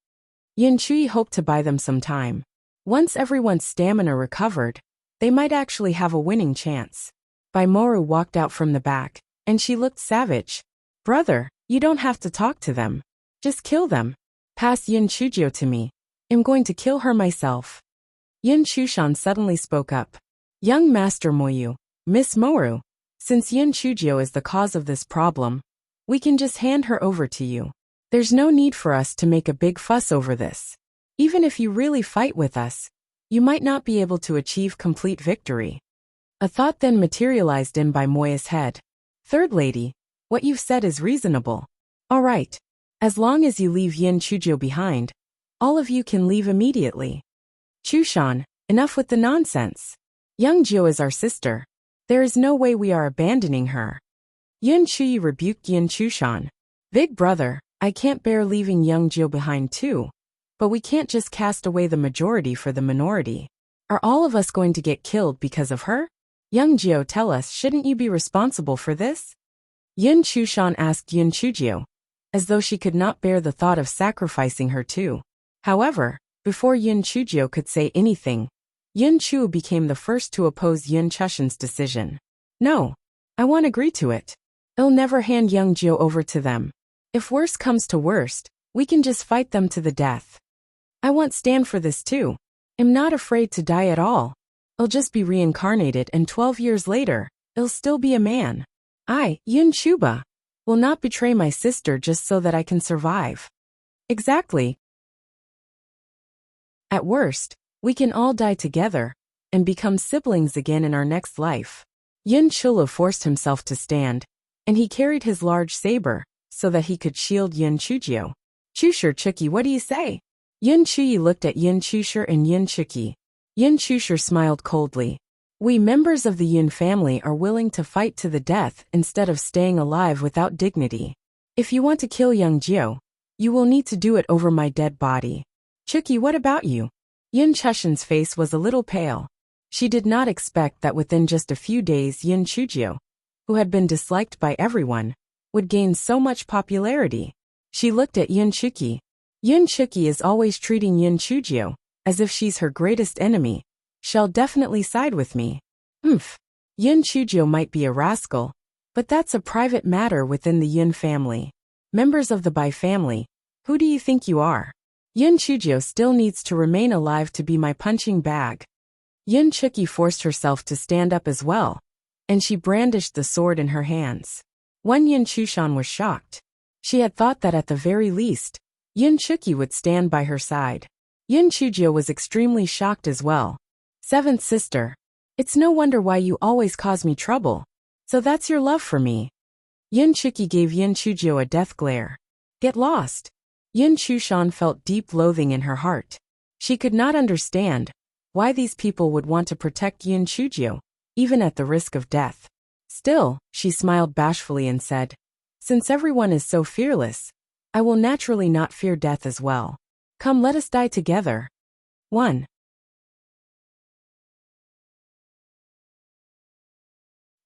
A: Yin Chui hoped to buy them some time. Once everyone's stamina recovered, they might actually have a winning chance. Bai Moru walked out from the back, and she looked savage. Brother, you don't have to talk to them. Just kill them. Pass Yin Chujio to me. I'm going to kill her myself. Yin Chushan suddenly spoke up. Young Master Moyu, Miss Moru, since Yin Chujio is the cause of this problem, we can just hand her over to you. There's no need for us to make a big fuss over this. Even if you really fight with us, you might not be able to achieve complete victory. A thought then materialized in Bai Moya's head. Third lady, what you've said is reasonable. All right. As long as you leave Yin Chujio behind, all of you can leave immediately. Chushan, enough with the nonsense. Young Jiu is our sister. There is no way we are abandoning her. Yin Chuyi rebuked Yin Chushan. Big brother, I can't bear leaving young Jiu behind too. But we can't just cast away the majority for the minority. Are all of us going to get killed because of her? Young Jiu, tell us, shouldn't you be responsible for this? Yin Chushan asked Yin Chujio, as though she could not bear the thought of sacrificing her too. However, before Yin Chujio could say anything, Yin Chu became the first to oppose Yin Chushan's decision. No, I won't agree to it. I'll never hand young Jiu over to them. If worst comes to worst, we can just fight them to the death. I won't stand for this too. I'm not afraid to die at all. I'll just be reincarnated and 12 years later, I'll still be a man. I, Yin Chuba, will not betray my sister just so that I can survive. Exactly. At worst, we can all die together and become siblings again in our next life. Yin Chulu forced himself to stand, and he carried his large saber so that he could shield Yin Chujio. Chushur Chuki, what do you say? Yin Chuyi looked at Yin Chushur and Yin Chuki. Yin Chushur smiled coldly. We members of the Yin family are willing to fight to the death instead of staying alive without dignity. If you want to kill young Jiu, you will need to do it over my dead body. Chuki, what about you? Yin Chushan's face was a little pale. She did not expect that within just a few days Yin Chujio, who had been disliked by everyone, would gain so much popularity. She looked at Yin Chuki. Yin Chuki is always treating Yin Chujio as if she's her greatest enemy. She'll definitely side with me. Yin Chujio might be a rascal, but that's a private matter within the Yin family. Members of the Bai family, who do you think you are? Yin Chujio still needs to remain alive to be my punching bag. Yin Chuki forced herself to stand up as well, and she brandished the sword in her hands. One Yin Chushan was shocked. She had thought that at the very least, Yin Chuki would stand by her side. Yin Chujio was extremely shocked as well. Seventh sister, it's no wonder why you always cause me trouble. So that's your love for me. Yin Chuki gave Yin Chujio a death glare. Get lost. Yin Chushan felt deep loathing in her heart. She could not understand why these people would want to protect Yin Chujio, even at the risk of death. Still, she smiled bashfully and said, since everyone is so fearless, I will naturally not fear death as well. Come, let us die together. 1.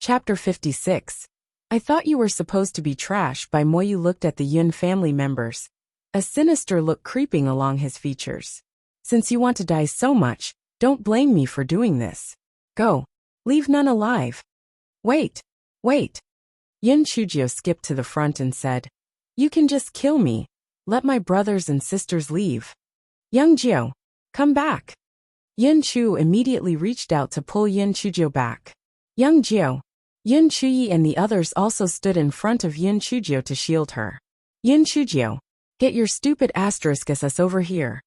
A: Chapter 56. I thought you were supposed to be trash. Bai Moyu looked at the Yin family members, a sinister look creeping along his features. Since you want to die so much, don't blame me for doing this. Go. Leave none alive. Wait. Wait. Yin Chujio skipped to the front and said, You can just kill me. Let my brothers and sisters leave. Young Jiao, come back. Yin Chu immediately reached out to pull Yin Chujio back. Young Jiao. Yin Chuyi and the others also stood in front of Yin Chujio to shield her. Yin Chujio, get your stupid asterisk over here.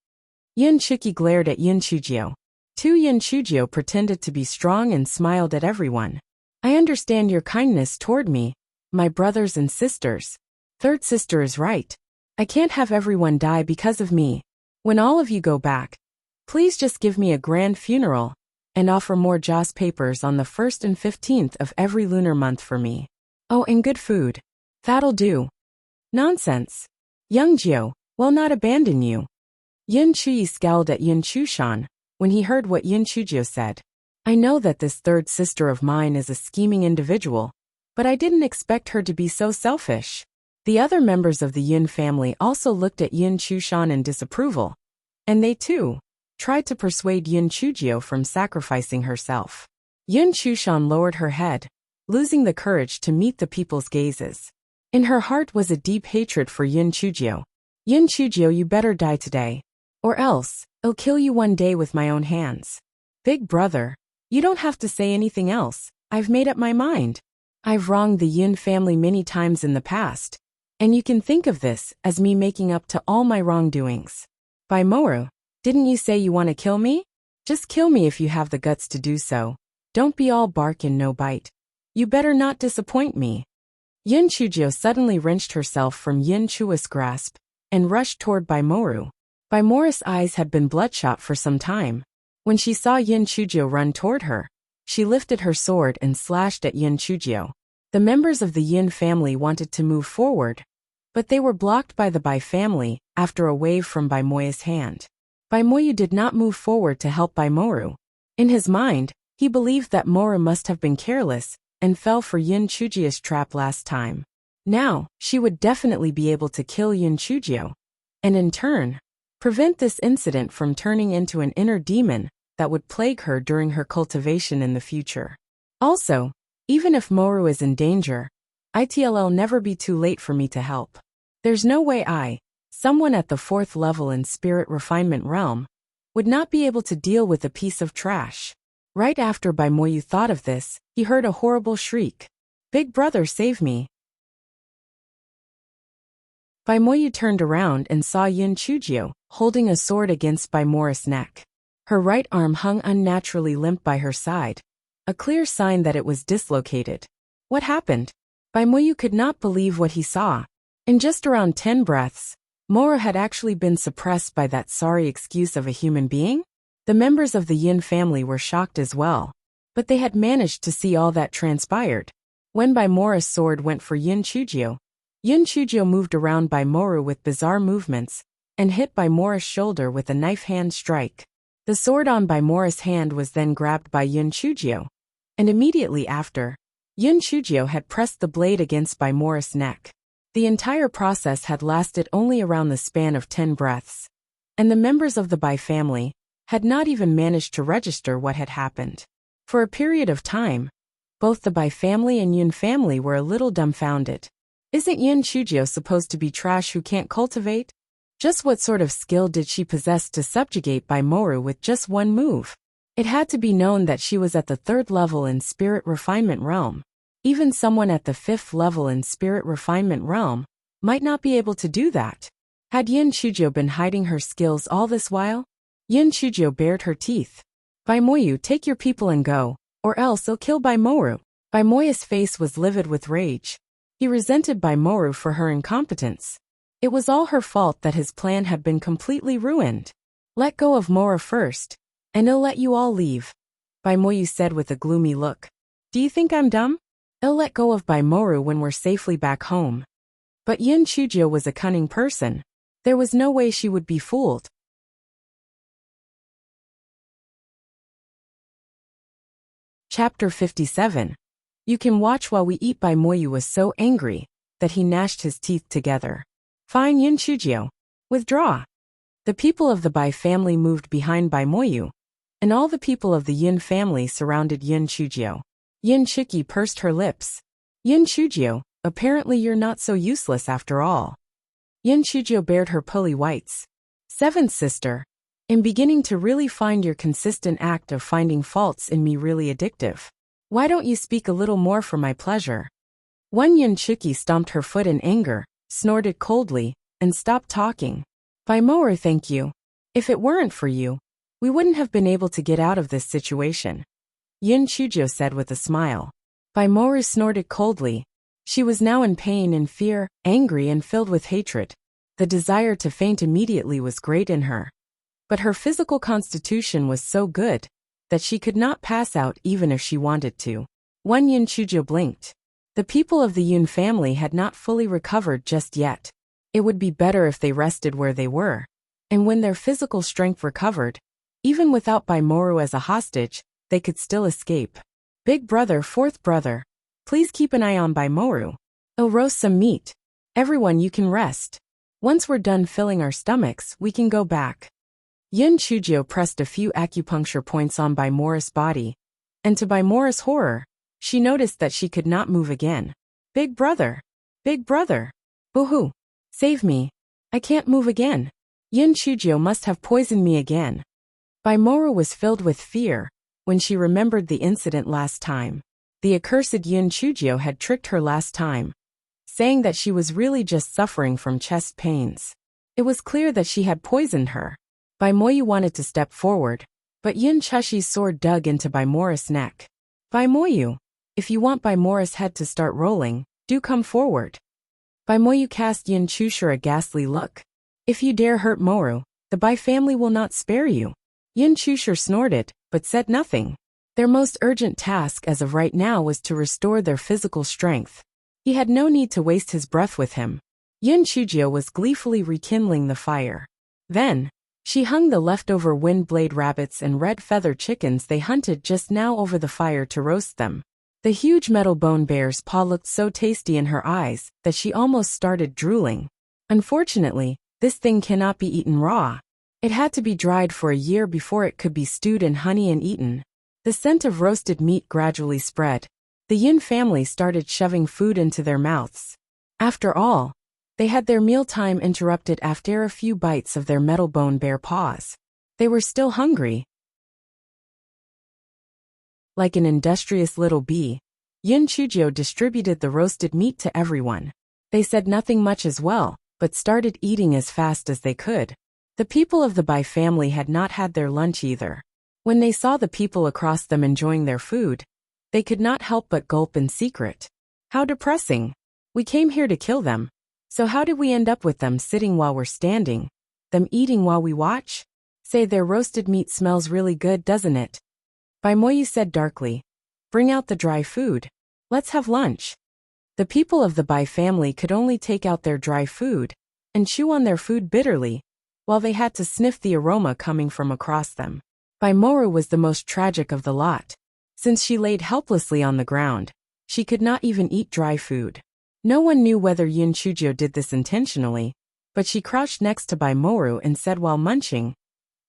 A: Yin Chuki glared at Yin Chujio. Yin Chujio pretended to be strong and smiled at everyone. I understand your kindness toward me, my brothers and sisters. Third sister is right. I can't have everyone die because of me. When all of you go back, please just give me a grand funeral and offer more joss papers on the 1st and 15th of every lunar month for me. Oh, and good food. That'll do. Nonsense. Young Jiao, will not abandon you. Yin Chuyi scowled at Yin Chushan when he heard what Yin Chujio said. I know that this third sister of mine is a scheming individual, but I didn't expect her to be so selfish. The other members of the Yin family also looked at Yin Chushan in disapproval, and they too tried to persuade Yin Chujio from sacrificing herself. Yin Chushan lowered her head, losing the courage to meet the people's gazes. In her heart was a deep hatred for Yin Chujio. Yin Chujio, you better die today, or else I'll kill you one day with my own hands. Big brother, you don't have to say anything else. I've made up my mind. I've wronged the Yin family many times in the past, and you can think of this as me making up to all my wrongdoings. By Moru, didn't you say you want to kill me? Just kill me if you have the guts to do so. Don't be all bark and no bite. You better not disappoint me. Yin Chujio suddenly wrenched herself from Yin Chua's grasp and rushed toward Baimoru. Baimoru's eyes had been bloodshot for some time. When she saw Yin Chujio run toward her, she lifted her sword and slashed at Yin Chujio. The members of the Yin family wanted to move forward, but they were blocked by the Bai family after a wave from Baimoru's hand. Baimoru did not move forward to help Baimoru. In his mind, he believed that Moru must have been careless and fell for Yin Chujio's trap last time. Now, she would definitely be able to kill Yin Chujio, and in turn, prevent this incident from turning into an inner demon that would plague her during her cultivation in the future. Also, even if Moru is in danger, it'll never be too late for me to help. There's no way someone at the 4th level in spirit refinement realm, would not be able to deal with a piece of trash. Right after Baimoru thought of this, he heard a horrible shriek. Big brother, save me. Baimoru turned around and saw Yin Chujio holding a sword against Baimoru's neck. Her right arm hung unnaturally limp by her side, a clear sign that it was dislocated. What happened? Baimoru could not believe what he saw. In just around 10 breaths, Moru had actually been suppressed by that sorry excuse of a human being? The members of the Yin family were shocked as well, but they had managed to see all that transpired. When Baimoru's sword went for Yin Chujio moved around Baimoru with bizarre movements and hit Baimoru's shoulder with a knife hand strike. The sword on Baimoru's hand was then grabbed by Yin Chujio, and immediately after, Yin Chujio had pressed the blade against Baimoru's neck. The entire process had lasted only around the span of 10 breaths, and the members of the Bai family had not even managed to register what had happened. For a period of time, both the Bai family and Yin family were a little dumbfounded. Isn't Yin Chujio supposed to be trash who can't cultivate? Just what sort of skill did she possess to subjugate Baimoru with just one move? It had to be known that she was at the 3rd level in spirit refinement realm. Even someone at the 5th level in spirit refinement realm might not be able to do that. Had Yin Chujio been hiding her skills all this while? Yin Chujio bared her teeth. Baimoru, take your people and go, or else I'll kill Baimoru. Baimoru's face was livid with rage. He resented Baimoru for her incompetence. It was all her fault that his plan had been completely ruined. Let go of Moru first, and I'll let you all leave, Baimoru said with a gloomy look. Do you think I'm dumb? I'll let go of Baimoru when we're safely back home. But Yin Chujio was a cunning person. There was no way she would be fooled. Chapter 57. You can watch while we eat. Baimoru was so angry that he gnashed his teeth together. Fine, Yin Chujio. Withdraw. The people of the Bai family moved behind Bai Moyu, and all the people of the Yun family surrounded Yun Chujio. Yun Chiki pursed her lips. Yun Chujio, apparently you're not so useless after all. Yun Chujio bared her pearly whites. Seventh sister, I'm beginning to really find your consistent act of finding faults in me really addictive. Why don't you speak a little more for my pleasure? One Yun Chiki stomped her foot in anger, snorted coldly, and stopped talking. Bai Moer, thank you. If it weren't for you, we wouldn't have been able to get out of this situation. Yun Chujio said with a smile. Bai Moer snorted coldly. She was now in pain and fear, angry and filled with hatred. The desire to faint immediately was great in her. But her physical constitution was so good that she could not pass out even if she wanted to. One Yun Chujio blinked. The people of the Yun family had not fully recovered just yet. It would be better if they rested where they were. And when their physical strength recovered, even without Bai Moru as a hostage, they could still escape. Big brother, fourth brother, please keep an eye on Bai Moru. I'll roast some meat. Everyone, you can rest. Once we're done filling our stomachs, we can go back. Yun Chujio pressed a few acupuncture points on Bai Mora's body, and to Bai Mora's horror, she noticed that she could not move again. Big brother! Big brother! Boo-hoo! Save me! I can't move again. Yun Chujio must have poisoned me again. Bai Mora was filled with fear when she remembered the incident last time. The accursed Yun Chujio had tricked her last time, saying that she was really just suffering from chest pains. It was clear that she had poisoned her. Bai Moyu wanted to step forward, but Yun Chushi's sword dug into Bai Mora's neck. Bai Moyu, if you want Bai Mora's head to start rolling, do come forward. Bai Moyu cast Yun Chushir a ghastly look. If you dare hurt Moru, the Bai family will not spare you. Yun Chushir snorted, but said nothing. Their most urgent task as of right now was to restore their physical strength. He had no need to waste his breath with him. Yun Chujio was gleefully rekindling the fire. Then, she hung the leftover wind blade rabbits and red feather chickens they hunted just now over the fire to roast them. The huge metal bone bear's paw looked so tasty in her eyes that she almost started drooling. Unfortunately, this thing cannot be eaten raw. It had to be dried for a year before it could be stewed in honey and eaten. The scent of roasted meat gradually spread. The Yun family started shoving food into their mouths. After all, they had their mealtime interrupted after a few bites of their metal bone bear paws. They were still hungry. Like an industrious little bee, Yun Chujio distributed the roasted meat to everyone. They said nothing much as well, but started eating as fast as they could. The people of the Bai family had not had their lunch either. When they saw the people across them enjoying their food, they could not help but gulp in secret. How depressing. We came here to kill them. So how did we end up with them sitting while we're standing? Them eating while we watch? Say, their roasted meat smells really good, doesn't it? Bai Moyu said darkly. Bring out the dry food. Let's have lunch. The people of the Bai family could only take out their dry food and chew on their food bitterly, while they had to sniff the aroma coming from across them. Bai Moru was the most tragic of the lot. Since she laid helplessly on the ground, she could not even eat dry food. No one knew whether Yun Chujio did this intentionally, but she crouched next to Bai Moru and said while munching,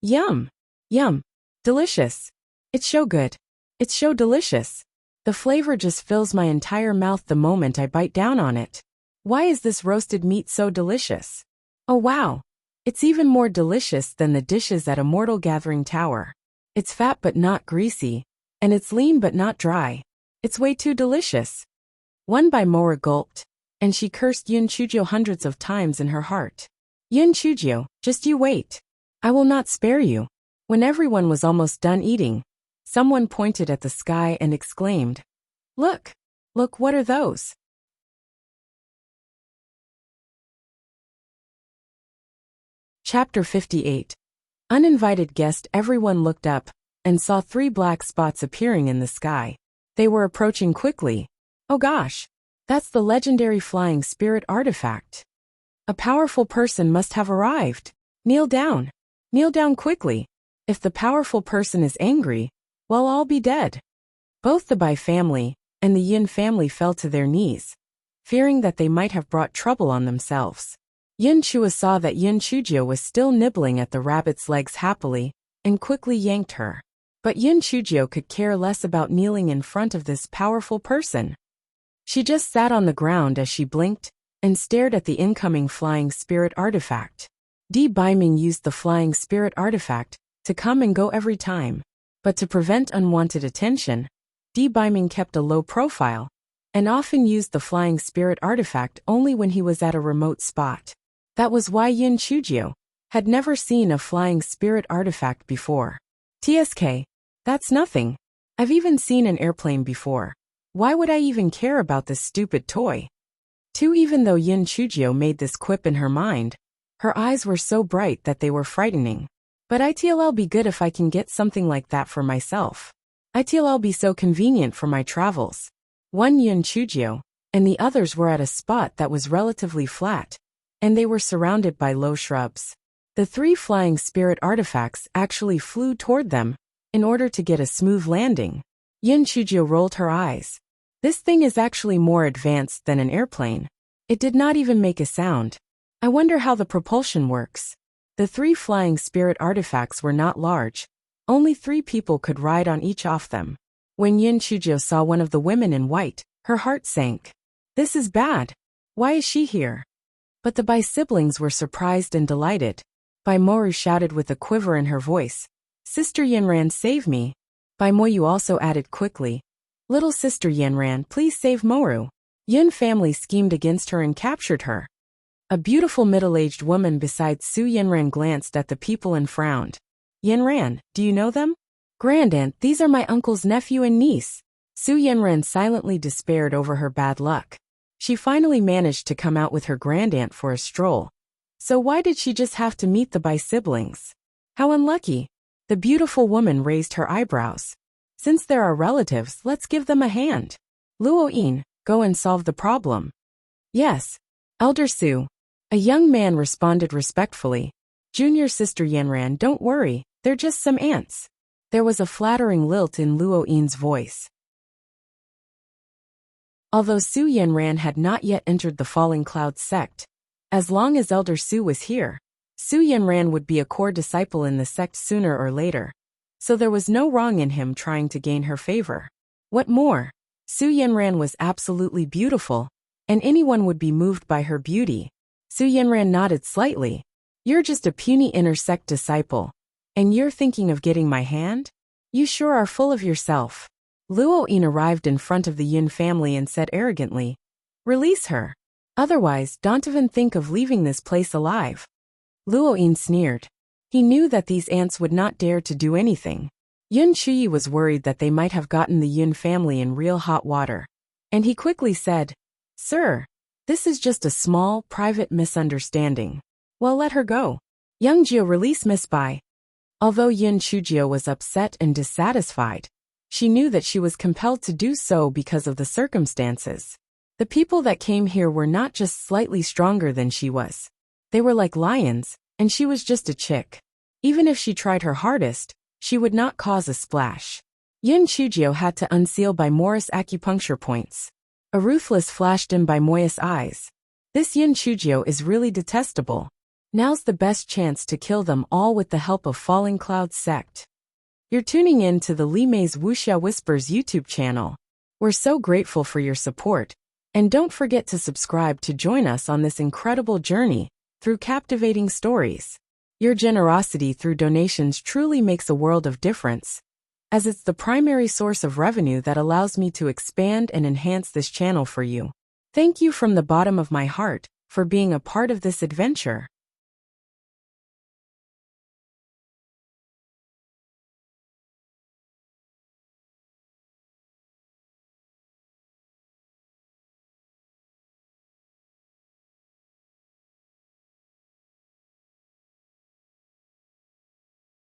A: Yum! Yum! Delicious! It's so good. It's so delicious. The flavor just fills my entire mouth the moment I bite down on it. Why is this roasted meat so delicious? Oh wow! It's even more delicious than the dishes at Immortal Gathering Tower. It's fat but not greasy, and it's lean but not dry. It's way too delicious. One Bai Moru gulped, and she cursed Yun Chujio hundreds of times in her heart. Yun Chujio, just you wait. I will not spare you. When everyone was almost done eating, someone pointed at the sky and exclaimed, Look! Look, what are those? Chapter 58. Uninvited guest. Everyone looked up and saw 3 black spots appearing in the sky. They were approaching quickly. Oh gosh, that's the legendary flying spirit artifact. A powerful person must have arrived. Kneel down. Kneel down quickly. If the powerful person is angry, well, I'll be dead. Both the Bai family and the Yin family fell to their knees, fearing that they might have brought trouble on themselves. Yin Chua saw that Yin Chujio was still nibbling at the rabbit's legs happily, and quickly yanked her. But Yin Chujio could care less about kneeling in front of this powerful person. She just sat on the ground as she blinked and stared at the incoming flying spirit artifact. Di Baiming used the flying spirit artifact to come and go every time. But to prevent unwanted attention, Di Baiming kept a low profile and often used the flying spirit artifact only when he was at a remote spot. That was why Yin Chujio had never seen a flying spirit artifact before. TSK, that's nothing. I've even seen an airplane before. Why would I even care about this stupid toy? Even though Yin Chujio made this quip in her mind, her eyes were so bright that they were frightening. But it'll be good if I can get something like that for myself. It'll be so convenient for my travels. One Yin Chujio and the others were at a spot that was relatively flat, and they were surrounded by low shrubs. The 3 flying spirit artifacts actually flew toward them in order to get a smooth landing. Yin Chujio rolled her eyes. This thing is actually more advanced than an airplane. It did not even make a sound. I wonder how the propulsion works. The 3 flying spirit artifacts were not large. Only 3 people could ride on each of them. When Yin Chujio saw one of the women in white, her heart sank. This is bad. Why is she here? But the Bai siblings were surprised and delighted. Bai Moru shouted with a quiver in her voice, "Sister Yinran, save me." Bai Moyu also added quickly, "Little sister Yinran, please save Moru." Yin family schemed against her and captured her. A beautiful middle-aged woman beside Su Yinran glanced at the people and frowned. "Yinran, do you know them?" "Grandaunt, these are my uncle's nephew and niece." Su Yinran silently despaired over her bad luck. She finally managed to come out with her grandaunt for a stroll. So why did she just have to meet the Bai siblings? How unlucky. The beautiful woman raised her eyebrows. Since there are relatives, let's give them a hand. Luo Yin, go and solve the problem. Yes. Elder Su. A young man responded respectfully. Junior sister Yinran, don't worry, they're just some ants. There was a flattering lilt in Luo Yin's voice. Although Su Yinran had not yet entered the Falling Clouds sect, as long as Elder Su was here, Su Yinran would be a core disciple in the sect sooner or later, so there was no wrong in him trying to gain her favor. What more, Su Yinran was absolutely beautiful, and anyone would be moved by her beauty. Su Yinran nodded slightly. You're just a puny inner sect disciple, and you're thinking of getting my hand? You sure are full of yourself. Luo Yin arrived in front of the Yin family and said arrogantly, "Release her. Otherwise, don't even think of leaving this place alive." Luo Yin sneered. He knew that these ants would not dare to do anything. Yin Chuyi was worried that they might have gotten the Yin family in real hot water, and he quickly said, "Sir, this is just a small, private misunderstanding. Well, let her go. Young Jio, release Miss Bai." Although Yin Chujio was upset and dissatisfied, she knew that she was compelled to do so because of the circumstances. The people that came here were not just slightly stronger than she was. They were like lions, and she was just a chick. Even if she tried her hardest, she would not cause a splash. Yin Chujio had to unseal Bai Morris acupuncture points. A ruthless flashed in Bai Moyus' eyes. This Yin Chujio is really detestable. Now's the best chance to kill them all with the help of Falling Clouds sect. You're tuning in to the Li Mei's Wuxia Whispers YouTube channel. We're so grateful for your support, and don't forget to subscribe to join us on this incredible journey through captivating stories. Your generosity through donations truly makes a world of difference, as it's the primary source of revenue that allows me to expand and enhance this channel for you. Thank you from the bottom of my heart for being a part of this adventure.